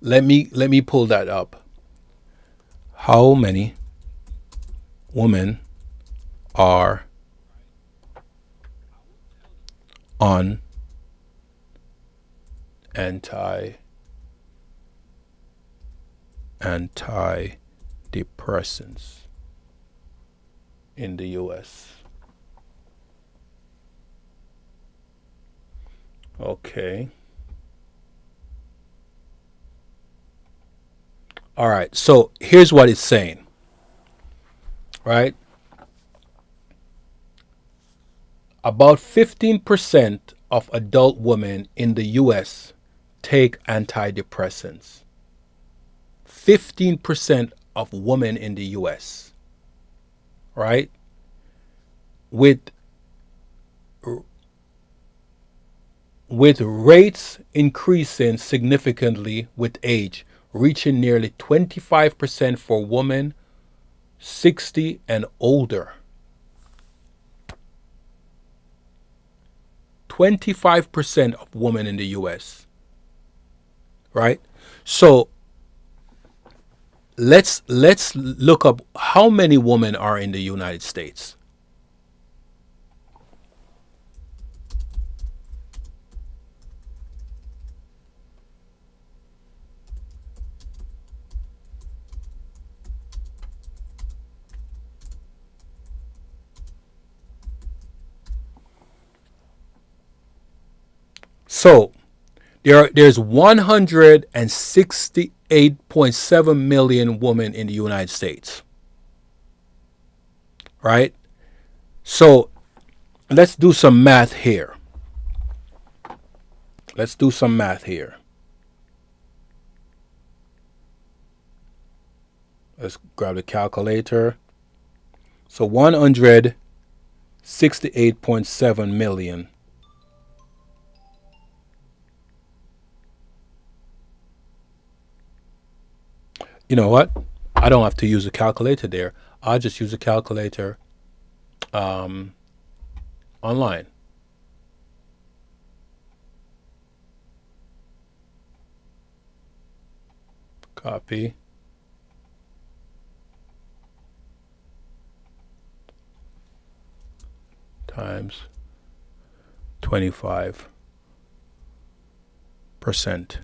[SPEAKER 1] Let me pull that up. How many women are on antidepressants in the US? Okay. All right. So here's what it's saying. Right? About 15% of adult women in the US take antidepressants. 15% of women in the US. Right? With rates increasing significantly with age, reaching nearly 25% for women 60 and older. 25% of women in the US. Right? So let's look up how many women are in the United States. So there's 168.7 million women in the United States. Right? So let's do some math here. Let's grab the calculator. So 168.7 million. You know what? I don't have to use a calculator there. I'll just use a calculator online. Copy. Times 25%.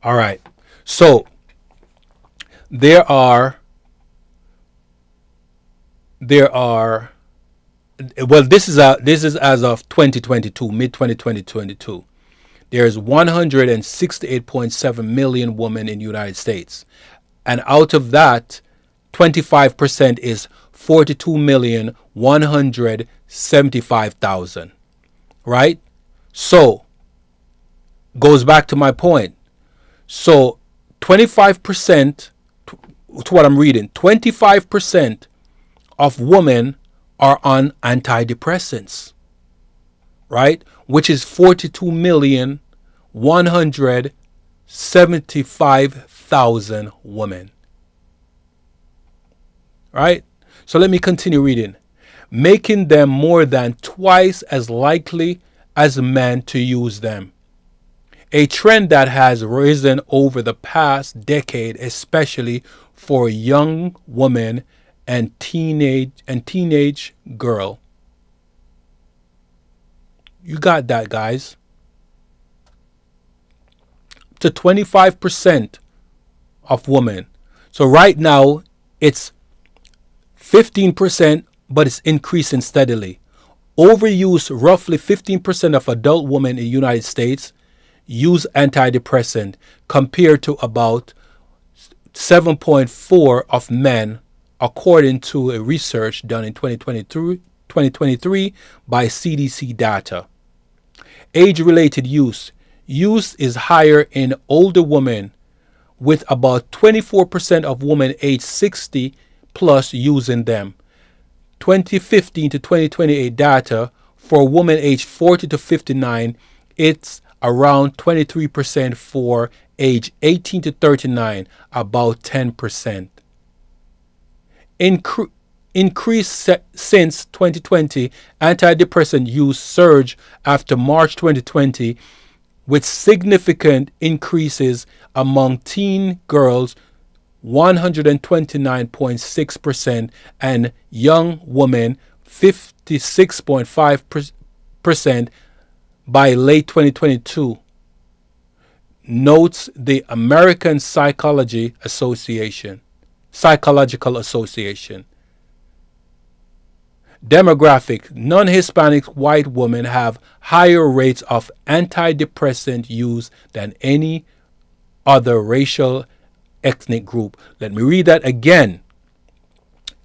[SPEAKER 1] All right. So there are well, this is as of 2022, mid 2022. There's 168.7 million women in the United States. And out of that, 25% is 42,175,000. Right? So goes back to my point. So 25%, to what I'm reading, 25% of women are on antidepressants, right? Which is 42,175,000 women, right? So let me continue reading. Making them more than twice as likely as men to use them. A trend that has risen over the past decade, especially for young women and teenage girl. You got that, guys. To 25% of women. So right now it's 15%, but it's increasing steadily. Overuse, roughly 15% of adult women in the United States use antidepressant compared to about 7.4 of men, according to a research done in 2023 by CDC data. Age-related use is higher in older women, with about 24% of women aged 60 plus using them. 2015 to 2028 data for women aged 40 to 59, it's around 23%. For age 18 to 39, about 10%. Increase since 2020. Antidepressant use surge after March 2020, with significant increases among teen girls 129.6%, and young women 56.5% by late 2022, notes the American Psychological Association. Demographic: non-Hispanic white women have higher rates of antidepressant use than any other racial ethnic group. Let me read that again.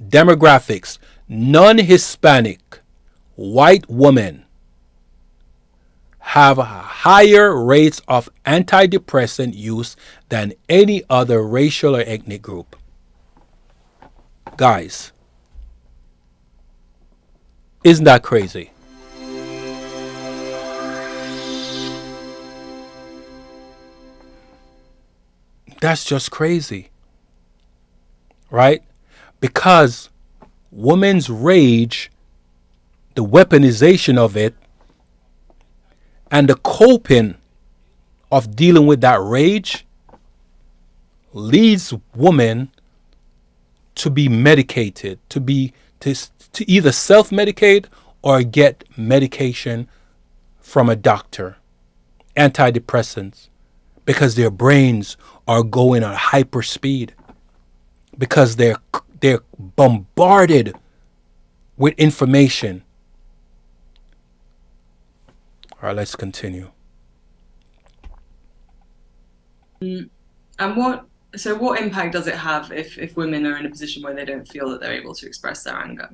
[SPEAKER 1] Demographics: non-Hispanic white women have higher rates of antidepressant use than any other racial or ethnic group. Guys, isn't that crazy? That's just crazy, right? Because women's rage, the weaponization of it, and the coping of dealing with that rage leads women to be medicated, to either self-medicate or get medication from a doctor, antidepressants, because their brains are going at hyper speed, because they're bombarded with information. All right, let's continue.
[SPEAKER 5] And what impact does it have if women are in a position where they don't feel that they're able to express their anger?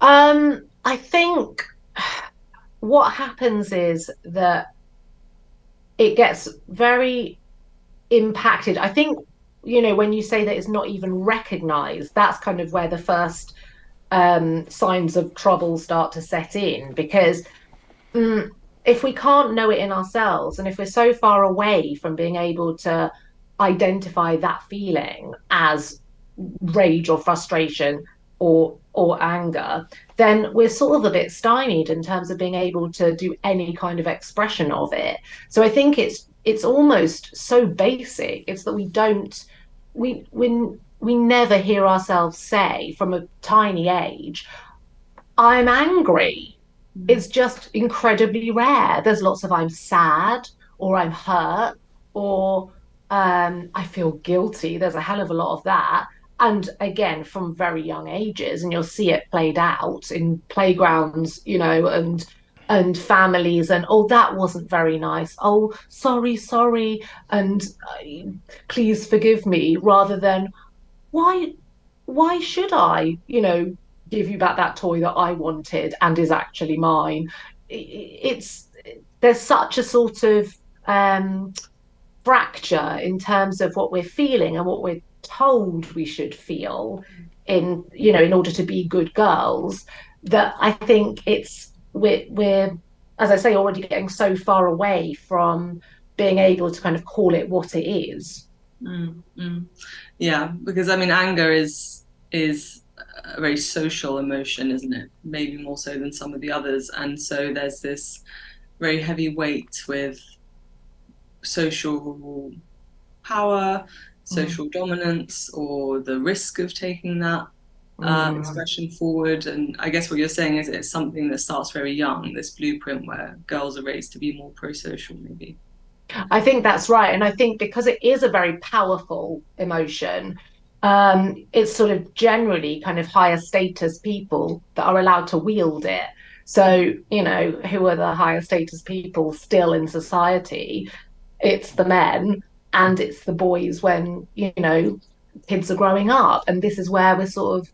[SPEAKER 7] I think what happens is that it gets very impacted. I think, when you say that it's not even recognized, that's kind of where the first signs of trouble start to set in, because if we can't know it in ourselves, and if we're so far away from being able to identify that feeling as rage or frustration or anger, then we're sort of a bit stymied in terms of being able to do any kind of expression of it. So I think it's almost so basic. It's that we never hear ourselves say from a tiny age, I'm angry. It's just incredibly rare. There's lots of I'm sad, or I'm hurt, or I feel guilty. There's a hell of a lot of that. And again, from very young ages, and you'll see it played out in playgrounds, and families, and that wasn't very nice. Oh, sorry, and please forgive me, rather than why should I, give you back that toy that I wanted and is actually mine? There's such a sort of fracture in terms of what we're feeling and what we're told we should feel in order to be good girls, that I think we're, as I say, already getting so far away from being able to kind of call it what it is.
[SPEAKER 5] Yeah, because anger is a very social emotion, isn't it? Maybe more so than some of the others. And so there's this very heavy weight with social power, social dominance, or the risk of taking that expression forward. And I guess what you're saying is it's something that starts very young, this blueprint where girls are raised to be more pro-social, maybe.
[SPEAKER 7] I think that's right. And I think because it is a very powerful emotion, it's sort of generally kind of higher status people that are allowed to wield it. So, who are the higher status people still in society? It's the men, and it's the boys when, kids are growing up. And this is where we're sort of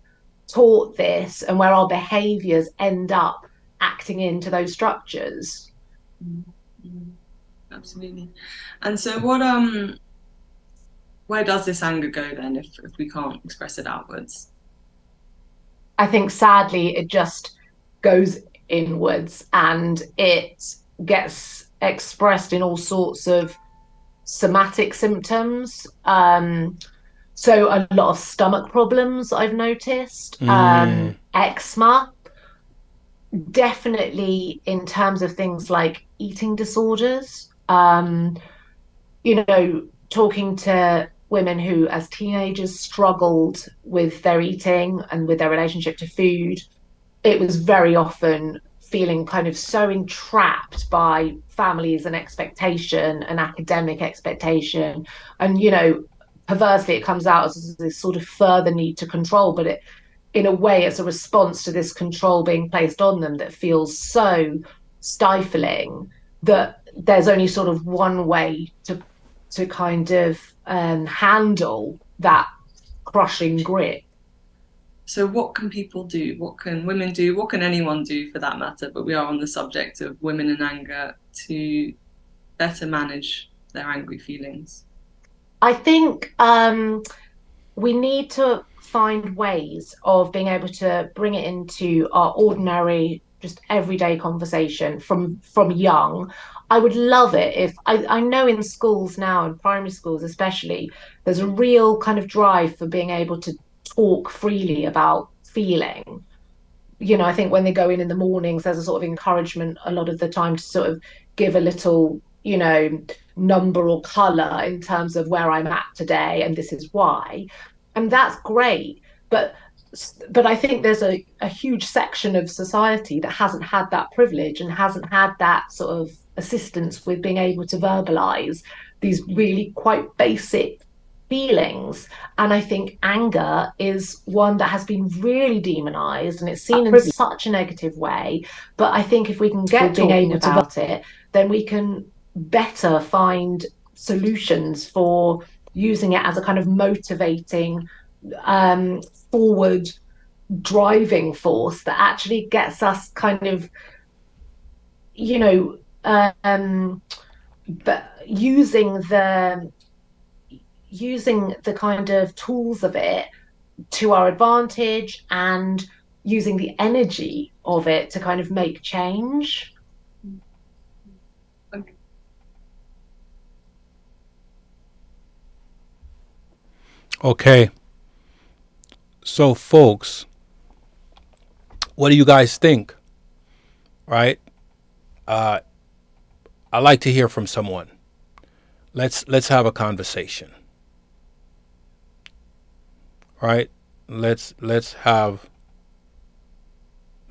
[SPEAKER 7] taught this, and where our behaviors end up acting into those structures.
[SPEAKER 5] Absolutely. And so where does this anger go then if we can't express it outwards?
[SPEAKER 7] I think sadly it just goes inwards and it gets expressed in all sorts of somatic symptoms. So a lot of stomach problems I've noticed, eczema, definitely in terms of things like eating disorders. Talking to women who, as teenagers, struggled with their eating and with their relationship to food, it was very often feeling kind of so entrapped by families and expectation and academic expectation. And, perversely, it comes out as this sort of further need to control, but in a way, it's a response to this control being placed on them that feels so stifling that there's only sort of one way to kind of handle that crushing grip.
[SPEAKER 5] So what can people do? What can women do? What can anyone do for that matter? But we are on the subject of women and anger, to better manage their angry feelings.
[SPEAKER 7] I think we need to find ways of being able to bring it into our ordinary, just everyday conversation from young. I would love it if I know in schools now, in primary schools especially, there's a real kind of drive for being able to talk freely about feeling. I think when they go in the mornings, there's a sort of encouragement a lot of the time to sort of give a little, number or color in terms of where I'm at today and this is why. And that's great. But I think there's a huge section of society that hasn't had that privilege and hasn't had that sort of assistance with being able to verbalize these really quite basic feelings. And I think anger is one that has been really demonized and it's seen in such a negative way. But I think if we can get being able about it, then we can better find solutions for using it as a kind of motivating, forward driving force that actually gets us kind of, but using the kind of tools of it to our advantage and using the energy of it to kind of make change.
[SPEAKER 1] Okay. So, folks, what do you guys think? Right? I'd like to hear from someone. Let's have a conversation. Right? Let's have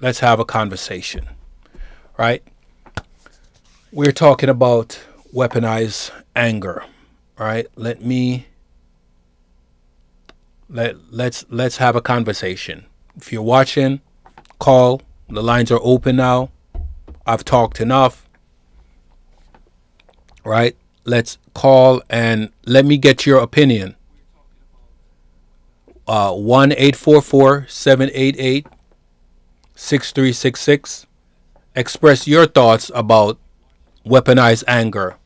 [SPEAKER 1] a conversation. Right? We're talking about weaponized anger. Right? Let's have a conversation. If you're watching, call. The lines are open now. I've talked enough. Right? Let's call and let me get your opinion. 1-844-788-6366. Express your thoughts about weaponized anger.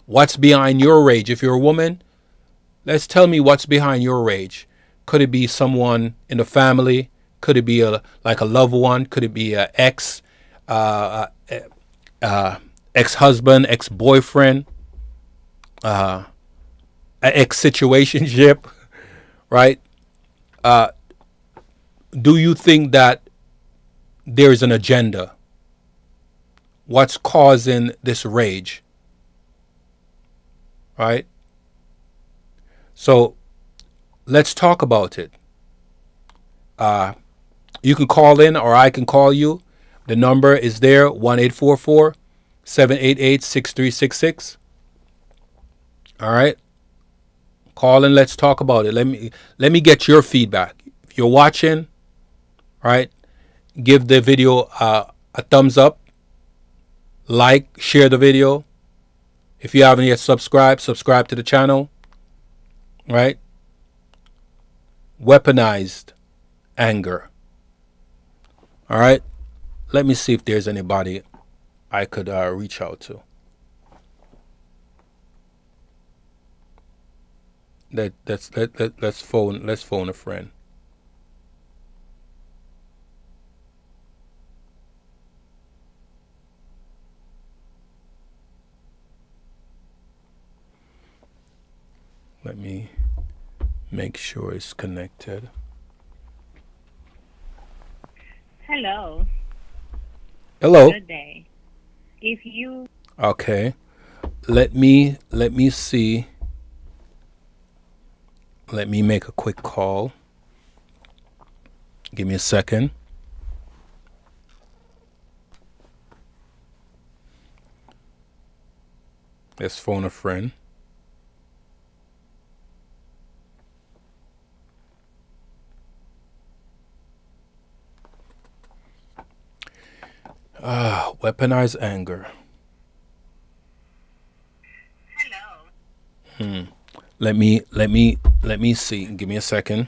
[SPEAKER 1] What's behind your rage? If you're a woman, let's tell me what's behind your rage. Could it be someone in the family? Could it be a loved one? Could it be an ex-husband, ex-boyfriend, an ex-situationship, right? Do you think that there's an agenda? What's causing this rage? Right? So let's talk about it. You can call in or I can call you. The number is there, 1-844-788-6366. All right? Call and let's talk about it. Let me get your feedback. If you're watching, right, give the video a thumbs up. Like, share the video. If you haven't yet subscribe to the channel. Right? Weaponized anger. All right? Let me see if there's anybody I could reach out to. Let's phone a friend. Let me make sure it's connected.
[SPEAKER 8] Hello.
[SPEAKER 1] Hello.
[SPEAKER 8] Good day. If you
[SPEAKER 1] Okay. Let me see. Let me make a quick call. Give me a second. Let's phone a friend. Weaponized anger.
[SPEAKER 8] hello.
[SPEAKER 1] Let me see. Give me a second.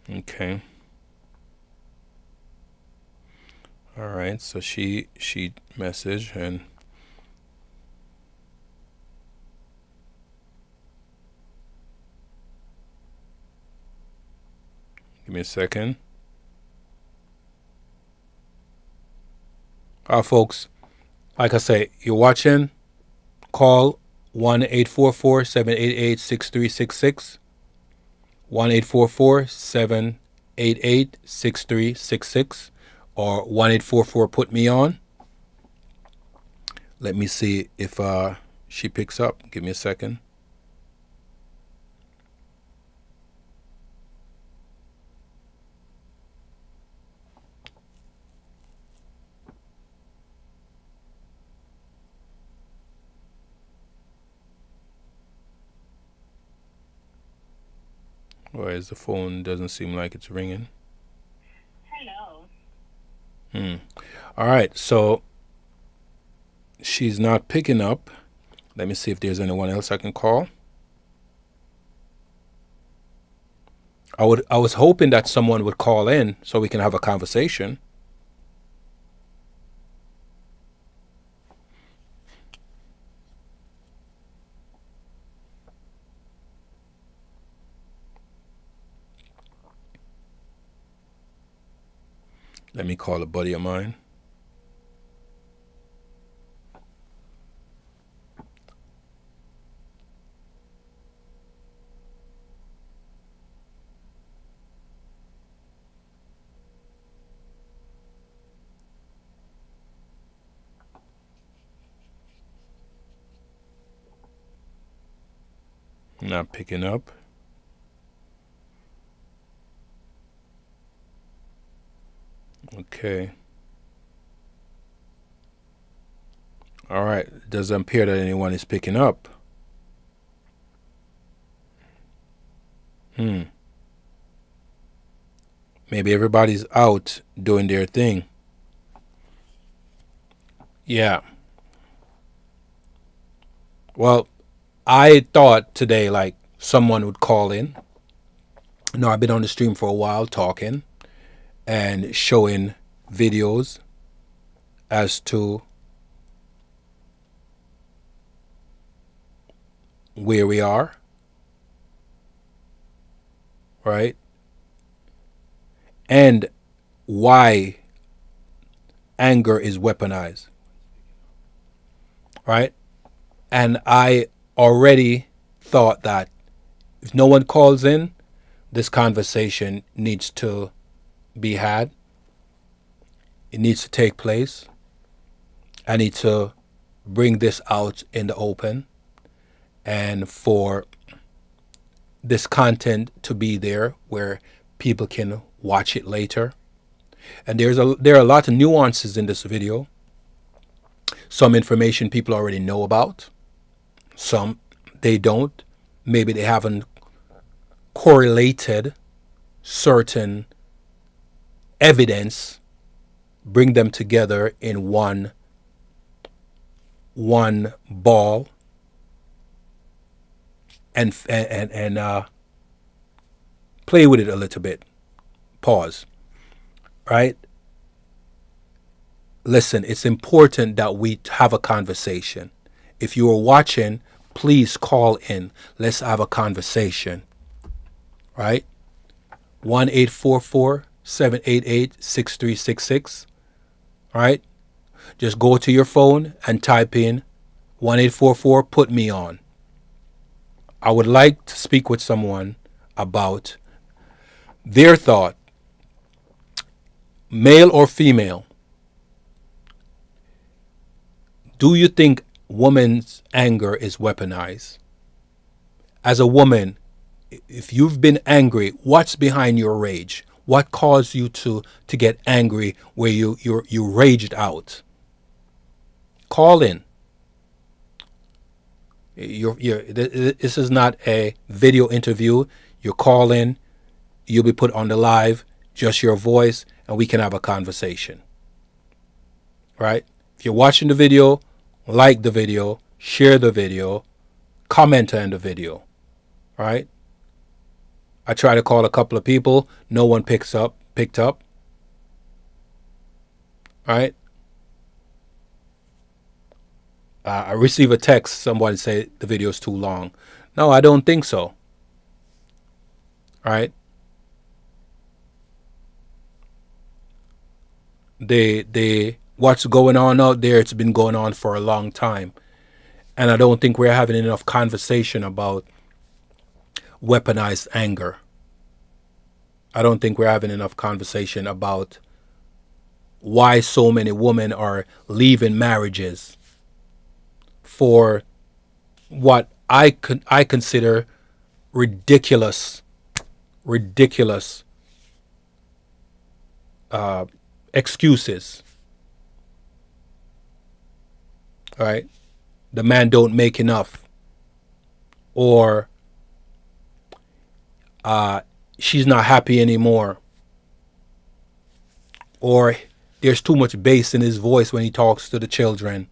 [SPEAKER 1] Okay. All right. So she messaged and give me a second. Folks, like I say, you're watching. Call 1-844-788-6366. 1-844-788-6366 or 1-844-put-me-on. Let me see if she picks up. Give me a second. Why is the phone doesn't seem like it's ringing?
[SPEAKER 8] Hello.
[SPEAKER 1] All right, so she's not picking up. Let me see if there's anyone else I can call. I was hoping that someone would call in so we can have a conversation. Let me call a buddy of mine. Not picking up. Okay. All right. It doesn't appear that anyone is picking up. Maybe everybody's out doing their thing. Yeah. Well, I thought today like someone would call in. No, I've been on the stream for a while talking and showing videos as to where we are, right? And why anger is weaponized, right? And I already thought that if no one calls in, this conversation needs to be had. It needs to take place. I need to bring this out in the open and for this content to be there where people can watch it later. And there are a lot of nuances in this video. Some information people already know about. Some they don't. Maybe they haven't correlated certain evidence, bring them together in one ball and play with it a little bit. Pause. Right? Listen, it's important that we have a conversation. If you are watching, please call in. Let's have a conversation. Right? 1-844-788-6366. Right? Just go to your phone and type in 1-844, put me on. I would like to speak with someone about their thought, male or female. Do you think woman's anger is weaponized? As a woman, if you've been angry, what's behind your rage? What caused you to get angry where you raged out? Call in. This is not a video interview. You call in, you'll be put on the live, just your voice, and we can have a conversation. Right? If you're watching the video, like the video, share the video, comment on the video. Right? I try to call a couple of people, no one picked up. Right? I receive a text, somebody say the video is too long. No, I don't think so. Right? What's going on out there, it's been going on for a long time. And I don't think we're having enough conversation about weaponized anger. I don't think we're having enough conversation about why so many women are leaving marriages for what I consider ridiculous excuses. All right, the man don't make enough, or she's not happy anymore, or there's too much bass in his voice when he talks to the children.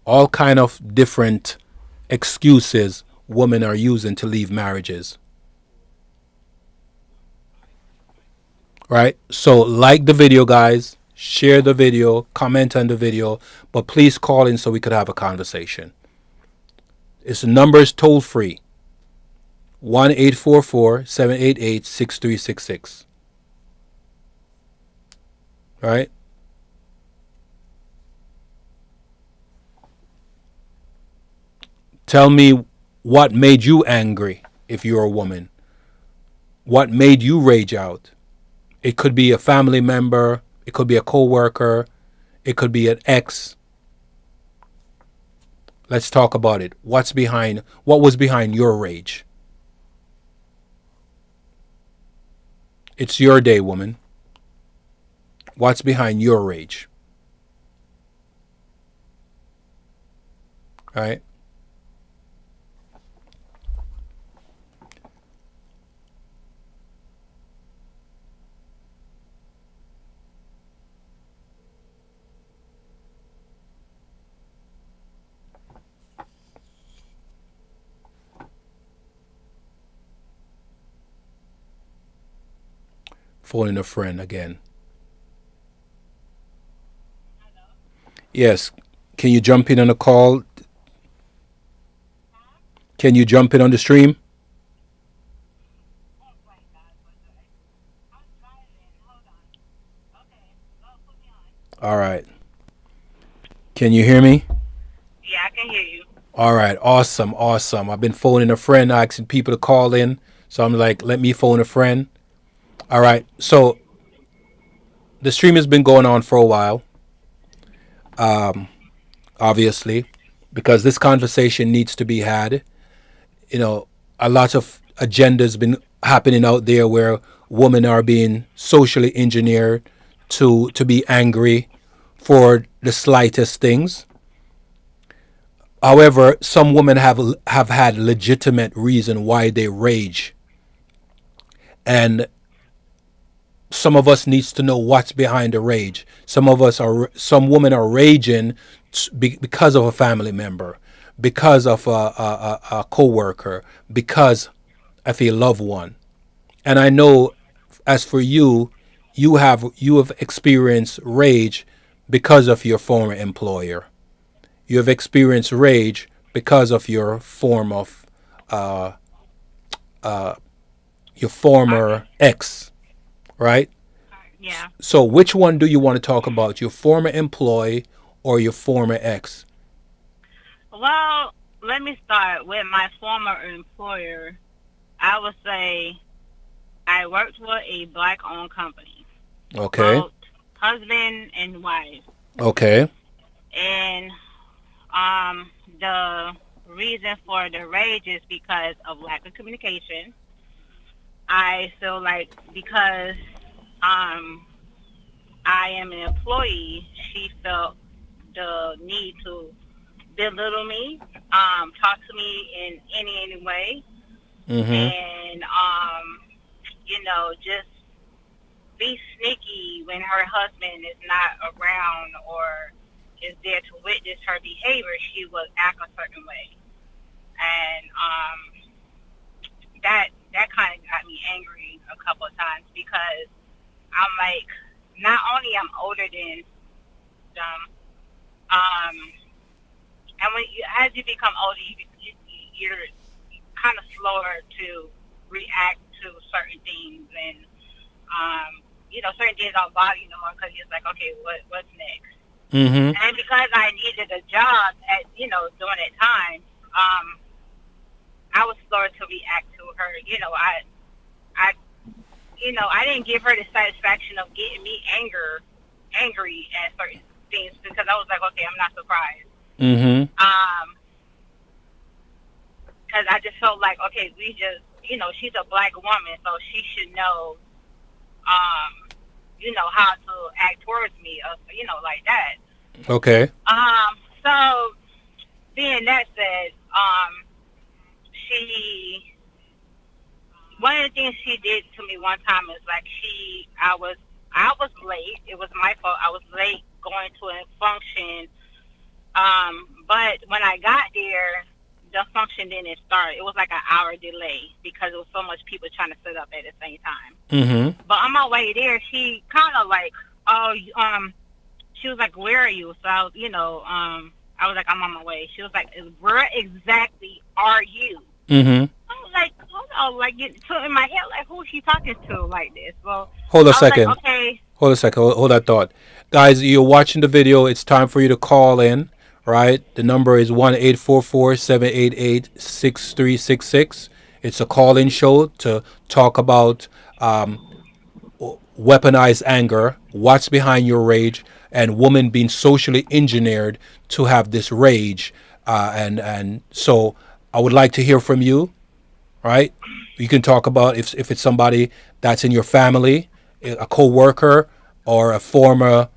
[SPEAKER 1] All kind of different excuses women are using to leave marriages. Right? So like the video, guys, share the video, comment on the video, but please call in so we could have a conversation. Its number is toll free. 1-844-788-6366. Right? Tell me what made you angry if you're a woman. What made you rage out? It could be a family member. It could be a coworker. It could be an ex. Let's talk about it. What was behind your rage? It's your day, woman. What's behind your rage? All right? Phoning a friend again. Yes. Can you jump in on a call? Can you jump in on the stream? All right. Can you hear me?
[SPEAKER 8] Yeah, I can hear you.
[SPEAKER 1] All right. Awesome. I've been phoning a friend, asking people to call in. So I'm like, let me phone a friend. All right. So the stream has been going on for a while. Obviously, because this conversation needs to be had. You know, a lot of agendas been happening out there where women are being socially engineered to be angry for the slightest things. However, some women have had legitimate reason why they rage, and some of us needs to know what's behind the rage. Some women are raging because of a family member, because of a coworker, because of a loved one. And I know, as for you, you have experienced rage because of your former employer. You have experienced rage because of your form of your former ex, right?
[SPEAKER 8] Yeah.
[SPEAKER 1] So which one do you want to talk about, your former employee or your former ex?
[SPEAKER 8] Well, let me start with my former employer. I would say I worked for a black-owned company,
[SPEAKER 1] Okay.
[SPEAKER 8] both husband and wife,
[SPEAKER 1] Okay.
[SPEAKER 8] and the reason for the rage is because of lack of communication. I feel like because um I am an employee, she felt the need to belittle me, talk to me in any way,
[SPEAKER 1] Mhm.
[SPEAKER 8] and just be sneaky when her husband is not around or is there to witness her behavior. She would act a certain way, and that kind of got me angry a couple of times because I'm like, not only I'm older than them, um, and as you become older, you're kind of slower to react to certain things, and certain things don't bother you no more because you're like, okay, what's next?
[SPEAKER 1] Mhm.
[SPEAKER 8] And because I needed a job at during that time, I was slower to react to her. I I didn't give her the satisfaction of getting me angry at certain things because I was like, okay, I'm not surprised.
[SPEAKER 1] Mhm.
[SPEAKER 8] Because I just felt like, okay, she's a black woman, so she should know, how to act towards me, like that.
[SPEAKER 1] Okay.
[SPEAKER 8] So being that said, she one of the things she did to me one time is like I was late. It was my fault. I was late going to a function. But when I got there, the function didn't start. It was like an hour delay because there was so much people trying to set up at the same time.
[SPEAKER 1] Mhm.
[SPEAKER 8] But on my way there, she kind of like, oh, she was like, where are you? So I was, I was like, I'm on my way. She was like, where exactly are you?
[SPEAKER 1] Mhm.
[SPEAKER 8] I was like, hold on, like, so in my head, like, who is she talking to like this? Well,
[SPEAKER 1] Hold a
[SPEAKER 8] I was like,
[SPEAKER 1] second.
[SPEAKER 8] okay,
[SPEAKER 1] Hold a second. Hold that thought. Guys, you're watching the video. It's time for you to call in, right? The number is 1-844-788-6366. It's a call-in show to talk about weaponized anger, what's behind your rage, and women being socially engineered to have this rage. And so I would like to hear from you, right? You can talk about if it's somebody that's in your family, a coworker, or a former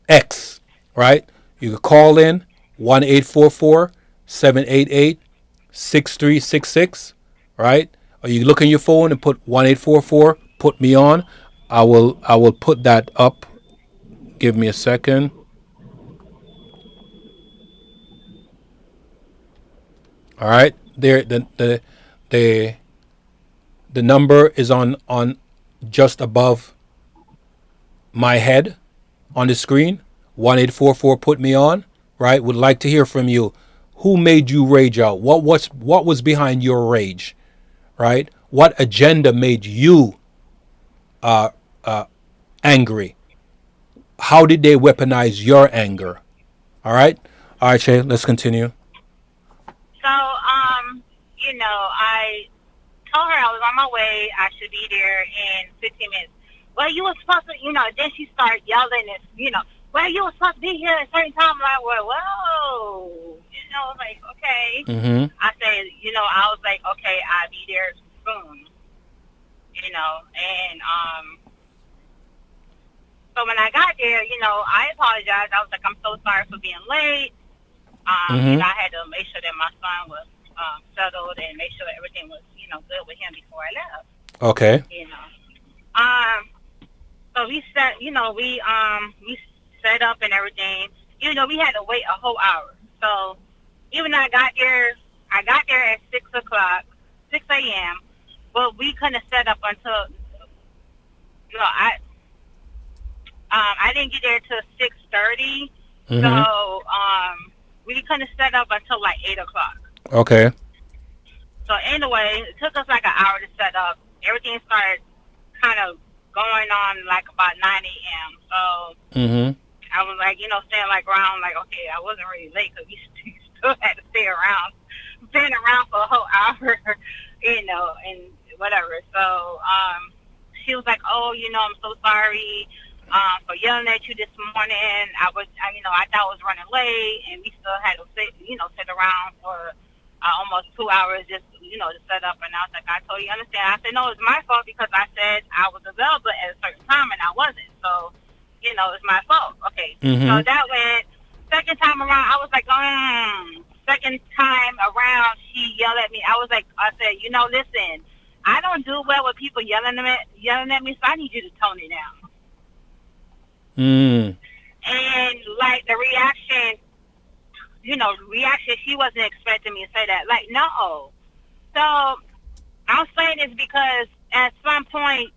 [SPEAKER 1] ex, right? You can call in 1-844-788-6366, right? Or you look on your phone and put 1-844 put me on. I will put that up. Give me a second. All right. There the the number is on just above my head on the screen. 1-844 put me on, right? Would like to hear from you. Who made you rage out? What was behind your rage, right? What agenda made you angry? How did they weaponize your anger? All right? All right, Shay, let's continue.
[SPEAKER 8] so I told her I was on my way. I should be there in 15 minutes. Well, you were supposed to, then she started yelling and, well, you were supposed to be here at a certain time. I'm like, well, whoa, like, okay.
[SPEAKER 1] Mhm.
[SPEAKER 8] I said, I was like, okay, I'll be there soon, and, so when I got there, I apologized. I was like, I'm so sorry for being late.
[SPEAKER 1] Mhm.
[SPEAKER 8] I had to make sure that my son was settled and make sure everything was, good with him before I left.
[SPEAKER 1] Okay.
[SPEAKER 8] Um, so we set, we set up and everything. We had to wait a whole hour. So even though I got there at 6 o'clock, 6 a.m. But we couldn't set up until didn't get there till 6:30.
[SPEAKER 1] Mm-hmm.
[SPEAKER 8] So we couldn't set up until like 8 o'clock.
[SPEAKER 1] Okay.
[SPEAKER 8] So anyway, it took us like an hour to set up. Everything started kind of going on like about 9 a.m. So
[SPEAKER 1] Mm-hmm.
[SPEAKER 8] I was like, staying like around, like, okay, I wasn't really late because we still had to staying around for a whole hour, and whatever. So she was like, oh, I'm so sorry for yelling at you this morning. I thought I was running late, and we still had to sit around for almost 2 hours just, to set up. And I was like, I totally understand. I said, no, it's my fault because I said I was available at a certain time and I wasn't. So, it's my fault. Okay.
[SPEAKER 1] Mm-hmm.
[SPEAKER 8] So that went. Second time around, I was like, second time around, she yelled at me. I said, listen, I don't do well with people yelling at me, so I need you to tone it down.
[SPEAKER 1] Mm.
[SPEAKER 8] And like the reaction, she wasn't expecting me to say that. Like, no. So I'm saying this because at some point,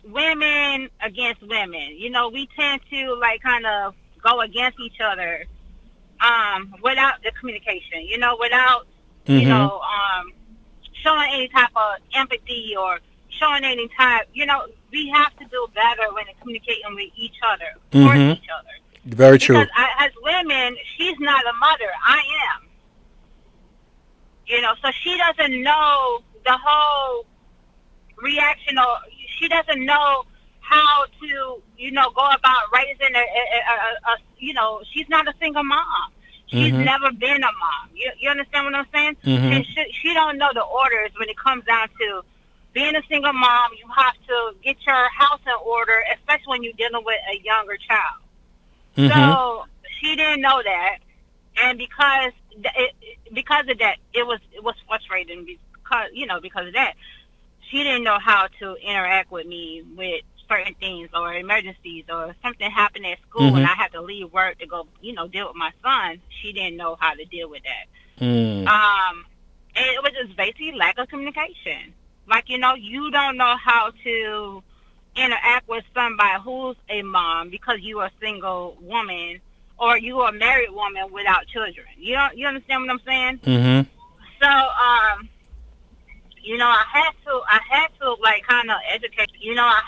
[SPEAKER 8] women against women, we tend to like kind of go against each other without the communication, without, showing any type of empathy or showing any type, we have to do better when communicating with each other, towards each other.
[SPEAKER 1] Very true.
[SPEAKER 8] Because as women, she's not a mother. I am. So she doesn't know the whole reaction, or she doesn't know how to, go about raising she's not a single mom. She's never been a mom. You understand what I'm saying? And she don't know the orders when it comes down to being a single mom. You have to get your house in order, especially when you're dealing with a younger child. So she didn't know that, and because of that, it was frustrating because of that. She didn't know how to interact with me with certain things or emergencies or something happened at school and I had to leave work to go, deal with my son. She didn't know how to deal with that. And it was just basically lack of communication. Like, you don't know how to interact with somebody who's a mom because you are a single woman or you are a married woman without children. You understand what I'm saying? So, I had to like kind of educate, I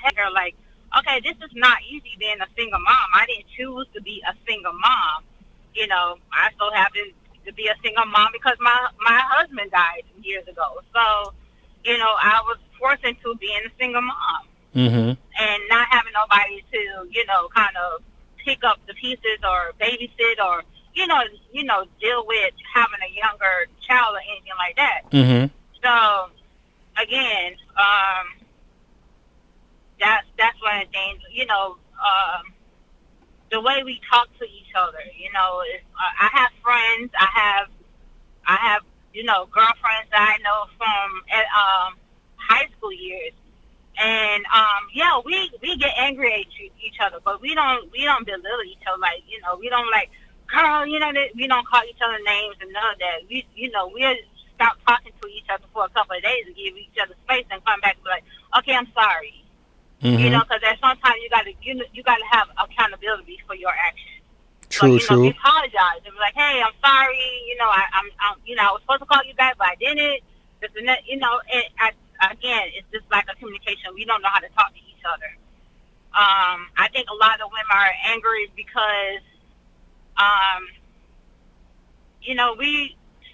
[SPEAKER 8] had her like, okay, this is not easy being a single mom. I didn't choose to be a single mom. I so happened to be a single mom because my husband died years ago. So, I was forced into being a single mom and not having nobody to, kind of pick up the pieces or babysit or, deal with having a younger child or anything like that. So, again, that's one of the things, the way we talk to each other, is, I have friends, I have, girlfriends that I know from high school years. And, we get angry at each other, but we don't belittle each other. Like, we don't like, girl, we don't call each other names and none of that. We'll stop talking to each other for a couple of days and give each other space and come back and be like, okay, I'm sorry. Because sometimes you gotta have accountability for your actions.
[SPEAKER 1] True,
[SPEAKER 8] so,
[SPEAKER 1] true.
[SPEAKER 8] We apologize and be like, hey, I'm sorry. I was supposed to call you back, but I didn't. This and that, again, it's just like a communication. We don't know how to talk to each other. I think a lot of women are angry because,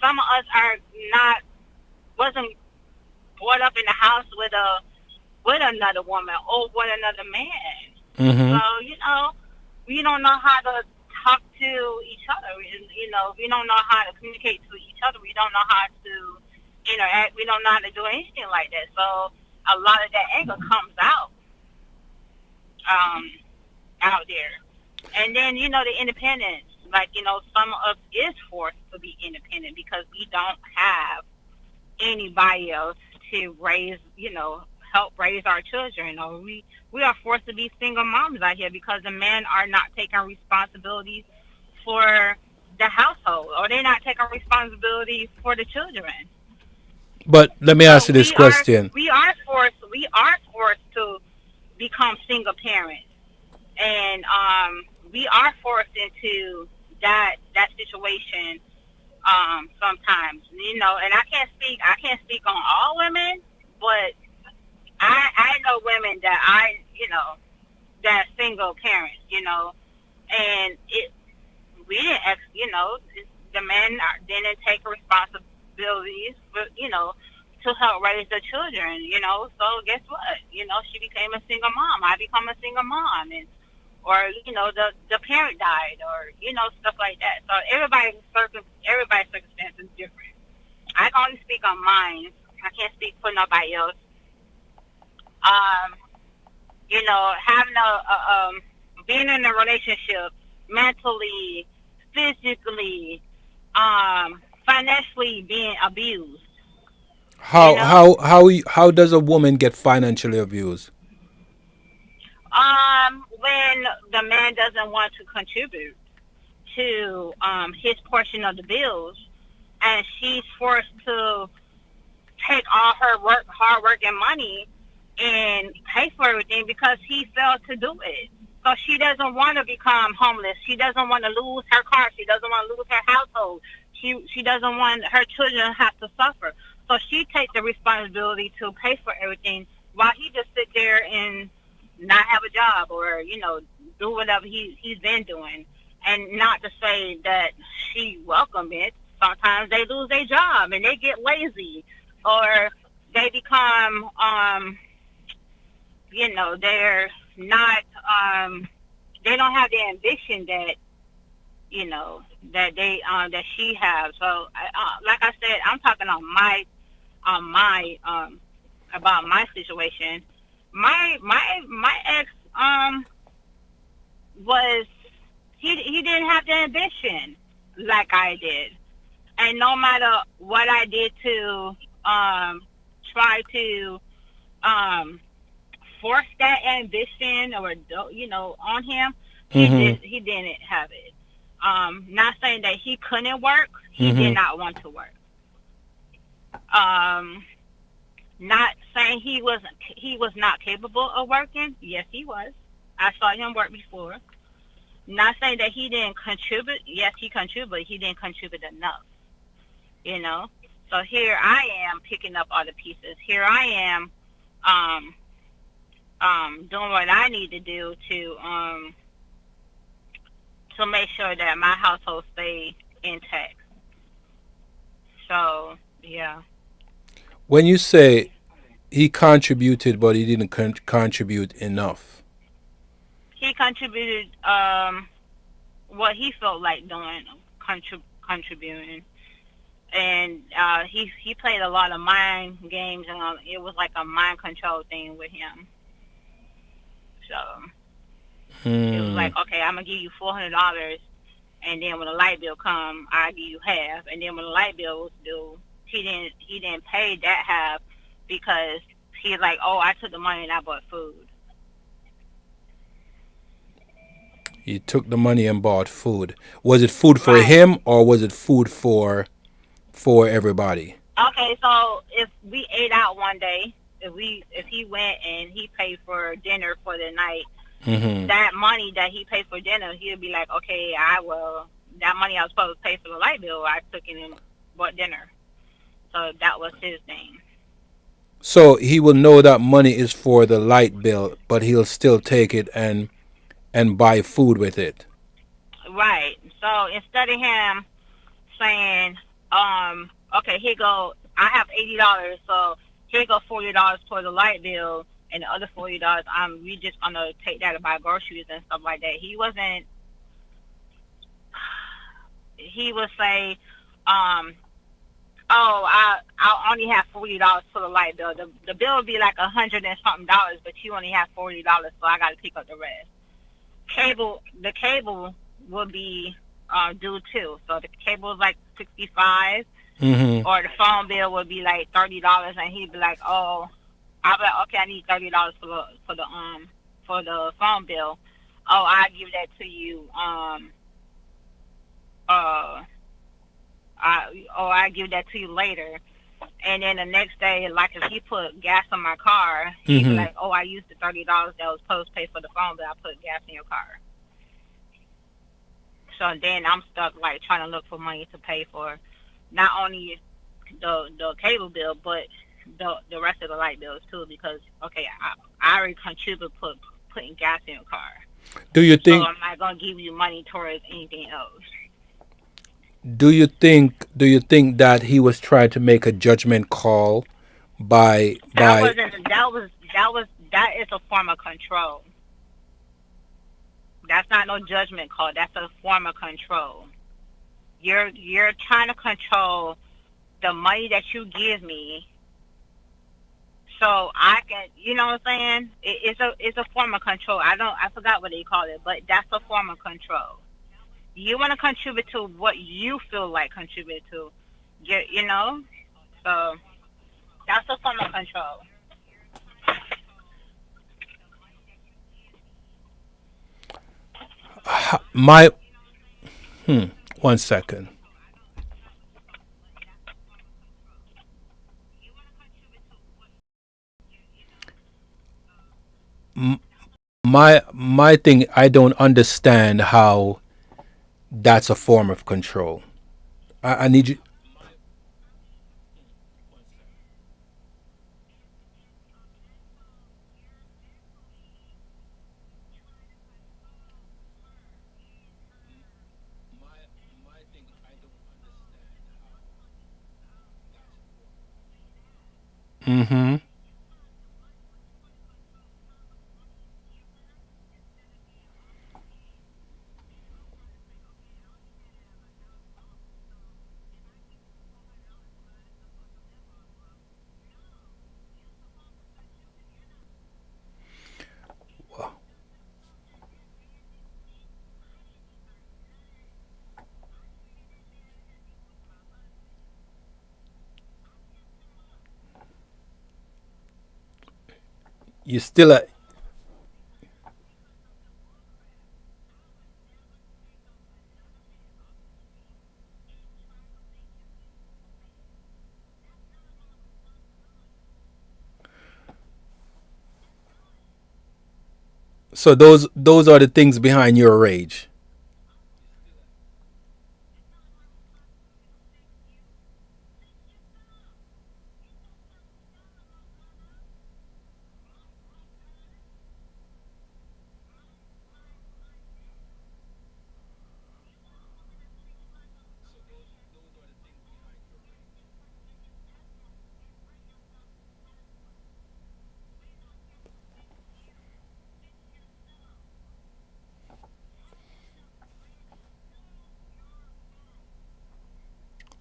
[SPEAKER 8] some of us wasn't brought up in the house with another woman or with another man. So, we don't know how to talk to each other. We don't know how to communicate to each other. We don't know how to interact. We don't know how to do anything like that. So a lot of that anger comes out there. And then, the independence. Like, some of us is forced to be independent because we don't have anybody else to raise, help raise our children. Or we are forced to be single moms out here because the men are not taking responsibility for the household, or they're not taking responsibility for the children.
[SPEAKER 1] But let me ask you this question.
[SPEAKER 8] We are forced to become single parents. and we are forced into that situation sometimes, and I can't speak on all women, but I know women that that single parents, and we didn't the men didn't take responsibilities for, to help raise the children, so guess what, she became a single mom, I become a single mom, and or the parent died, or stuff like that. So everybody's circumstance is different. I can only speak on mine. I can't speak for nobody else. Um, having being in a relationship, mentally, physically, financially being abused. You
[SPEAKER 1] How
[SPEAKER 8] know,
[SPEAKER 1] how how how does a woman get financially abused?
[SPEAKER 8] when the man doesn't want to contribute to his portion of the bills, and she's forced to take all her hard work and money and pay for everything because he failed to do it. So she doesn't want to become homeless. She doesn't want to lose her car. She doesn't want to lose her household. She doesn't want her children to have to suffer. So she takes the responsibility to pay for everything while he just sit there and not have a job, or do whatever he's been doing. And not to say that she welcomed it. Sometimes they lose their job and they get lazy, or they become they're not they don't have the ambition that that they that she has. So like I said, I'm talking on my about my situation. My ex was he didn't have the ambition like I did, and no matter what I did to try to um force that ambition, or on him,
[SPEAKER 1] Hmm.
[SPEAKER 8] he didn't have it. Not saying that he couldn't work, he did
[SPEAKER 1] Hmm.
[SPEAKER 8] not want to work. um Not saying he was not capable of working. Yes, he was. I saw him work before. Not saying that he didn't contribute. Yes, he contributed. He didn't contribute enough. You know. So here I am picking up all the pieces. Here I am, um, doing what I need to do to make sure that my household stay intact. So yeah,
[SPEAKER 1] When you say he contributed, but he didn't contribute enough.
[SPEAKER 8] he contributed what he felt like doing, contributing, and he played a lot of mind games, and it was like a mind control thing with him. So it was
[SPEAKER 1] Hmm.
[SPEAKER 8] like, okay, I'm gonna give you $400, and then when the light bill come, I give you half, and then when the light bill was due, he didn't pay that half because he's like, oh, I took the money and I bought food.
[SPEAKER 1] He took the money and bought food. Was it food for
[SPEAKER 8] Right.
[SPEAKER 1] him or was it food for everybody?
[SPEAKER 8] Okay, so if we ate out one day, if he went and he paid for dinner for the night,
[SPEAKER 1] Hmm.
[SPEAKER 8] that money that he paid for dinner, he'll be like, okay, I will. That money I was supposed to pay for the light bill, I took it and bought dinner. So that was his thing.
[SPEAKER 1] So he will know that money is for the light bill, but he'll still take it and buy food with it.
[SPEAKER 8] Right. So instead of him saying, okay, here go, I have $80, so here go $40 for the light bill, and the other $40, we just gonna take that to buy groceries and stuff like that. He would say, um, oh, I only have $40 for the light bill. The bill would be like $100 and something dollars, but you only have $40, so I got to pick up the rest. The cable would be due too. So the cable is like 65,
[SPEAKER 1] Hmm.
[SPEAKER 8] or the phone bill would be like $30, and he'd be like, oh, I'll be like, okay, I need $30 for the phone bill. Oh, I give that to you. Uh, I give that to you later. And then the next day, like if he put gas in my car, he'd be
[SPEAKER 1] Mm-hmm.
[SPEAKER 8] like, "Oh, I used the $30 that was supposed to pay for the phone, but I put gas in your car." So then I'm stuck like trying to look for money to pay for not only the cable bill, but the rest of the light bills too. Because okay, I already contribute putting gas in your car,
[SPEAKER 1] Do you
[SPEAKER 8] so
[SPEAKER 1] think
[SPEAKER 8] I'm not gonna give you money towards anything else.
[SPEAKER 1] do you think that he was trying to make a judgment call
[SPEAKER 8] That
[SPEAKER 1] by
[SPEAKER 8] wasn't that is a form of control. That's not no judgment call. That's a form of control. You're trying to control the money that you give me, so I can, you know what I'm saying? It's a form of control. I forgot what they call it, but that's a form of control. You want to contribute to what you feel like contribute to, you know. So that's a form of control.
[SPEAKER 1] my hmm, 1 second. My thing, I don't understand how that's a form of control. I need you. Mm-hmm. You still so those are the things behind your rage.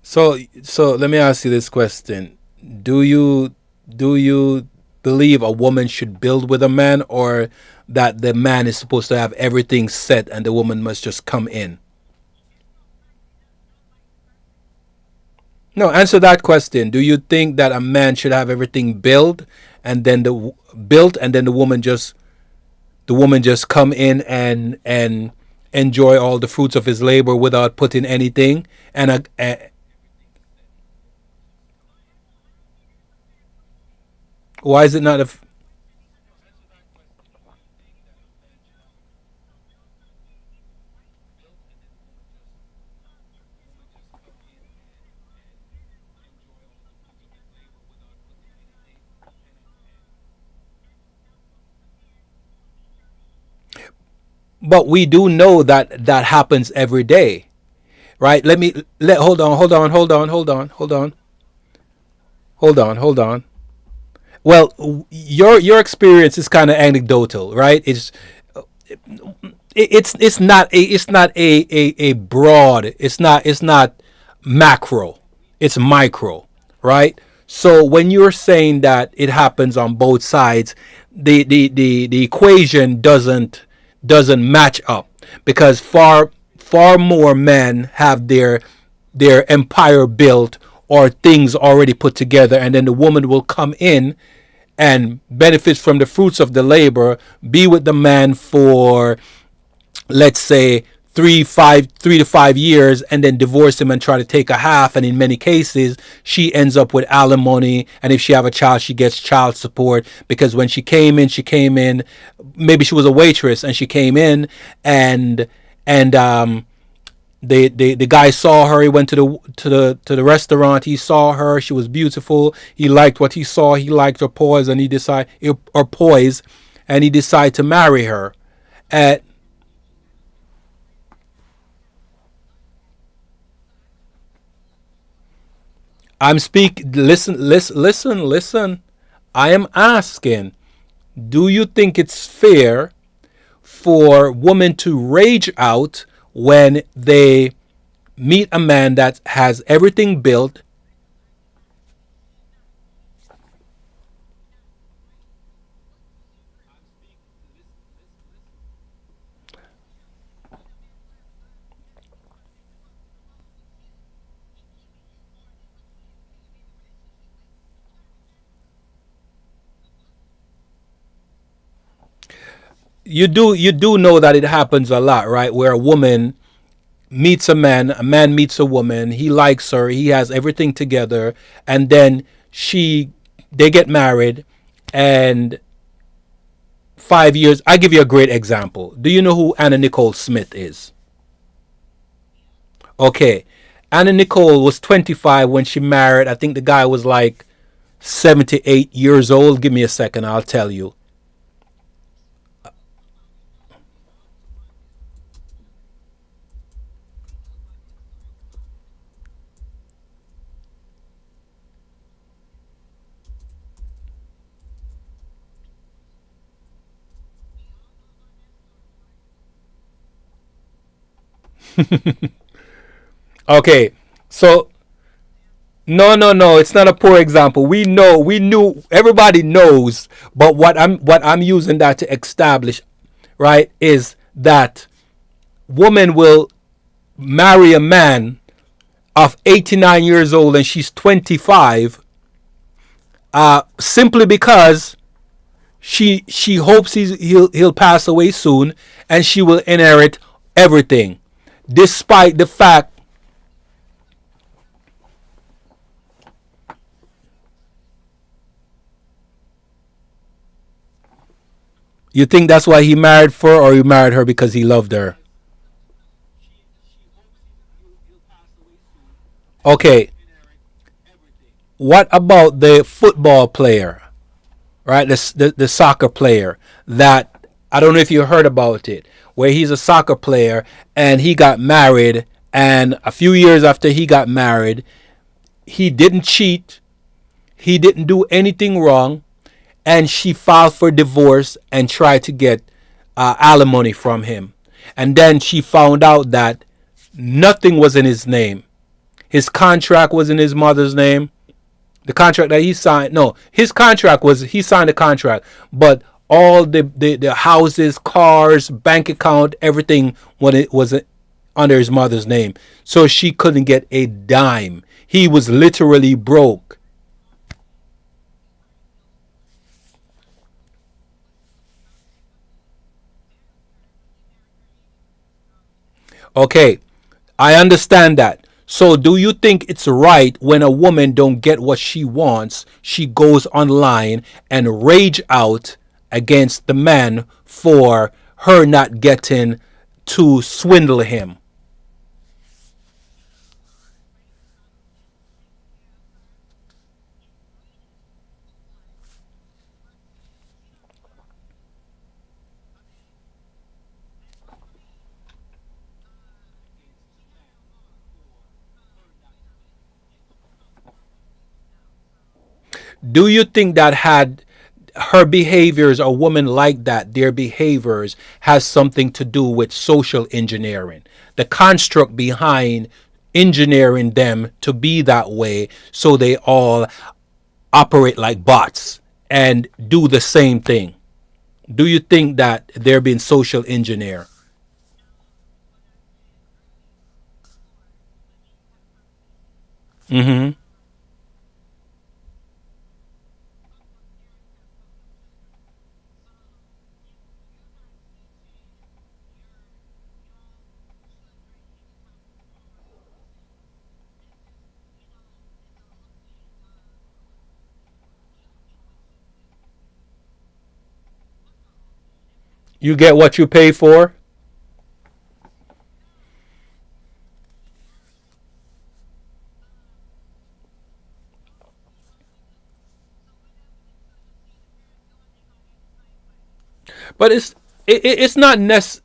[SPEAKER 1] So let me ask you this question: Do you believe a woman should build with a man, or that the man is supposed to have everything set and the woman must just come in? No, answer that question. Do you think that a man should have everything built and then the woman just come in and enjoy all the fruits of his labor without putting anything? And why is it not a? But we do know that that happens every day, right? Hold on, hold on, hold on, hold on, hold on, hold on, hold on. Well, your experience is kind of anecdotal, right? It's not a broad. It's not macro. It's micro, right? So when you're saying that it happens on both sides, the equation doesn't match up, because far more men have their empire built or things already put together, and then the woman will come in and benefits from the fruits of the labor, be with the man for, let's say, 3 to 5 years and then divorce him and try to take a half, and in many cases she ends up with alimony, and if she have a child she gets child support, because when she came in, maybe she was a waitress and she came in, and the guy saw her. He went to the restaurant. He saw her. She was beautiful. He liked what he saw. He liked her poise, and he decided to marry her. At I'm speak. Listen. I am asking. Do you think it's fair for women to rage out when they meet a man that has everything built? You do know that it happens a lot, right? Where a woman meets a man meets a woman, he likes her, he has everything together, and then she they get married, and 5 years. I give you a great example. Do you know who Anna Nicole Smith is? Okay, Anna Nicole was 25 when she married. I think the guy was like 78 years old. Give me a second, I'll tell you. Okay, so no, it's not a poor example. We knew, everybody knows, but what I'm using that to establish, right, is that woman will marry a man of 89 years old and she's 25, simply because she hopes he'll pass away soon and she will inherit everything, despite the fact. You think that's why he married for, or he married her because he loved her? Okay, what about the football player, right? The soccer player that, I don't know if you heard about it, where he's a soccer player and he got married, and a few years after he got married, he didn't cheat, he didn't do anything wrong, and she filed for divorce and tried to get alimony from him. And then she found out that nothing was in his name. His contract was in his mother's name. The contract that he signed, no, his contract was, he signed a contract, but all the houses, cars, bank account, everything, when it was under his mother's name. So she couldn't get a dime. He was literally broke. Okay, I understand that. So do you think it's right when a woman don't get what she wants, she goes online and rage out against the man for her not getting to swindle him? Do you think that had her behaviors, a woman like that, their behaviors has something to do with social engineering? The construct behind engineering them to be that way, so they all operate like bots and do the same thing. Do you think that they're being social engineer? Mm-hmm. You get what you pay for. But it's not necessary.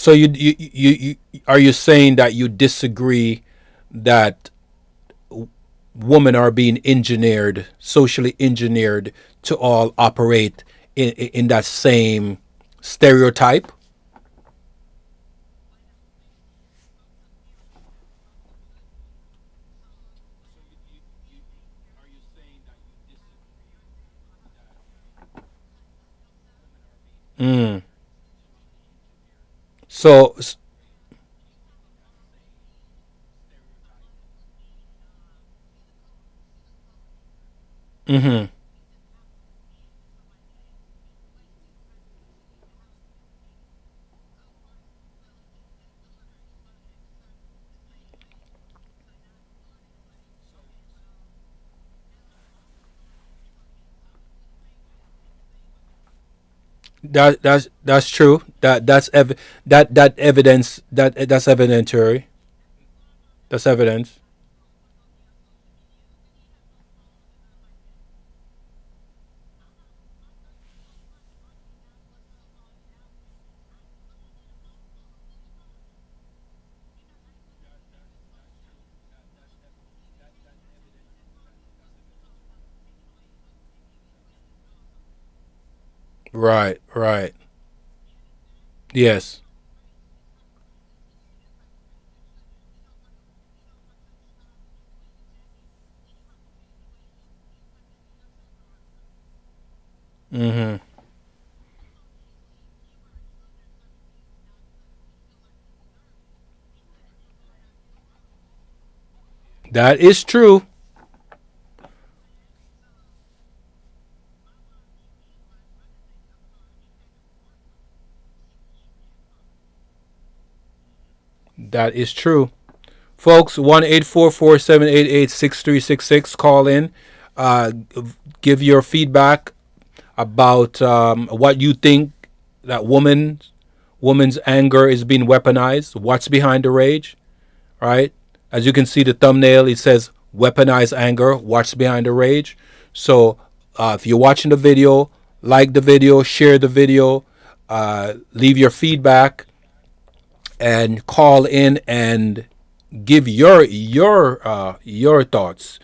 [SPEAKER 1] So you are you saying that you disagree that women are being engineered, socially engineered, to all operate in that same stereotype? Mm. So, hmm, that's true. That evidence that's evidentiary. That's evidence. Right, right. Yes. Hmm. That is true. That is true. Folks, 1-844-788-6366. Call in. Uh, give your feedback about what you think that woman's anger is being weaponized. What's behind the rage, right? As you can see the thumbnail, it says weaponized anger. What's behind the rage? So if you're watching the video, like the video, share the video, leave your feedback, and call in and give your thoughts.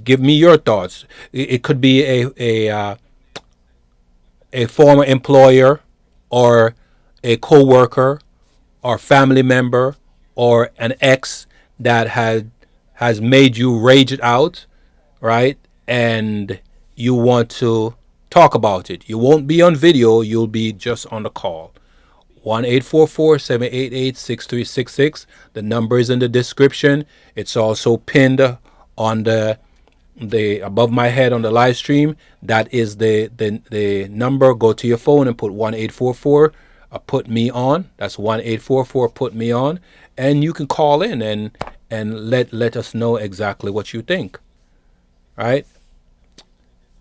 [SPEAKER 1] Give me your thoughts. It could be a former employer, or a coworker, or family member, or an ex that has made you rage it out, right? And you want to talk about it. You won't be on video. You'll be just on the call. 1-844-788-6366. The number is in the description. It's also pinned on the above my head on the live stream. That is the number. Go to your phone and put 1-844 put me on. That's 1-844 put me on, and you can call in and let us know exactly what you think. All right,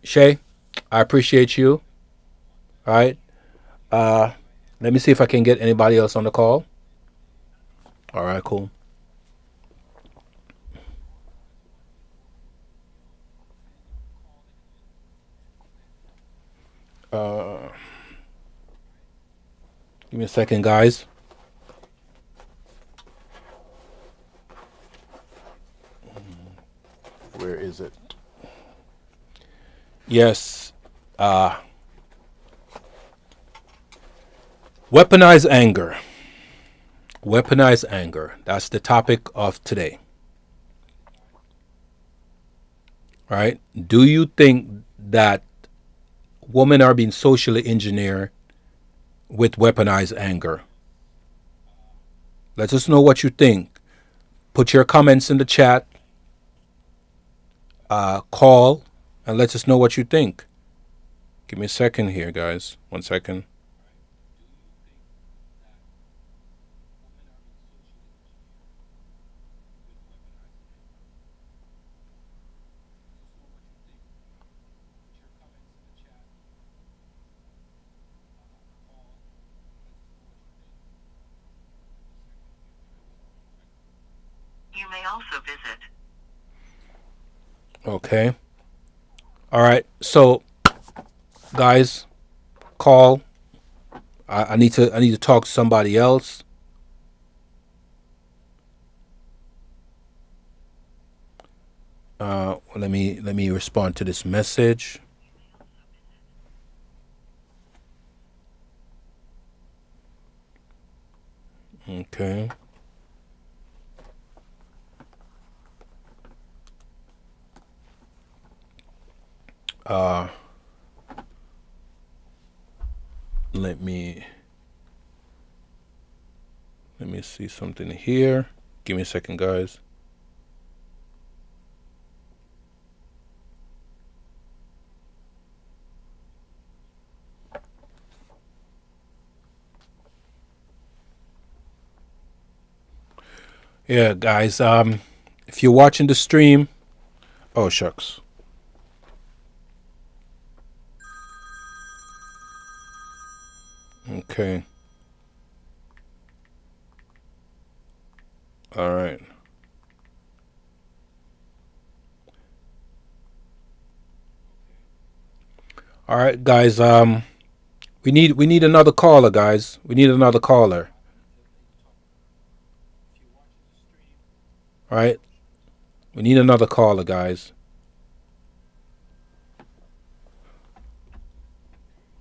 [SPEAKER 1] Shay, I appreciate you. All right, let me see if I can get anybody else on the call. All right, cool. Give me a second, guys. Where is it? Yes. Weaponized anger. Weaponized anger. That's the topic of today. All right. Do you think that women are being socially engineered with weaponized anger? Let us know what you think. Put your comments in the chat. Call and let us know what you think. Give me a second here, guys. 1 second.
[SPEAKER 9] You may also visit.
[SPEAKER 1] Okay. All right. So, guys, call. I need to talk to somebody else. Let me respond to this message. Okay. Let me see something here. Give me a second, guys. Yeah, guys. If you're watching the stream, oh shucks. Okay. All right. All right, guys. We need another caller, guys. We need another caller. All right. We need another caller, guys.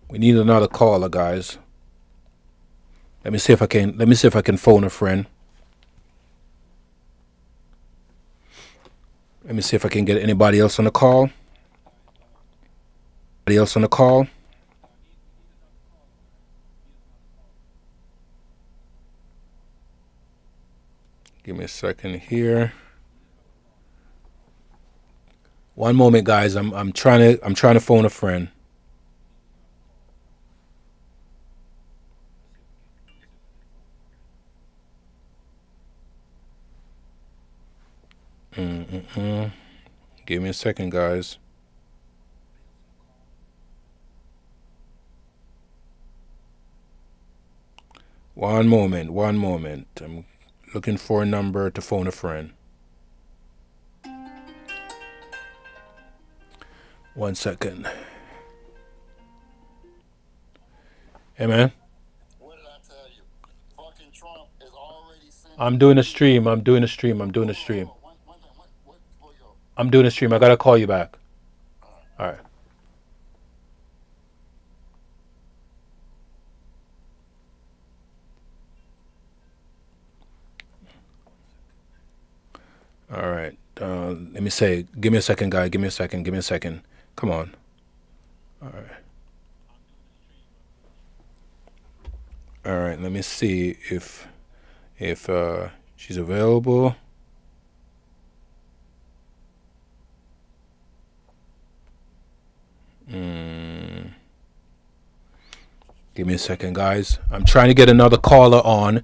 [SPEAKER 1] We need another caller, guys. Let me see if I can phone a friend. Let me see if I can get anybody else on the call. Anybody else on the call? Give me a second here. One moment, guys. I'm trying to phone a friend. Give me a second, guys. One moment. I'm looking for a number to phone a friend. 1 second. Hey, man.
[SPEAKER 10] What did I tell you? Fucking Trump is already sending.
[SPEAKER 1] I'm doing a stream. I'm doing a stream. I gotta call you back. All right. All right. Let me say. Give me a second, guy. Give me a second. Come on. All right. All right. Let me see if she's available. Give me a second, guys. I'm trying to get another caller on.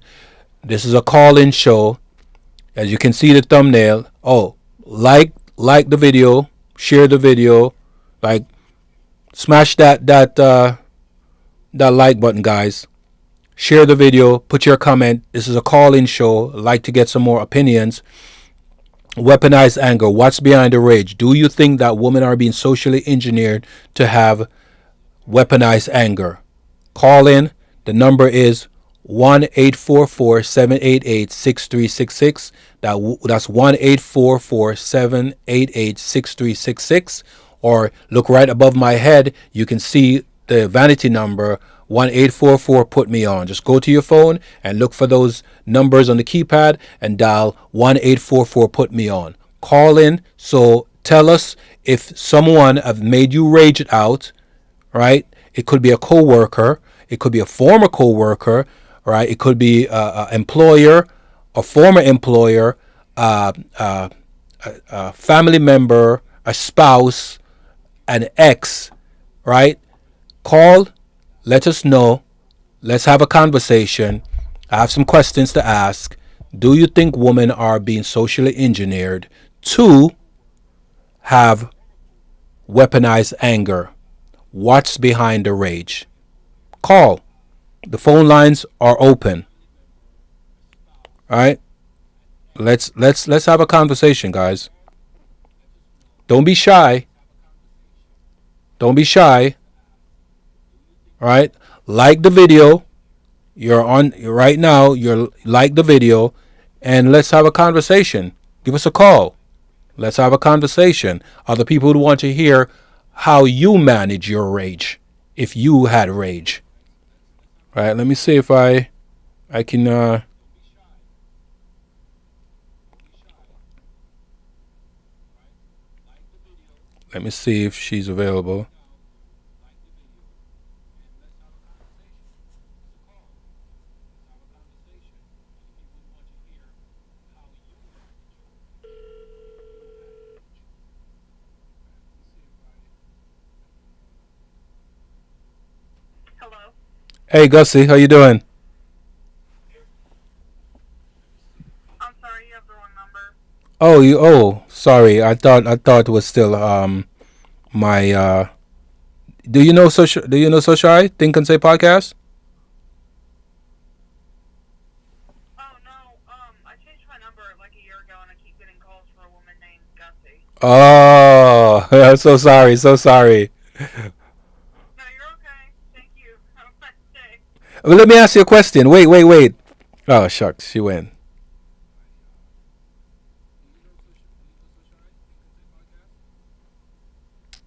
[SPEAKER 1] This is a call-in show. As you can see the thumbnail. Oh, like the video, share the video, smash that like button, guys. Share the video, put your comment. This is a call-in show. I'd like to get some more opinions. Weaponized anger. What's behind the rage? Do you think that women are being socially engineered to have weaponized anger? Call in. The number is 1-844-788-6366. That's 1-844-788-6366. or look right above my head. You can see the vanity number 1844 put me on. Just go to your phone and look for those numbers on the keypad and dial 1844 put me on. Call in. So tell us if someone have made you rage it out, right? It could be a coworker, it could be a former coworker, right? It could be a employer, a former employer, a family member, a spouse, an ex, right? Call, let us know. Let's have a conversation. I have some questions to ask. Do you think women are being socially engineered to have weaponized anger? What's behind the rage? Call. The phone lines are open. All right? Let's have a conversation, guys. Don't be shy. Don't be shy. All right? Like the video. You're on right now. You're like the video, and let's have a conversation. Give us a call. Let's have a conversation. Other people would want to hear how you manage your rage if you had rage. All right, let me see if I can let me see if she's available.
[SPEAKER 8] Hello.
[SPEAKER 1] Hey Gussie, how you doing?
[SPEAKER 8] I'm sorry, you have the wrong number.
[SPEAKER 1] Sorry. I thought it was still my do you know Social Think and Say podcast?
[SPEAKER 8] Oh no, I changed my number like a year ago and I keep getting calls from a woman named Gussie.
[SPEAKER 1] Oh, I'm so sorry, so sorry.
[SPEAKER 8] No, you're okay. Thank you. Have a nice day.
[SPEAKER 1] Well, let me ask you a question. Wait. Oh shucks, she went.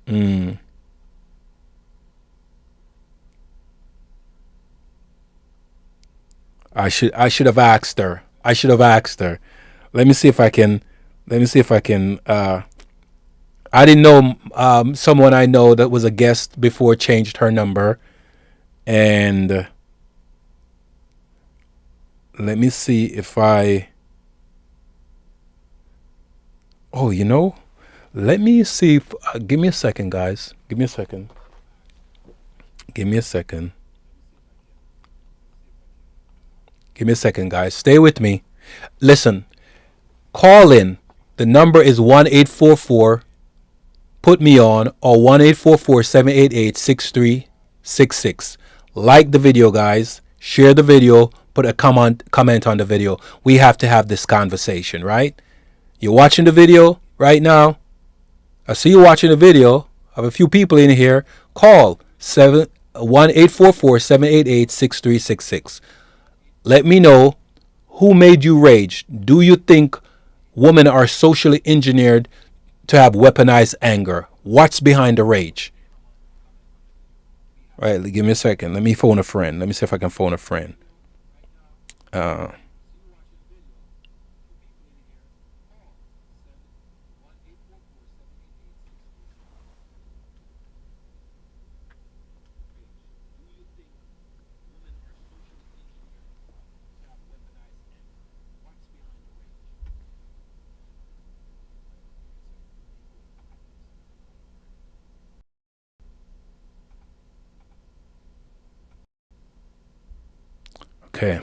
[SPEAKER 1] Mm. I should have asked her. I should have asked her. Let me see if I can. Let me see if I can. I didn't know someone I know that was a guest before changed her number, and let me see if I. Oh, let me see. Give me a second, guys. Give me a second. Give me a second. Give me a second, guys. Stay with me. Listen. Call in. The number is 1844 put me on, or 1-844-788-6366. Like the video, guys. Share the video. Put a comment on the video. We have to have this conversation, right? You're watching the video right now. I see you watching the video. I have a few people in here. Call 1-844-788-6366. Let me know who made you rage. Do you think women are socially engineered to have weaponized anger? What's behind the rage? All right, give me a second. Let me phone a friend. Let me see if I can phone a friend. Okay.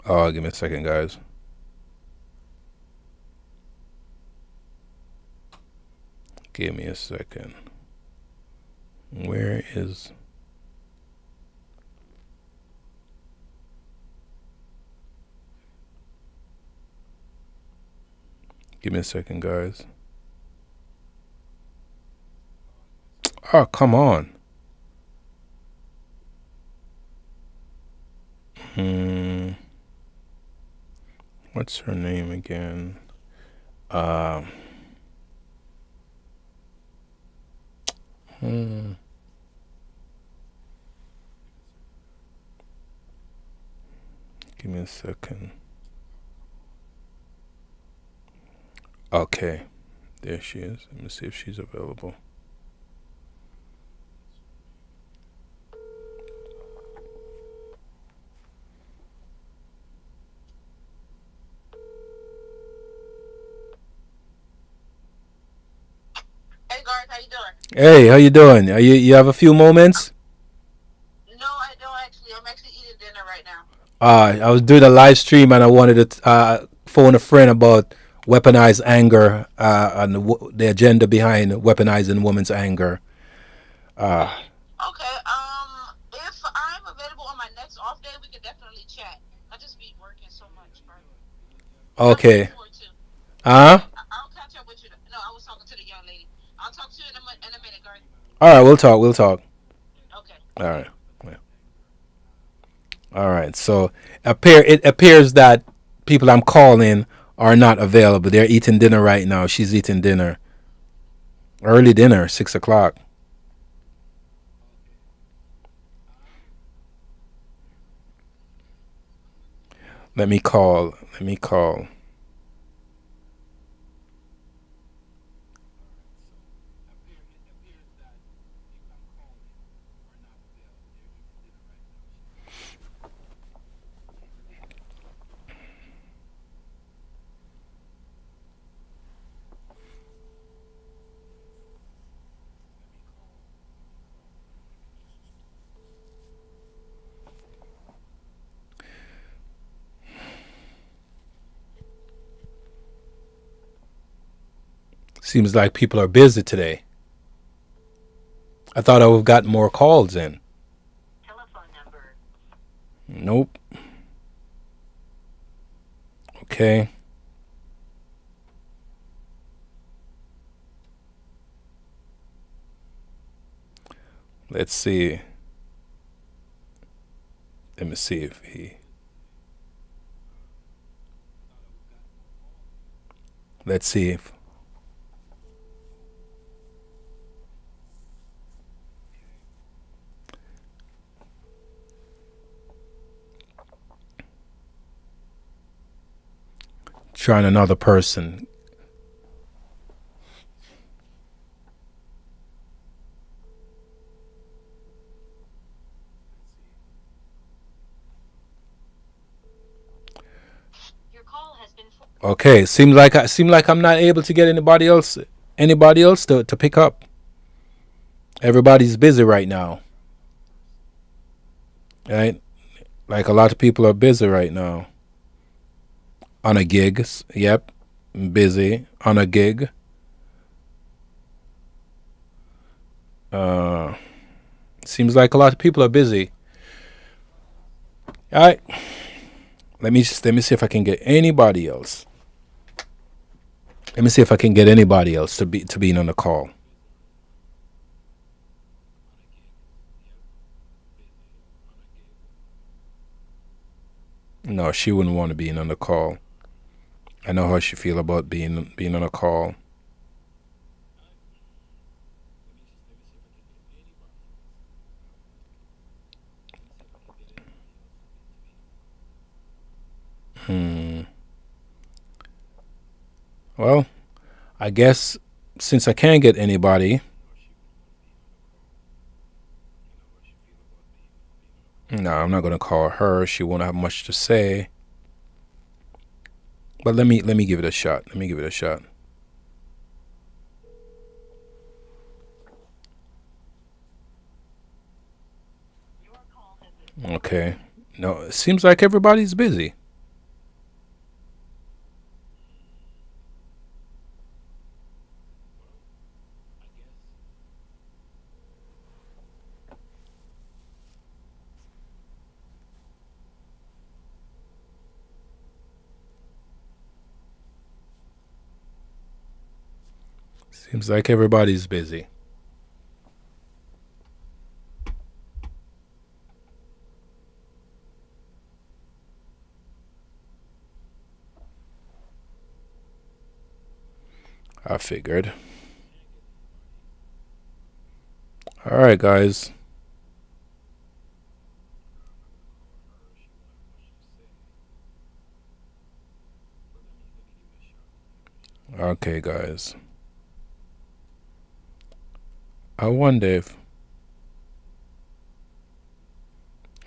[SPEAKER 1] Oh, give me a second, guys. Give me a second. Where is... Give me a second, guys. Oh, come on. What's her name again? Hmm. Give me a second. Okay, there she is. Let me see if she's available.
[SPEAKER 9] Hey Garth, how you doing?
[SPEAKER 1] Hey, how you doing? You have a few moments?
[SPEAKER 9] No, I don't actually. I'm actually eating dinner right now.
[SPEAKER 1] I was doing a live stream and I wanted to phone a friend about weaponized anger and the agenda behind weaponizing women's anger.
[SPEAKER 9] Okay. If I'm available on my next off day, we can definitely chat. I just be working so much, bro. I'll be looking
[SPEAKER 1] Okay.
[SPEAKER 9] forward to.
[SPEAKER 1] Huh?
[SPEAKER 9] I'll catch up with you. No, I was talking to the young lady. I'll talk to you in a minute, Garth.
[SPEAKER 1] All right, we'll talk. We'll talk.
[SPEAKER 9] Okay.
[SPEAKER 1] All right. Yeah. All right. So it appears that people I'm calling are not available. They're eating dinner right now. She's eating dinner. Early dinner, 6 o'clock. Let me call. Let me call. Seems like people are busy today. I thought I would have gotten more calls in.
[SPEAKER 9] Telephone number.
[SPEAKER 1] Nope. Okay. Let's see. Let me see if he. Let's see if. Trying another person. Okay, seem like I'm not able to get anybody else to pick up. Everybody's busy right now. Right? Like a lot of people are busy right now. On a gig. Yep. Busy on a gig. Seems like a lot of people are busy. All right. Let me see if I can get anybody else. Let me see if I can get anybody else to be on the call. No, she wouldn't want to be on the call. I know how she feel about being on a call. Well, I guess since I can't get anybody, no, I'm not gonna call her. She won't have much to say. But let me give it a shot. Let me give it a shot. Okay. No, it seems like everybody's busy. Seems like everybody's busy. I figured. All right, guys. Okay, guys. I wonder if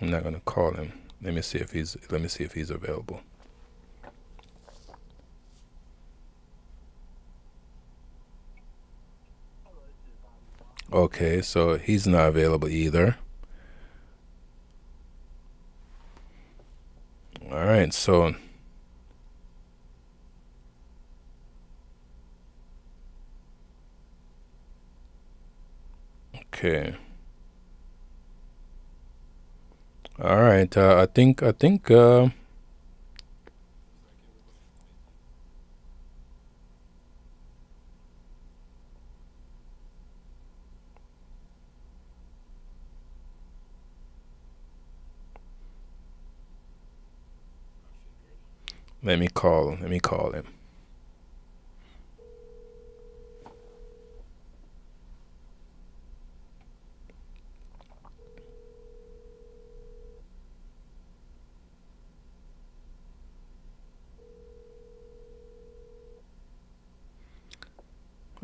[SPEAKER 1] I'm not gonna call him. Let me see if he's available. Okay, so he's not available either. All right, so okay. All right, I think let me call him.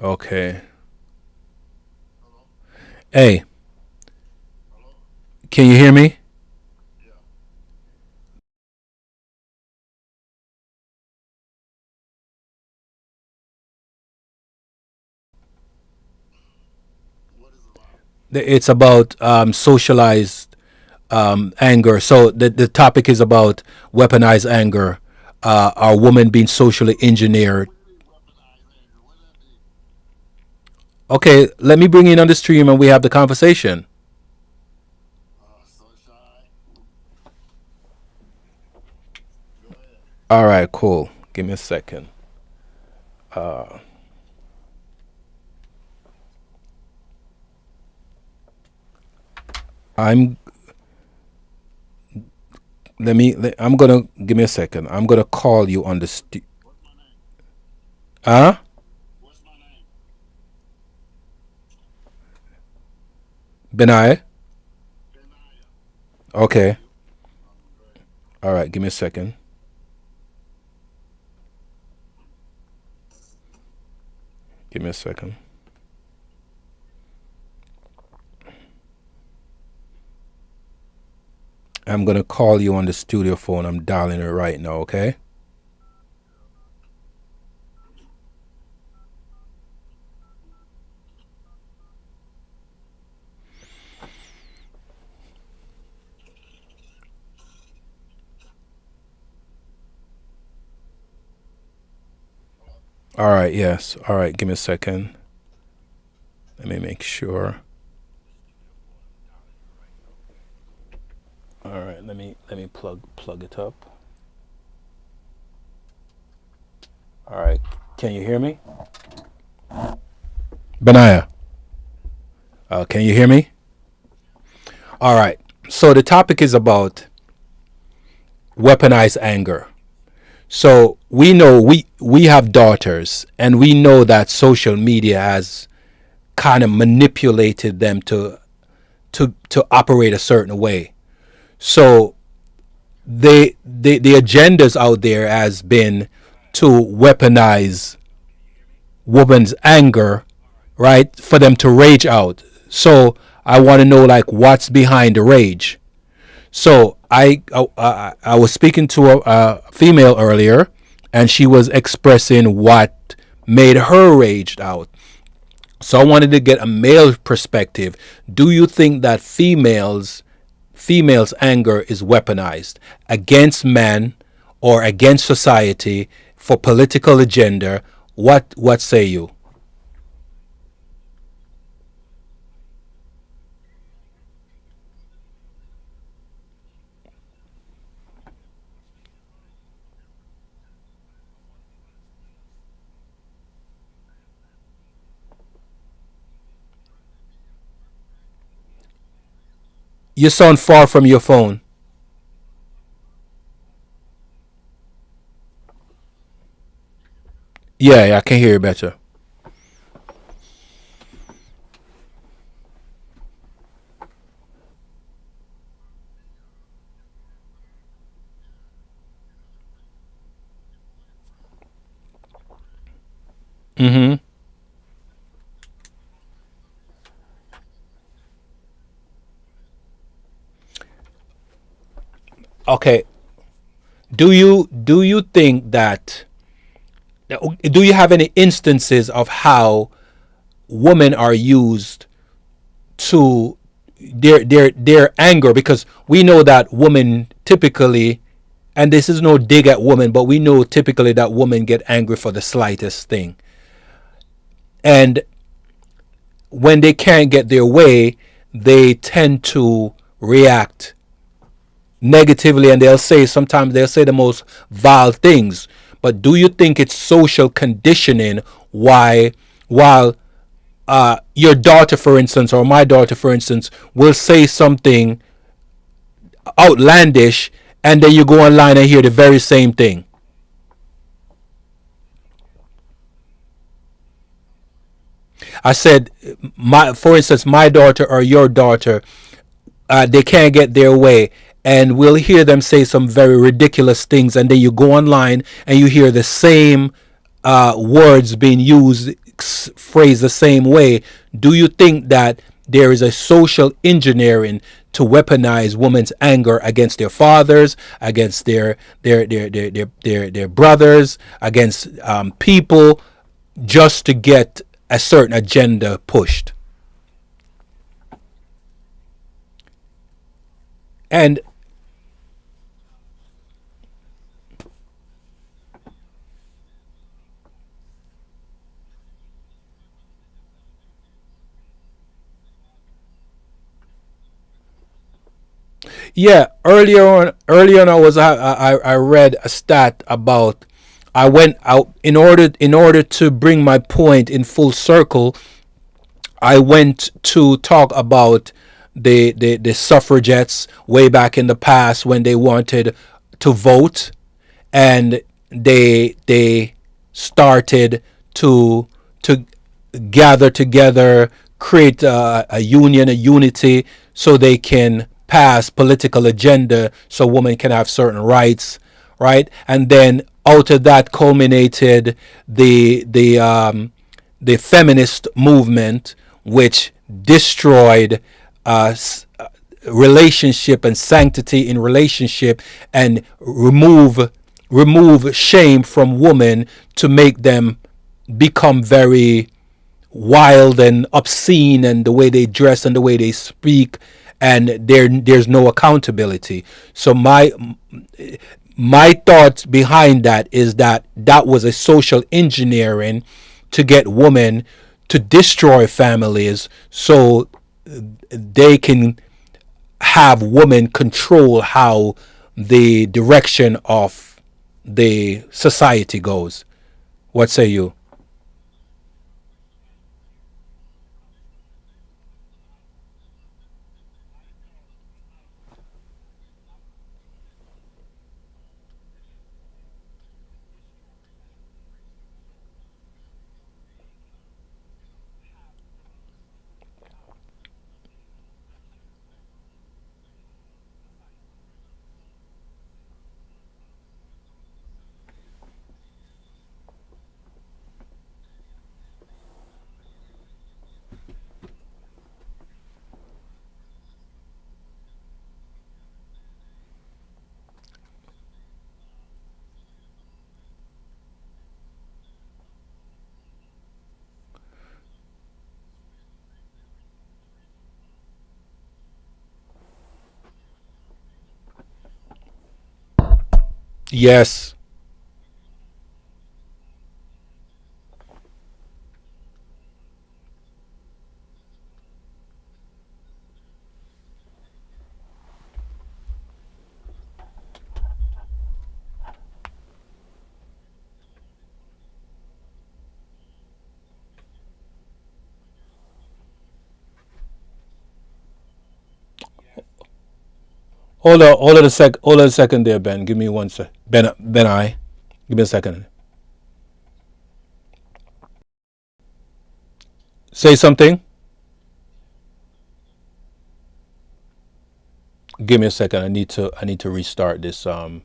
[SPEAKER 1] Okay. Hey, can you hear me? It's about socialized anger. So the topic is about weaponized anger. Are women being socially engineered? Okay, let me bring you in on the stream and we have the conversation. All right, cool. Give me a second. I'm I'm gonna give me a second. I'm gonna call you on the huh? Benai? Okay. All right, give me a second. Give me a second. I'm gonna call you on the studio phone. I'm dialing it right now, okay? All right, yes. All right, give me a second. Let me make sure. All right, let me plug it up. All right. Can you hear me? Benaya, can you hear me? All right. So the topic is about weaponized anger. So we know we have daughters, and we know that social media has kind of manipulated them to operate a certain way. So the agendas out there has been to weaponize women's anger, right, for them to rage out. So I want to know like what's behind the rage. So I was speaking to a female earlier, and she was expressing what made her raged out. So I wanted to get a male perspective. Do you think that females anger is weaponized against men or against society for political agenda? What say you? You sound far from your phone. Yeah, I can hear you better. Mm-hmm. Okay. Do you think that, do you have any instances of how women are used to their anger? Because we know that women typically, and this is no dig at women, but we know typically that women get angry for the slightest thing, and when they can't get their way, they tend to react negatively, and sometimes they'll say the most vile things. But do you think it's social conditioning why, while your daughter, for instance, or my daughter, for instance, will say something outlandish, and then you go online and hear the very same thing? I said, for instance, my daughter or your daughter, they can't get their way, and we'll hear them say some very ridiculous things, and then you go online and you hear the same words being used, phrased the same way. Do you think that there is a social engineering to weaponize women's anger against their fathers, against their brothers, against people, just to get a certain agenda pushed? And yeah, earlier on, I read a stat about, I went out in order to bring my point in full circle. I went to talk about the suffragettes way back in the past when they wanted to vote, and they started to gather together, create a union, a unity, so they can pass political agenda, so women can have certain rights, right? And then out of that culminated the feminist movement, which destroyed uh, relationship and sanctity in relationship, and remove shame from women, to make them become very wild and obscene, and the way they dress and the way they speak, and there's no accountability. So my thoughts behind that is that that was a social engineering to get women to destroy families, so they can have women control how the direction of the society goes. What say you? Yes. Hold on a second there, Ben. Give me one sec. Ben, I. Give me a second. Say something. Give me a second. I need to restart this. Give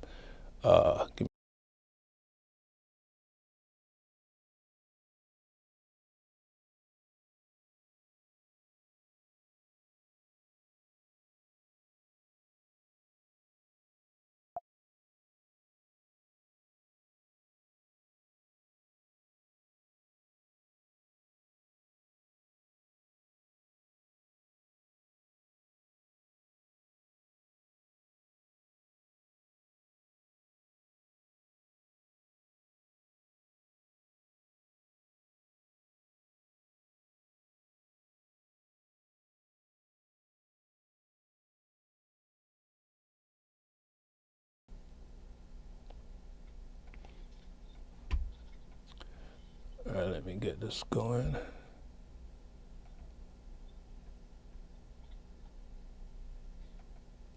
[SPEAKER 1] Let me get this going.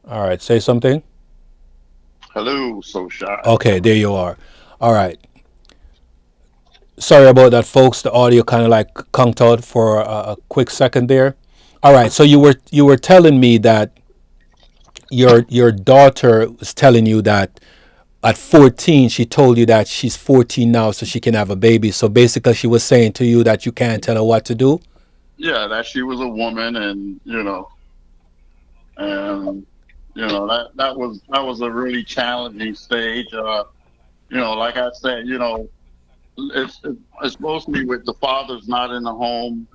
[SPEAKER 1] All right, say something.
[SPEAKER 10] Hello, so shy.
[SPEAKER 1] Okay, there you are. All right. Sorry about that, folks. The audio kind of like conked out for a quick second there. All right. So you were telling me that your daughter was telling you that at 14 she told you that she's 14 now so she can have a baby. So basically she was saying to you that you can't tell her what to do.
[SPEAKER 10] Yeah, that she was a woman, and and that was a really challenging stage. Like I said, it's mostly with the fathers not in the home.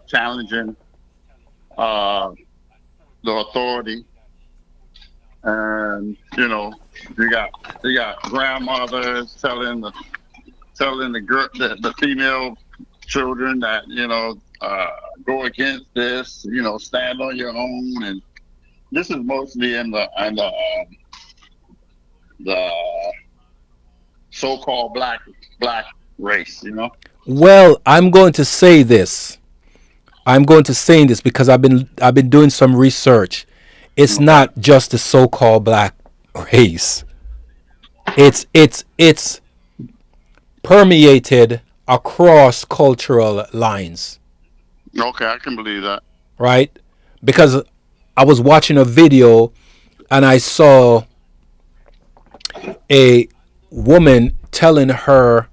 [SPEAKER 10] Challenging uh, the authority, and you got grandmothers telling the female children that go against this, stand on your own, and this is mostly in the so-called black race.
[SPEAKER 1] Well, I'm going to say this. I'm going to say this because I've been doing some research. It's
[SPEAKER 10] Okay.
[SPEAKER 1] not just the so-called black race. It's permeated across cultural lines,
[SPEAKER 10] Okay, I can believe that.
[SPEAKER 1] right? Because I was watching a video and I saw a woman telling her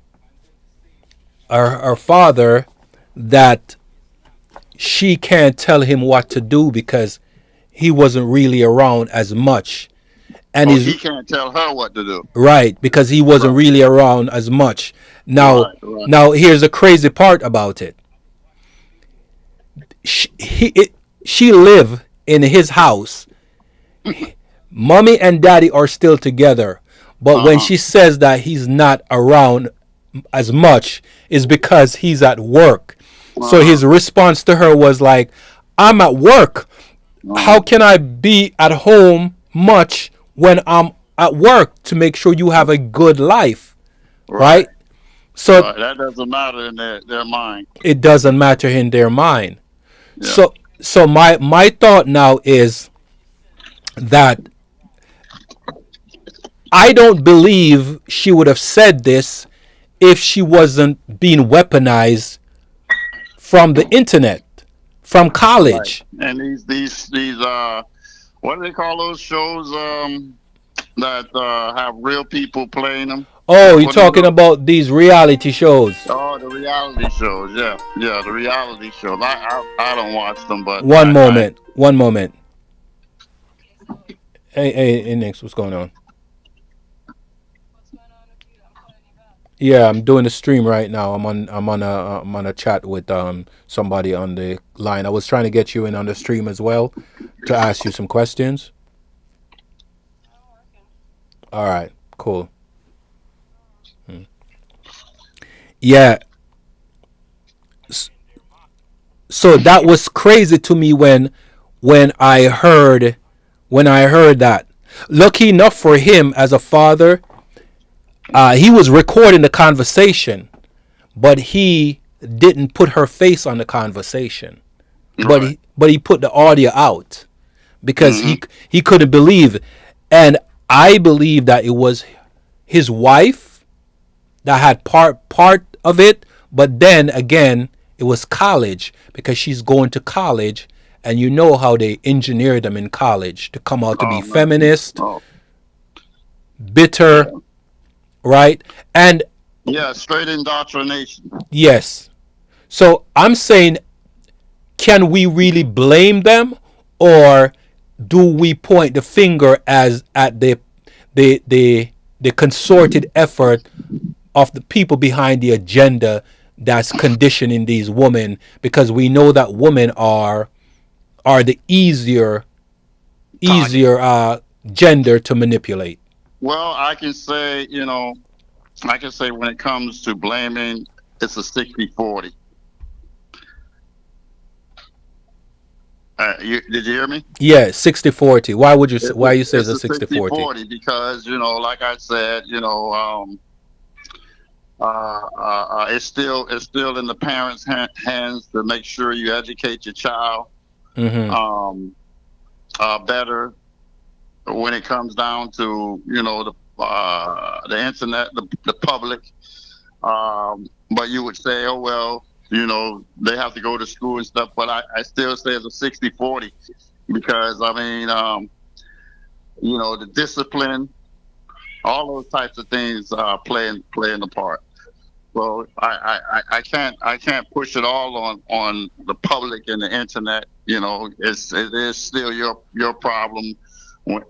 [SPEAKER 1] father that she can't tell him what to do because he wasn't really around as much. And
[SPEAKER 10] Oh,
[SPEAKER 1] he's
[SPEAKER 10] he can't tell her what to do.
[SPEAKER 1] right because he wasn't
[SPEAKER 10] Right,
[SPEAKER 1] really around as much. Now,
[SPEAKER 10] right, right.
[SPEAKER 1] now here's the crazy part about it. She live in his house. Mommy and daddy are still together, but when
[SPEAKER 10] Uh-huh.
[SPEAKER 1] she says that he's not around as much is because he's at work. So
[SPEAKER 10] Uh-huh.
[SPEAKER 1] his response to her was like, I'm at work. How
[SPEAKER 10] Uh-huh.
[SPEAKER 1] can I be at home much when I'm at work to make sure you have a good life,
[SPEAKER 10] Right,
[SPEAKER 1] right? So
[SPEAKER 10] right. That doesn't matter in their mind.
[SPEAKER 1] it doesn't matter in their mind.
[SPEAKER 10] Yeah.
[SPEAKER 1] So my thought now is that I don't believe she would have said this if she wasn't being weaponized from the internet, from
[SPEAKER 10] Right.
[SPEAKER 1] college.
[SPEAKER 10] And these what do they call those shows that have real people playing them?
[SPEAKER 1] Oh, you're
[SPEAKER 10] What are
[SPEAKER 1] talking
[SPEAKER 10] those?
[SPEAKER 1] about these reality shows.
[SPEAKER 10] Oh, the reality shows. Yeah, yeah, the reality shows. I don't watch them, but
[SPEAKER 1] One
[SPEAKER 10] I
[SPEAKER 1] moment. One moment. Hey, Nix, what's going on? Yeah, I'm doing a stream right now. I'm on a chat with somebody on the line. I was trying to get you in on the stream as well to ask you some questions. All right, cool. Yeah, so that was crazy to me when I heard when I heard that. Lucky enough for him as a father, he was recording the conversation, but he didn't put her face on the conversation. But
[SPEAKER 10] right.
[SPEAKER 1] he put the audio out because
[SPEAKER 10] Mm-hmm.
[SPEAKER 1] he couldn't believe, and I believe that it was his wife that had part of it, but then again it was college because she's going to college, and you know how they engineer them in college to come out to be
[SPEAKER 10] Oh man.
[SPEAKER 1] feminist,
[SPEAKER 10] Oh
[SPEAKER 1] bitter,
[SPEAKER 10] yeah.
[SPEAKER 1] right? And
[SPEAKER 10] Yeah, straight indoctrination.
[SPEAKER 1] yes, so I'm saying, can we really blame them, or do we point the finger as at the consorted effort of the people behind the agenda that's conditioning these women, because we know that women are the
[SPEAKER 10] Target.
[SPEAKER 1] easier gender to manipulate.
[SPEAKER 10] Well, I can say when it comes to blaming, it's a 60-40. Did you hear me?
[SPEAKER 1] Yeah, 60-40. Why you say it's
[SPEAKER 10] It's
[SPEAKER 1] a
[SPEAKER 10] a
[SPEAKER 1] 60-40?
[SPEAKER 10] 60-40 because like I said, It's still in the parents' hands to make sure you educate your child
[SPEAKER 1] Mm-hmm.
[SPEAKER 10] um, better when it comes down to the internet, the public. But you would say, oh well, they have to go to school and stuff. But I still say it's a 60-40 because I mean, the discipline, all those types of things playing a part. So I can't push it all on the public and the internet. It is still your problem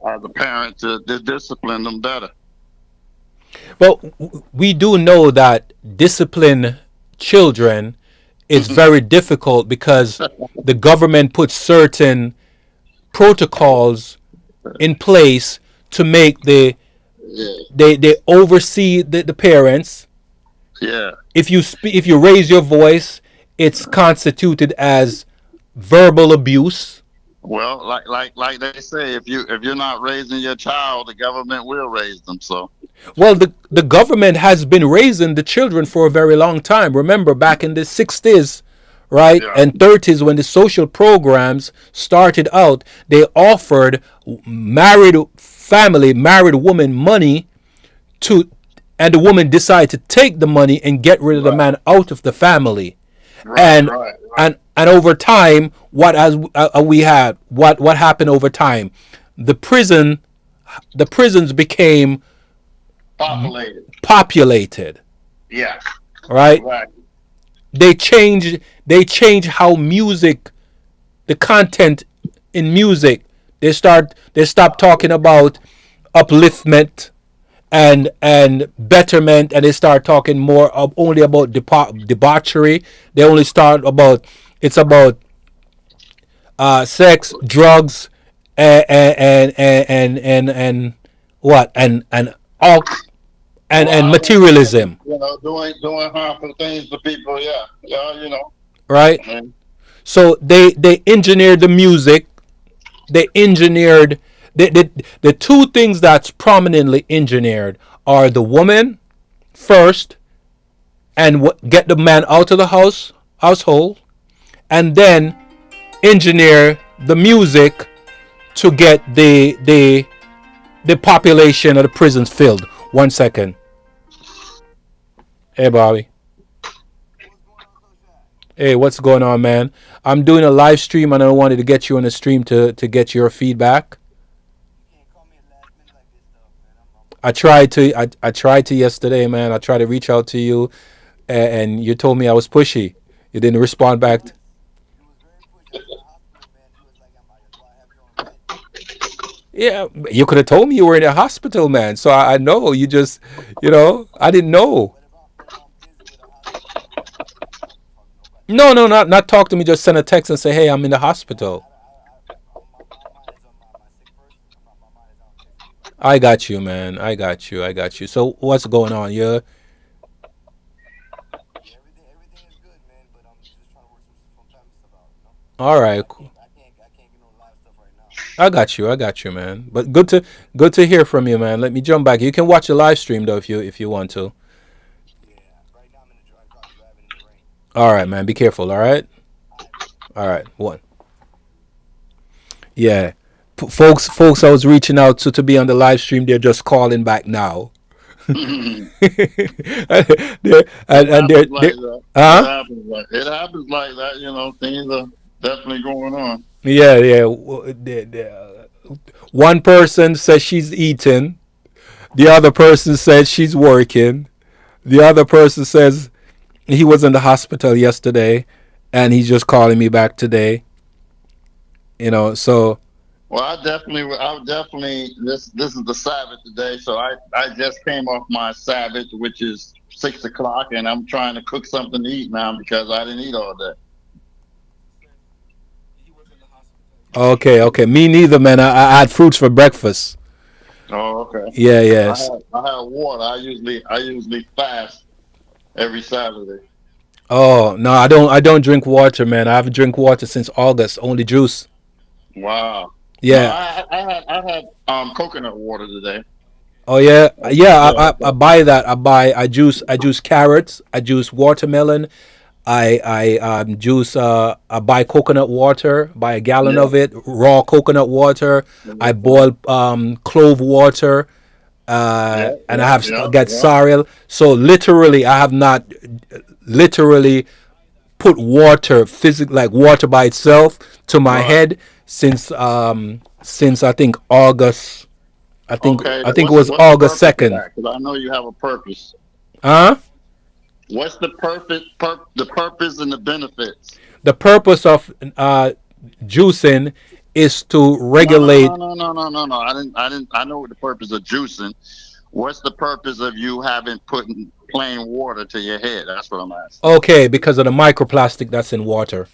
[SPEAKER 10] as a parent to discipline them better.
[SPEAKER 1] Well, we do know that discipline children is very difficult because the government puts certain protocols in place to make
[SPEAKER 10] Yeah,
[SPEAKER 1] they oversee the parents.
[SPEAKER 10] yeah.
[SPEAKER 1] If you raise your voice, it's constituted as verbal abuse.
[SPEAKER 10] Well, like they say, if you're not raising your child, the government will raise them. So
[SPEAKER 1] Well, the government has been raising the children for a very long time. Remember, back in the 60s, right,
[SPEAKER 10] yeah,
[SPEAKER 1] and 30s, when the social programs started out, they offered married woman money to, and the woman decided to take the money and get rid of the
[SPEAKER 10] right,
[SPEAKER 1] man out of the family.
[SPEAKER 10] right,
[SPEAKER 1] And
[SPEAKER 10] right, right.
[SPEAKER 1] and over time, what as we had what happened over time? The prison the prisons became
[SPEAKER 10] Populated.
[SPEAKER 1] populated,
[SPEAKER 10] Yeah,
[SPEAKER 1] right?
[SPEAKER 10] exactly.
[SPEAKER 1] They change how music, the content in music, they stop talking about upliftment and betterment, and they start talking more of only about debauchery. They only start about, it's about sex, drugs, and what, and all, and
[SPEAKER 10] Well,
[SPEAKER 1] materialism,
[SPEAKER 10] doing harmful things to people. Yeah, yeah,
[SPEAKER 1] right?
[SPEAKER 10] and
[SPEAKER 1] So they engineered the music. They engineered the two things that's prominently engineered are the woman first, and get the man out of the household, and then engineer the music to get the population of the prisons filled. 1 second. Hey, Bobby. Hey, what's going on, man? I'm doing a live stream and I wanted to get you on the stream to get your feedback. I tried to yesterday, man. I tried to reach out to you, and you told me I was pushy. You didn't respond back. Yeah, you could have told me you were in a hospital, man. So I know you just, I didn't know. No, no, not talk to me. Just send a text and say, "Hey, I'm in the hospital." I got you, man. I got you. I got you. So what's going on? You all right? Cool. I got you. I got you, man. But good to hear from you, man. Let me jump back. You can watch the live stream though if you want to. All right, man. Be careful. All right. All right. One. Yeah. Folks, I was reaching out to be on the live stream. They're just calling back now.
[SPEAKER 10] it
[SPEAKER 1] And
[SPEAKER 10] happens like
[SPEAKER 1] they're
[SPEAKER 10] that.
[SPEAKER 1] huh?
[SPEAKER 10] It happens like that. Things are definitely going on.
[SPEAKER 1] Yeah, yeah. One person says she's eating. The other person says she's working. The other person says he was in the hospital yesterday, and he's just calling me back today. So
[SPEAKER 10] Well, I would definitely. This is the Sabbath today, so I just came off my Sabbath, which is 6 o'clock, and I'm trying to cook something to eat now because I didn't eat all day.
[SPEAKER 1] okay, okay. Me neither, man. I had fruits for breakfast.
[SPEAKER 10] Oh, okay.
[SPEAKER 1] Yeah,
[SPEAKER 10] I
[SPEAKER 1] yes.
[SPEAKER 10] have I have water. I usually fast every Saturday.
[SPEAKER 1] Oh no, I don't drink water, man. I haven't drink water since August. Only juice.
[SPEAKER 10] Wow. No,
[SPEAKER 1] Yeah.
[SPEAKER 10] I had coconut water today.
[SPEAKER 1] Oh yeah, yeah.
[SPEAKER 10] Yeah.
[SPEAKER 1] I buy that. I juice carrots. I juice watermelon. I juice. I buy coconut water. Buy a gallon
[SPEAKER 10] Yeah.
[SPEAKER 1] of it. Raw coconut water. I
[SPEAKER 10] Yeah.
[SPEAKER 1] boil clove water.
[SPEAKER 10] Yeah.
[SPEAKER 1] And
[SPEAKER 10] Yeah.
[SPEAKER 1] I have
[SPEAKER 10] Yeah.
[SPEAKER 1] get
[SPEAKER 10] Yeah.
[SPEAKER 1] sorrel. So literally, I have not literally put water, like water by itself, to my
[SPEAKER 10] Right.
[SPEAKER 1] head since I think August.
[SPEAKER 10] Okay.
[SPEAKER 1] I think it
[SPEAKER 10] What's
[SPEAKER 1] was
[SPEAKER 10] what's the
[SPEAKER 1] August
[SPEAKER 10] purpose of
[SPEAKER 1] 2nd.
[SPEAKER 10] that? Because I know you have a purpose.
[SPEAKER 1] Huh?
[SPEAKER 10] What's the the purpose and the benefits?
[SPEAKER 1] The purpose of juicing is to
[SPEAKER 10] No, no, no,
[SPEAKER 1] regulate.
[SPEAKER 10] no, no, no, no, no. I didn't. I know what the purpose of juicing. What's the purpose of you having putting plain water to your head? That's what I'm asking.
[SPEAKER 1] Okay, because of the microplastic that's in water.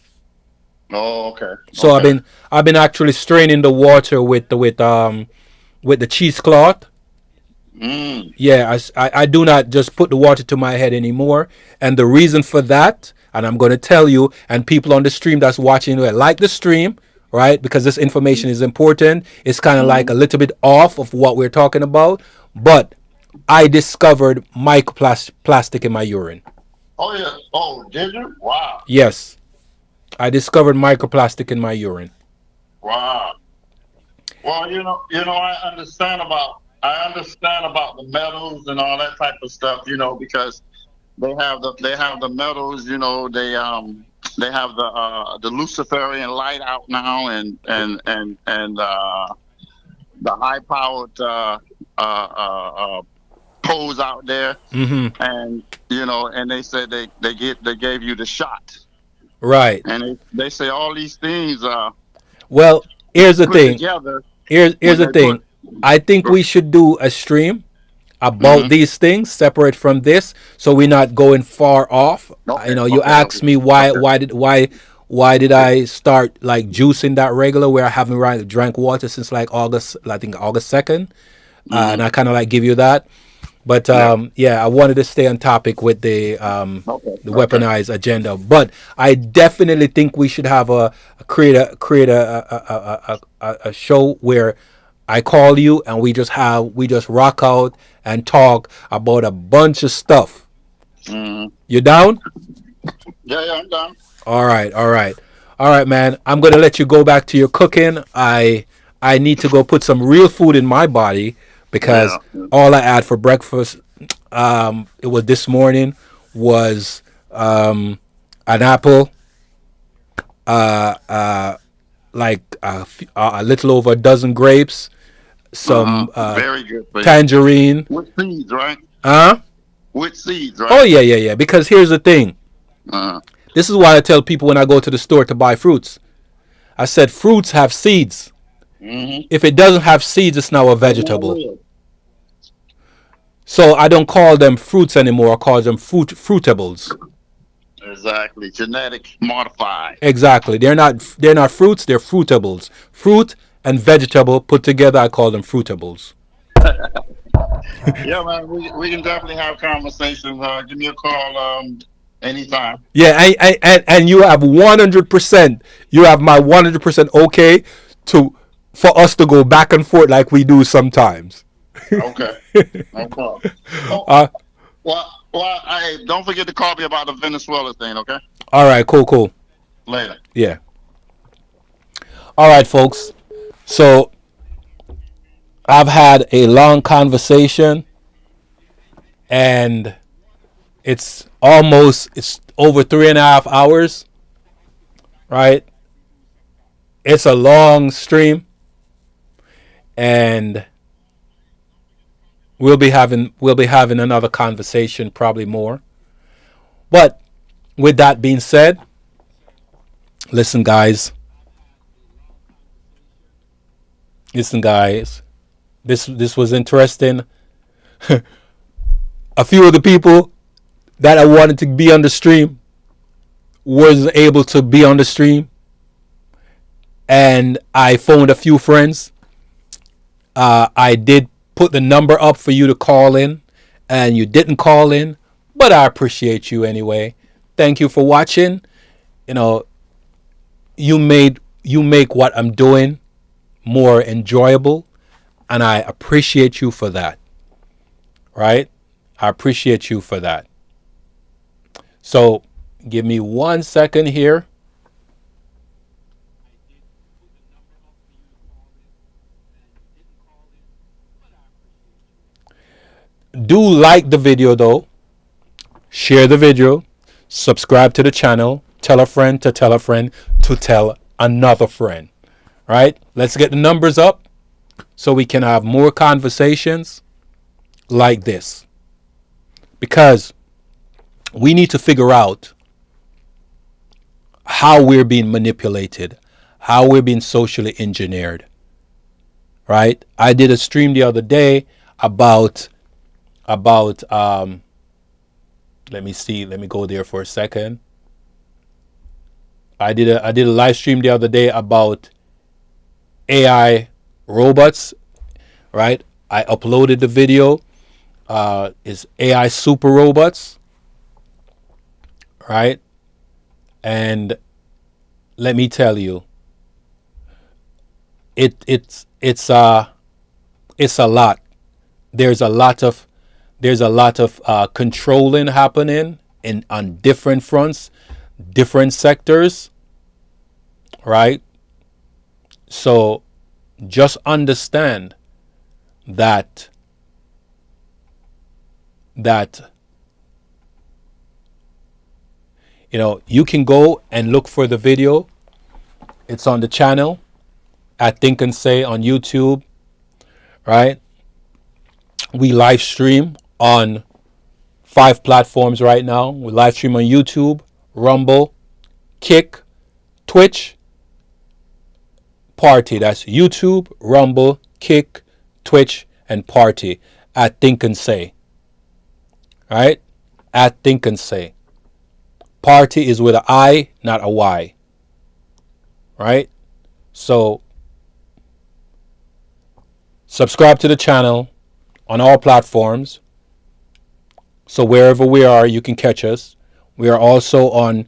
[SPEAKER 10] Oh, okay.
[SPEAKER 1] So
[SPEAKER 10] Okay.
[SPEAKER 1] I've been actually straining the water with the cheesecloth.
[SPEAKER 10] Mm.
[SPEAKER 1] Yeah, I do not just put the water to my head anymore. And the reason for that, and I'm going to tell you, and people on the stream that's watching, like the stream, right? Because this information is important. It's kind of like
[SPEAKER 10] Mm.
[SPEAKER 1] a little bit off of what we're talking about. But I discovered microplastic in my urine.
[SPEAKER 10] Oh yeah. Oh, did you? Wow.
[SPEAKER 1] Yes, I discovered microplastic in my urine.
[SPEAKER 10] Wow. Well, I understand about the metals and all that type of stuff, because they have the metals, they have the Luciferian light out now, and the high powered poles out there,
[SPEAKER 1] Hmm.
[SPEAKER 10] and and they said they gave you the shot,
[SPEAKER 1] Right.
[SPEAKER 10] and they say all these things
[SPEAKER 1] Well, here's the
[SPEAKER 10] put
[SPEAKER 1] thing.
[SPEAKER 10] together
[SPEAKER 1] Here's
[SPEAKER 10] when
[SPEAKER 1] the
[SPEAKER 10] they put.
[SPEAKER 1] thing. I think we should do a stream about
[SPEAKER 10] Hmm.
[SPEAKER 1] these things separate from this, so we're not going far off.
[SPEAKER 10] Okay,
[SPEAKER 1] You
[SPEAKER 10] okay, okay,
[SPEAKER 1] asked me
[SPEAKER 10] okay.
[SPEAKER 1] why did I start like juicing that regular, where I haven't drank water since like August, I think August 2nd. And
[SPEAKER 10] Hmm.
[SPEAKER 1] I kind of like give you that. But
[SPEAKER 10] Yeah.
[SPEAKER 1] yeah, I wanted to stay on topic with
[SPEAKER 10] Okay.
[SPEAKER 1] the
[SPEAKER 10] Okay.
[SPEAKER 1] weaponized agenda. But I definitely think we should have create a show where I call you and we just rock out and talk about a bunch of stuff.
[SPEAKER 10] Hmm.
[SPEAKER 1] You down?
[SPEAKER 10] Yeah, yeah, I'm done.
[SPEAKER 1] All right, all right, all right, man. I'm gonna let you go back to your cooking. I need to go put some real food in my body
[SPEAKER 10] Yeah.
[SPEAKER 1] because all I had for breakfast, it was this morning, was an apple, like a little over a dozen grapes,
[SPEAKER 10] Uh-huh.
[SPEAKER 1] some
[SPEAKER 10] Very good for you.
[SPEAKER 1] tangerine.
[SPEAKER 10] With seeds, right?
[SPEAKER 1] Huh?
[SPEAKER 10] With seeds,
[SPEAKER 1] Oh
[SPEAKER 10] right?
[SPEAKER 1] yeah, yeah, yeah. Because here's the thing.
[SPEAKER 10] Uh-huh.
[SPEAKER 1] This is why I tell people when I go to the store to buy fruits. I said fruits have seeds.
[SPEAKER 10] Hmm.
[SPEAKER 1] If it doesn't have seeds, it's now a
[SPEAKER 10] They won't
[SPEAKER 1] vegetable.
[SPEAKER 10] live.
[SPEAKER 1] So I don't call them fruits anymore. I call them fruitables.
[SPEAKER 10] Exactly. Genetic modified.
[SPEAKER 1] Exactly. They're not fruits. They're fruitables. Fruit and vegetable put together. I call them fruitables.
[SPEAKER 10] Yeah, man. We can definitely have conversations. Give me a call anytime.
[SPEAKER 1] Yeah, and you have 100%. You have my 100% okay to for us to go back and forth like we do sometimes.
[SPEAKER 10] Okay. No problem. Oh,
[SPEAKER 1] uh,
[SPEAKER 10] hey, don't forget to call me about the Venezuela thing, okay?
[SPEAKER 1] all right, cool, cool.
[SPEAKER 10] Later.
[SPEAKER 1] Yeah. All right, folks. So I've had a long conversation, and it's over 3.5 hours, right? It's a long stream, and we'll be having another conversation, probably more. But with that being said, listen, guys. Listen, guys. This was interesting. A few of the people that I wanted to be on the stream wasn't able to be on the stream, and I phoned a few friends. I did put the number up for you to call in, and you didn't call in, but I appreciate you anyway. Thank you for watching. You know, you make what I'm doing more enjoyable, and I appreciate you for that. right? I appreciate you for that. So give me 1 second here. Do like the video though. Share the video. Subscribe to the channel. Tell a friend to tell a friend to tell another friend. Right? Let's get the numbers up so we can have more conversations like this. Because we need to figure out how we're being manipulated, how we're being socially engineered. Right? I did a stream the other day about let me see, let me go there for a second. I did a live stream the other day about AI robots, right? I uploaded the video. Is AI super robots, right? And let me tell you, it's a lot. There's a lot of controlling happening on different fronts, different sectors, right? So just understand that you can go and look for the video. It's on the channel at Think and Say on YouTube, right? We live stream on 5 platforms right now. We live stream on YouTube, Rumble, Kick, Twitch, Party. That's YouTube, Rumble, Kick, Twitch, and Party at Think and Say. Right? At Think and Say. Party is with an I, not a Y. Right? So subscribe to the channel on all platforms. So wherever we are, you can catch us. We are also on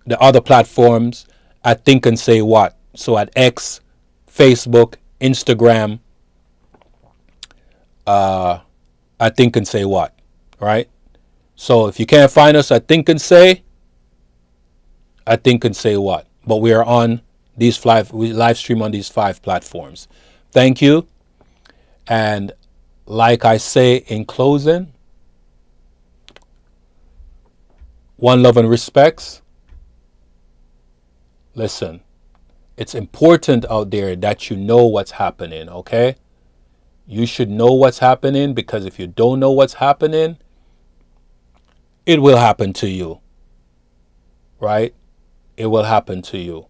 [SPEAKER 1] the other platforms at Think and Say What. So at X, Facebook, Instagram, at Think and Say What. Right? So if you can't find us at Think and Say, I Think and Say What. But we are on these 5, we live stream on these 5 platforms. Thank you. And like I say in closing, one love and respects. Listen, it's important out there that you know what's happening, okay? You should know what's happening, because if you don't know what's happening, it will happen to you, right? It will happen to you.